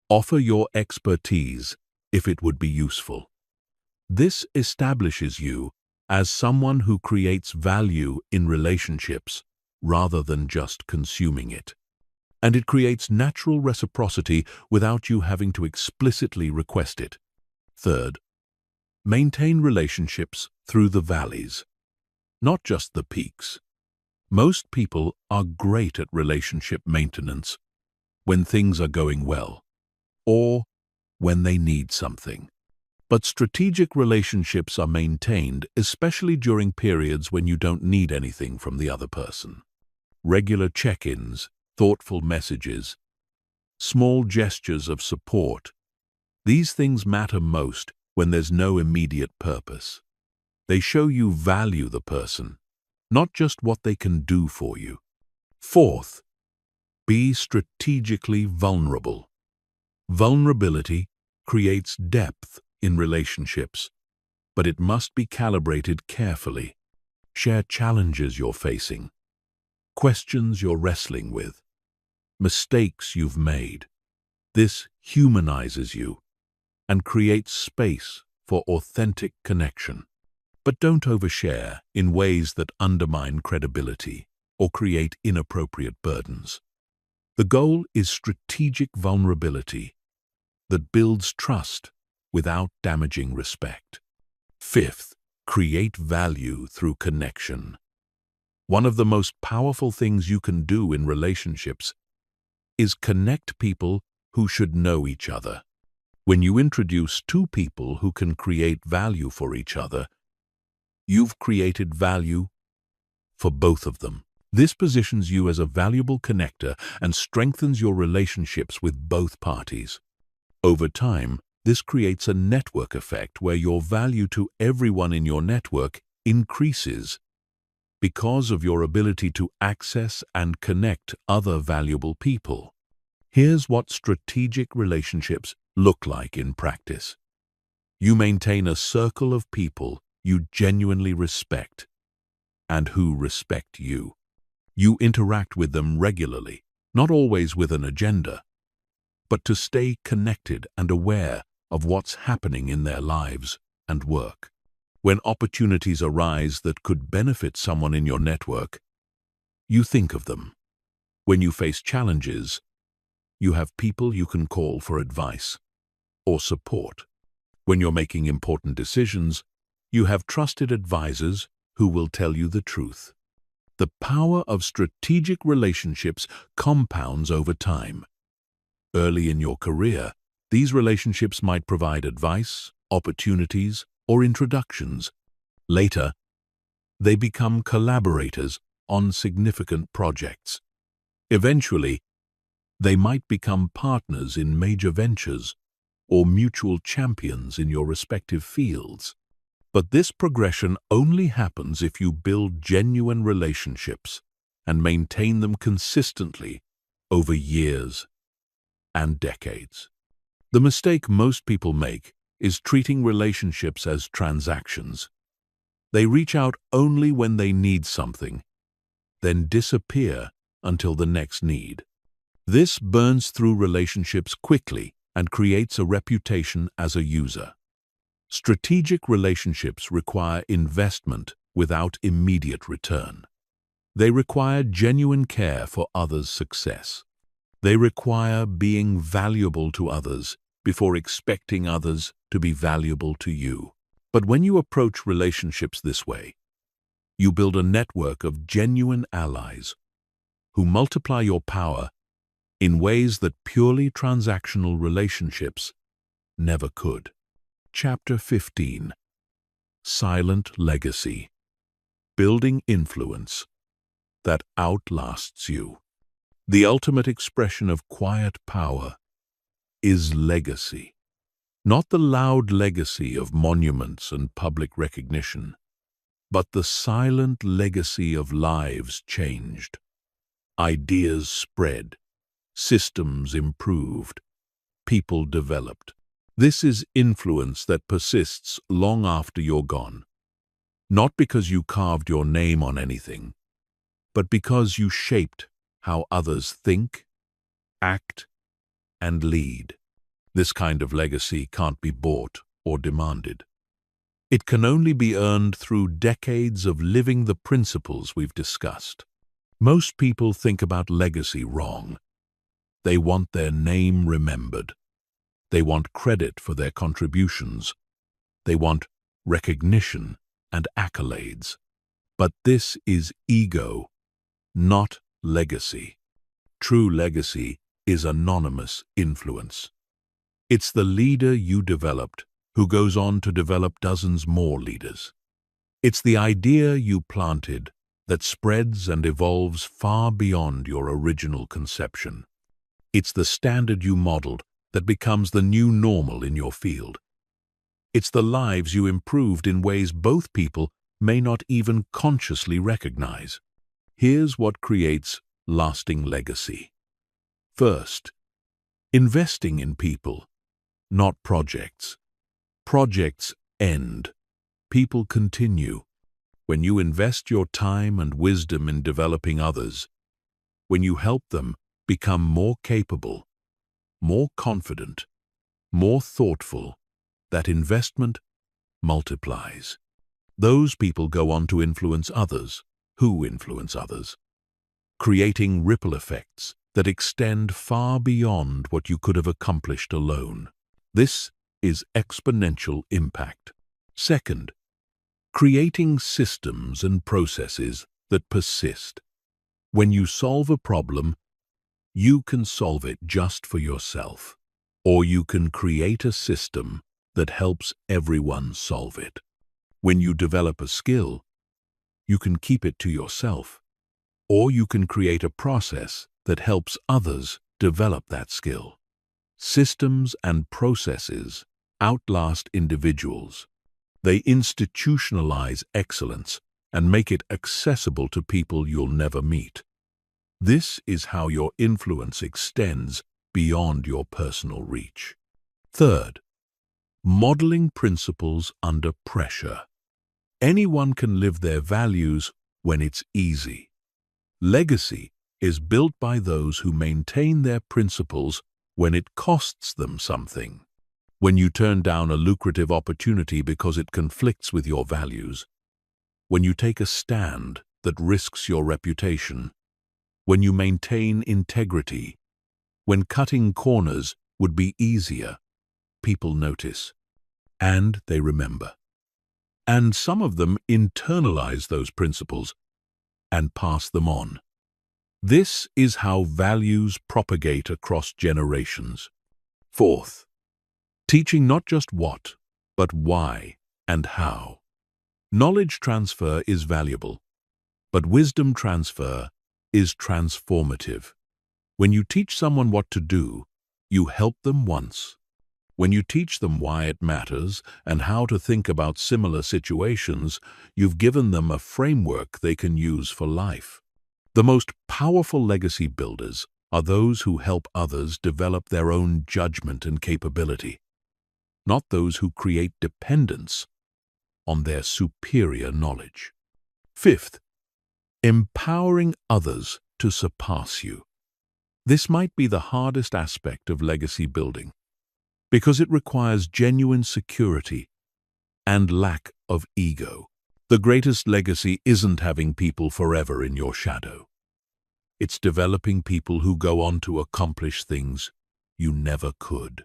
Offer your expertise if it would be useful. This establishes you as someone who creates value in relationships rather than just consuming it. And it creates natural reciprocity without you having to explicitly request it. Third, maintain relationships through the valleys, not just the peaks. Most people are great at relationship maintenance when things are going well, or when they need something. But strategic relationships are maintained especially during periods when you don't need anything from the other person. Regular check-ins, thoughtful messages, small gestures of support. These things matter most when there's no immediate purpose. They show you value the person, not just what they can do for you. Fourth, be strategically vulnerable. Vulnerability creates depth in relationships, but it must be calibrated carefully. Share challenges you're facing, questions you're wrestling with, mistakes you've made. This humanizes you and creates space for authentic connection. But don't overshare in ways that undermine credibility or create inappropriate burdens. The goal is strategic vulnerability that builds trust without damaging respect. Fifth, create value through connection. One of the most powerful things you can do in relationships is connect people who should know each other. When you introduce two people who can create value for each other, you've created value for both of them. This positions you as a valuable connector and strengthens your relationships with both parties. Over time, this creates a network effect where your value to everyone in your network increases because of your ability to access and connect other valuable people. Here's what strategic relationships look like in practice. You maintain a circle of people you genuinely respect and who respect you. You interact with them regularly, not always with an agenda, but to stay connected and aware of what's happening in their lives and work. When opportunities arise that could benefit someone in your network, you think of them. When you face challenges, you have people you can call for advice or support. When you're making important decisions, you have trusted advisors who will tell you the truth. The power of strategic relationships compounds over time. Early in your career, these relationships might provide advice, opportunities, or introductions. Later, they become collaborators on significant projects. Eventually, they might become partners in major ventures or mutual champions in your respective fields. But this progression only happens if you build genuine relationships and maintain them consistently over years and decades. The mistake most people make is treating relationships as transactions. They reach out only when they need something, then disappear until the next need. This burns through relationships quickly and creates a reputation as a user. Strategic relationships require investment without immediate return. They require genuine care for others' success. They require being valuable to others before expecting others to be valuable to you. But when you approach relationships this way, you build a network of genuine allies who multiply your power in ways that purely transactional relationships never could. Chapter 15. Silent Legacy. Building influence that outlasts you. The ultimate expression of quiet power is legacy. Not the loud legacy of monuments and public recognition, but the silent legacy of lives changed, ideas spread, systems improved, people developed. This is influence that persists long after you're gone, not because you carved your name on anything, but because you shaped how others think, act, and lead. This kind of legacy can't be bought or demanded. It can only be earned through decades of living the principles we've discussed. Most people think about legacy wrong. They want their name remembered. They want credit for their contributions. They want recognition and accolades. But this is ego, not legacy. True legacy is anonymous influence. It's the leader you developed who goes on to develop dozens more leaders. It's the idea you planted that spreads and evolves far beyond your original conception. It's the standard you modeled that becomes the new normal in your field. It's the lives you improved in ways both people may not even consciously recognize. Here's what creates lasting legacy. First, investing in people, not projects. Projects end. People continue. When you invest your time and wisdom in developing others, when you help them become more capable, more confident, more thoughtful, that investment multiplies. Those people go on to influence others, who influence others, creating ripple effects that extend far beyond what you could have accomplished alone. This is exponential impact. Second, creating systems and processes that persist. When you solve a problem, you can solve it just for yourself, or you can create a system that helps everyone solve it. When you develop a skill, you can keep it to yourself, or you can create a process that helps others develop that skill. Systems and processes outlast individuals. They institutionalize excellence and make it accessible to people you'll never meet. This is how your influence extends beyond your personal reach. Third, modeling principles under pressure. Anyone can live their values when it's easy. Legacy is built by those who maintain their principles when it costs them something. When you turn down a lucrative opportunity because it conflicts with your values, when you take a stand that risks your reputation, when you maintain integrity, when cutting corners would be easier, people notice, and they remember. And some of them internalize those principles and pass them on. This is how values propagate across generations. Fourth, teaching not just what, but why and how. Knowledge transfer is valuable, but wisdom transfer is transformative. When you teach someone what to do, you help them once. When you teach them why it matters and how to think about similar situations, you've given them a framework they can use for life. The most powerful legacy builders are those who help others develop their own judgment and capability, not those who create dependence on their superior knowledge. Fifth, empowering others to surpass you. This might be the hardest aspect of legacy building, because it requires genuine security and lack of ego. The greatest legacy isn't having people forever in your shadow. It's developing people who go on to accomplish things you never could.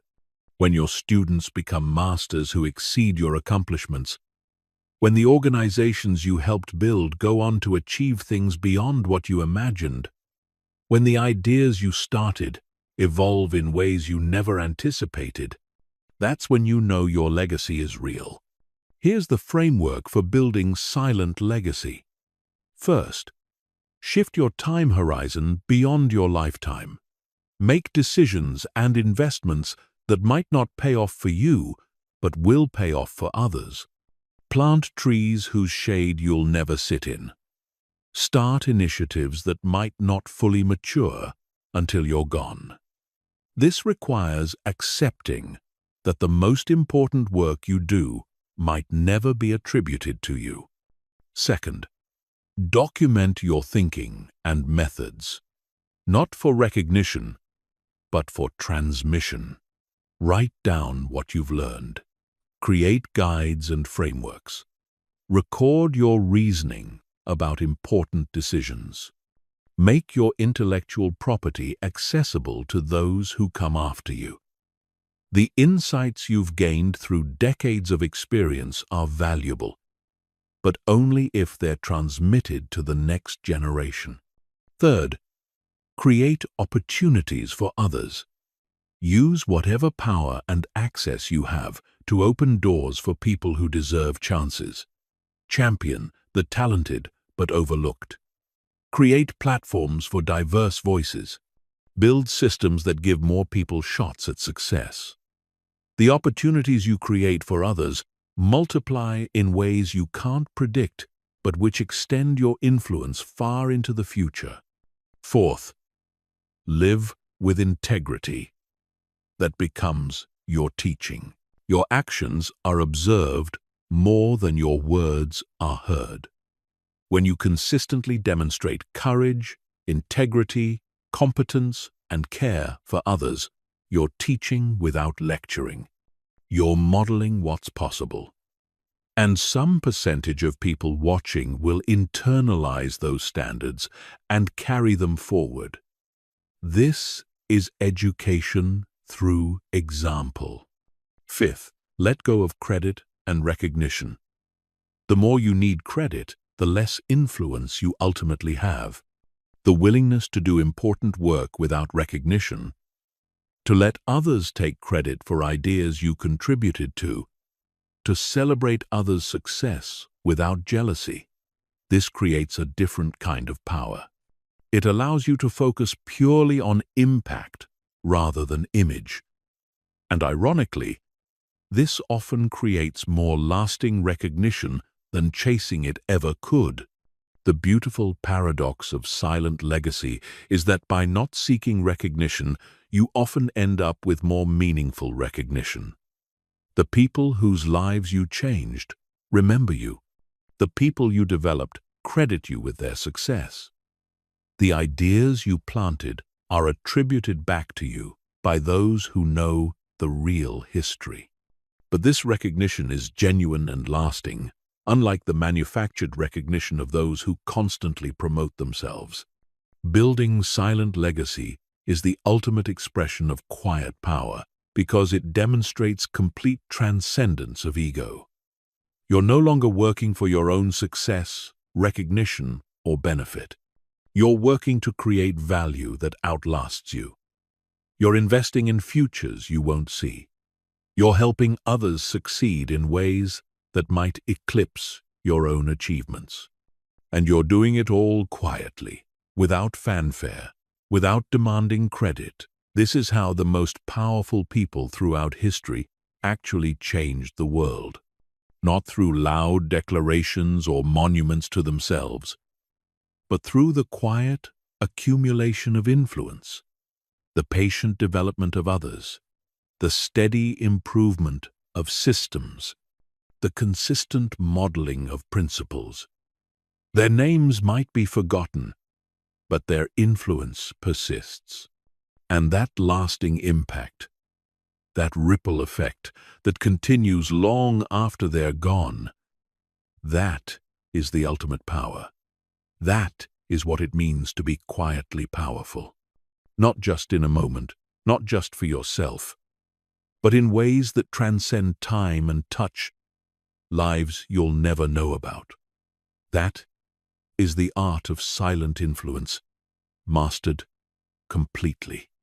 When your students become masters who exceed your accomplishments, when the organizations you helped build go on to achieve things beyond what you imagined, when the ideas you started evolve in ways you never anticipated, that's when you know your legacy is real. Here's the framework for building silent legacy. First, shift your time horizon beyond your lifetime. Make decisions and investments that might not pay off for you, but will pay off for others. Plant trees whose shade you'll never sit in. Start initiatives that might not fully mature until you're gone. This requires accepting that the most important work you do might never be attributed to you. Second, document your thinking and methods, not for recognition, but for transmission. Write down what you've learned. Create guides and frameworks. Record your reasoning about important decisions. Make your intellectual property accessible to those who come after you. The insights you've gained through decades of experience are valuable, but only if they're transmitted to the next generation. Third, create opportunities for others. Use whatever power and access you have to open doors for people who deserve chances. Champion the talented but overlooked. Create platforms for diverse voices. Build systems that give more people shots at success. The opportunities you create for others multiply in ways you can't predict, but which extend your influence far into the future. Fourth, live with integrity. That becomes your teaching. Your actions are observed more than your words are heard. When you consistently demonstrate courage, integrity, competence, and care for others, you're teaching without lecturing. You're modeling what's possible. And some percentage of people watching will internalize those standards and carry them forward. This is education through example. Fifth, let go of credit and recognition. The more you need credit, the less influence you ultimately have. The willingness to do important work without recognition, to let others take credit for ideas you contributed to celebrate others' success without jealousy. This creates a different kind of power. It allows you to focus purely on impact rather than image. And ironically, this often creates more lasting recognition than chasing it ever could. The beautiful paradox of silent legacy is that by not seeking recognition, you often end up with more meaningful recognition. The people whose lives you changed remember you. The people you developed credit you with their success. The ideas you planted are attributed back to you by those who know the real history. But this recognition is genuine and lasting, unlike the manufactured recognition of those who constantly promote themselves. Building silent legacy is the ultimate expression of quiet power because it demonstrates complete transcendence of ego. You're no longer working for your own success, recognition, or benefit. You're working to create value that outlasts you. You're investing in futures you won't see. You're helping others succeed in ways that might eclipse your own achievements. And you're doing it all quietly, without fanfare, without demanding credit. This is how the most powerful people throughout history actually changed the world. Not through loud declarations or monuments to themselves, but through the quiet accumulation of influence, the patient development of others, the steady improvement of systems, the consistent modeling of principles. Their names might be forgotten, but their influence persists. And that lasting impact, that ripple effect that continues long after they're gone, that is the ultimate power. That is what it means to be quietly powerful. Not just in a moment, not just for yourself, but in ways that transcend time and touch lives you'll never know about. That is the art of silent influence, mastered completely.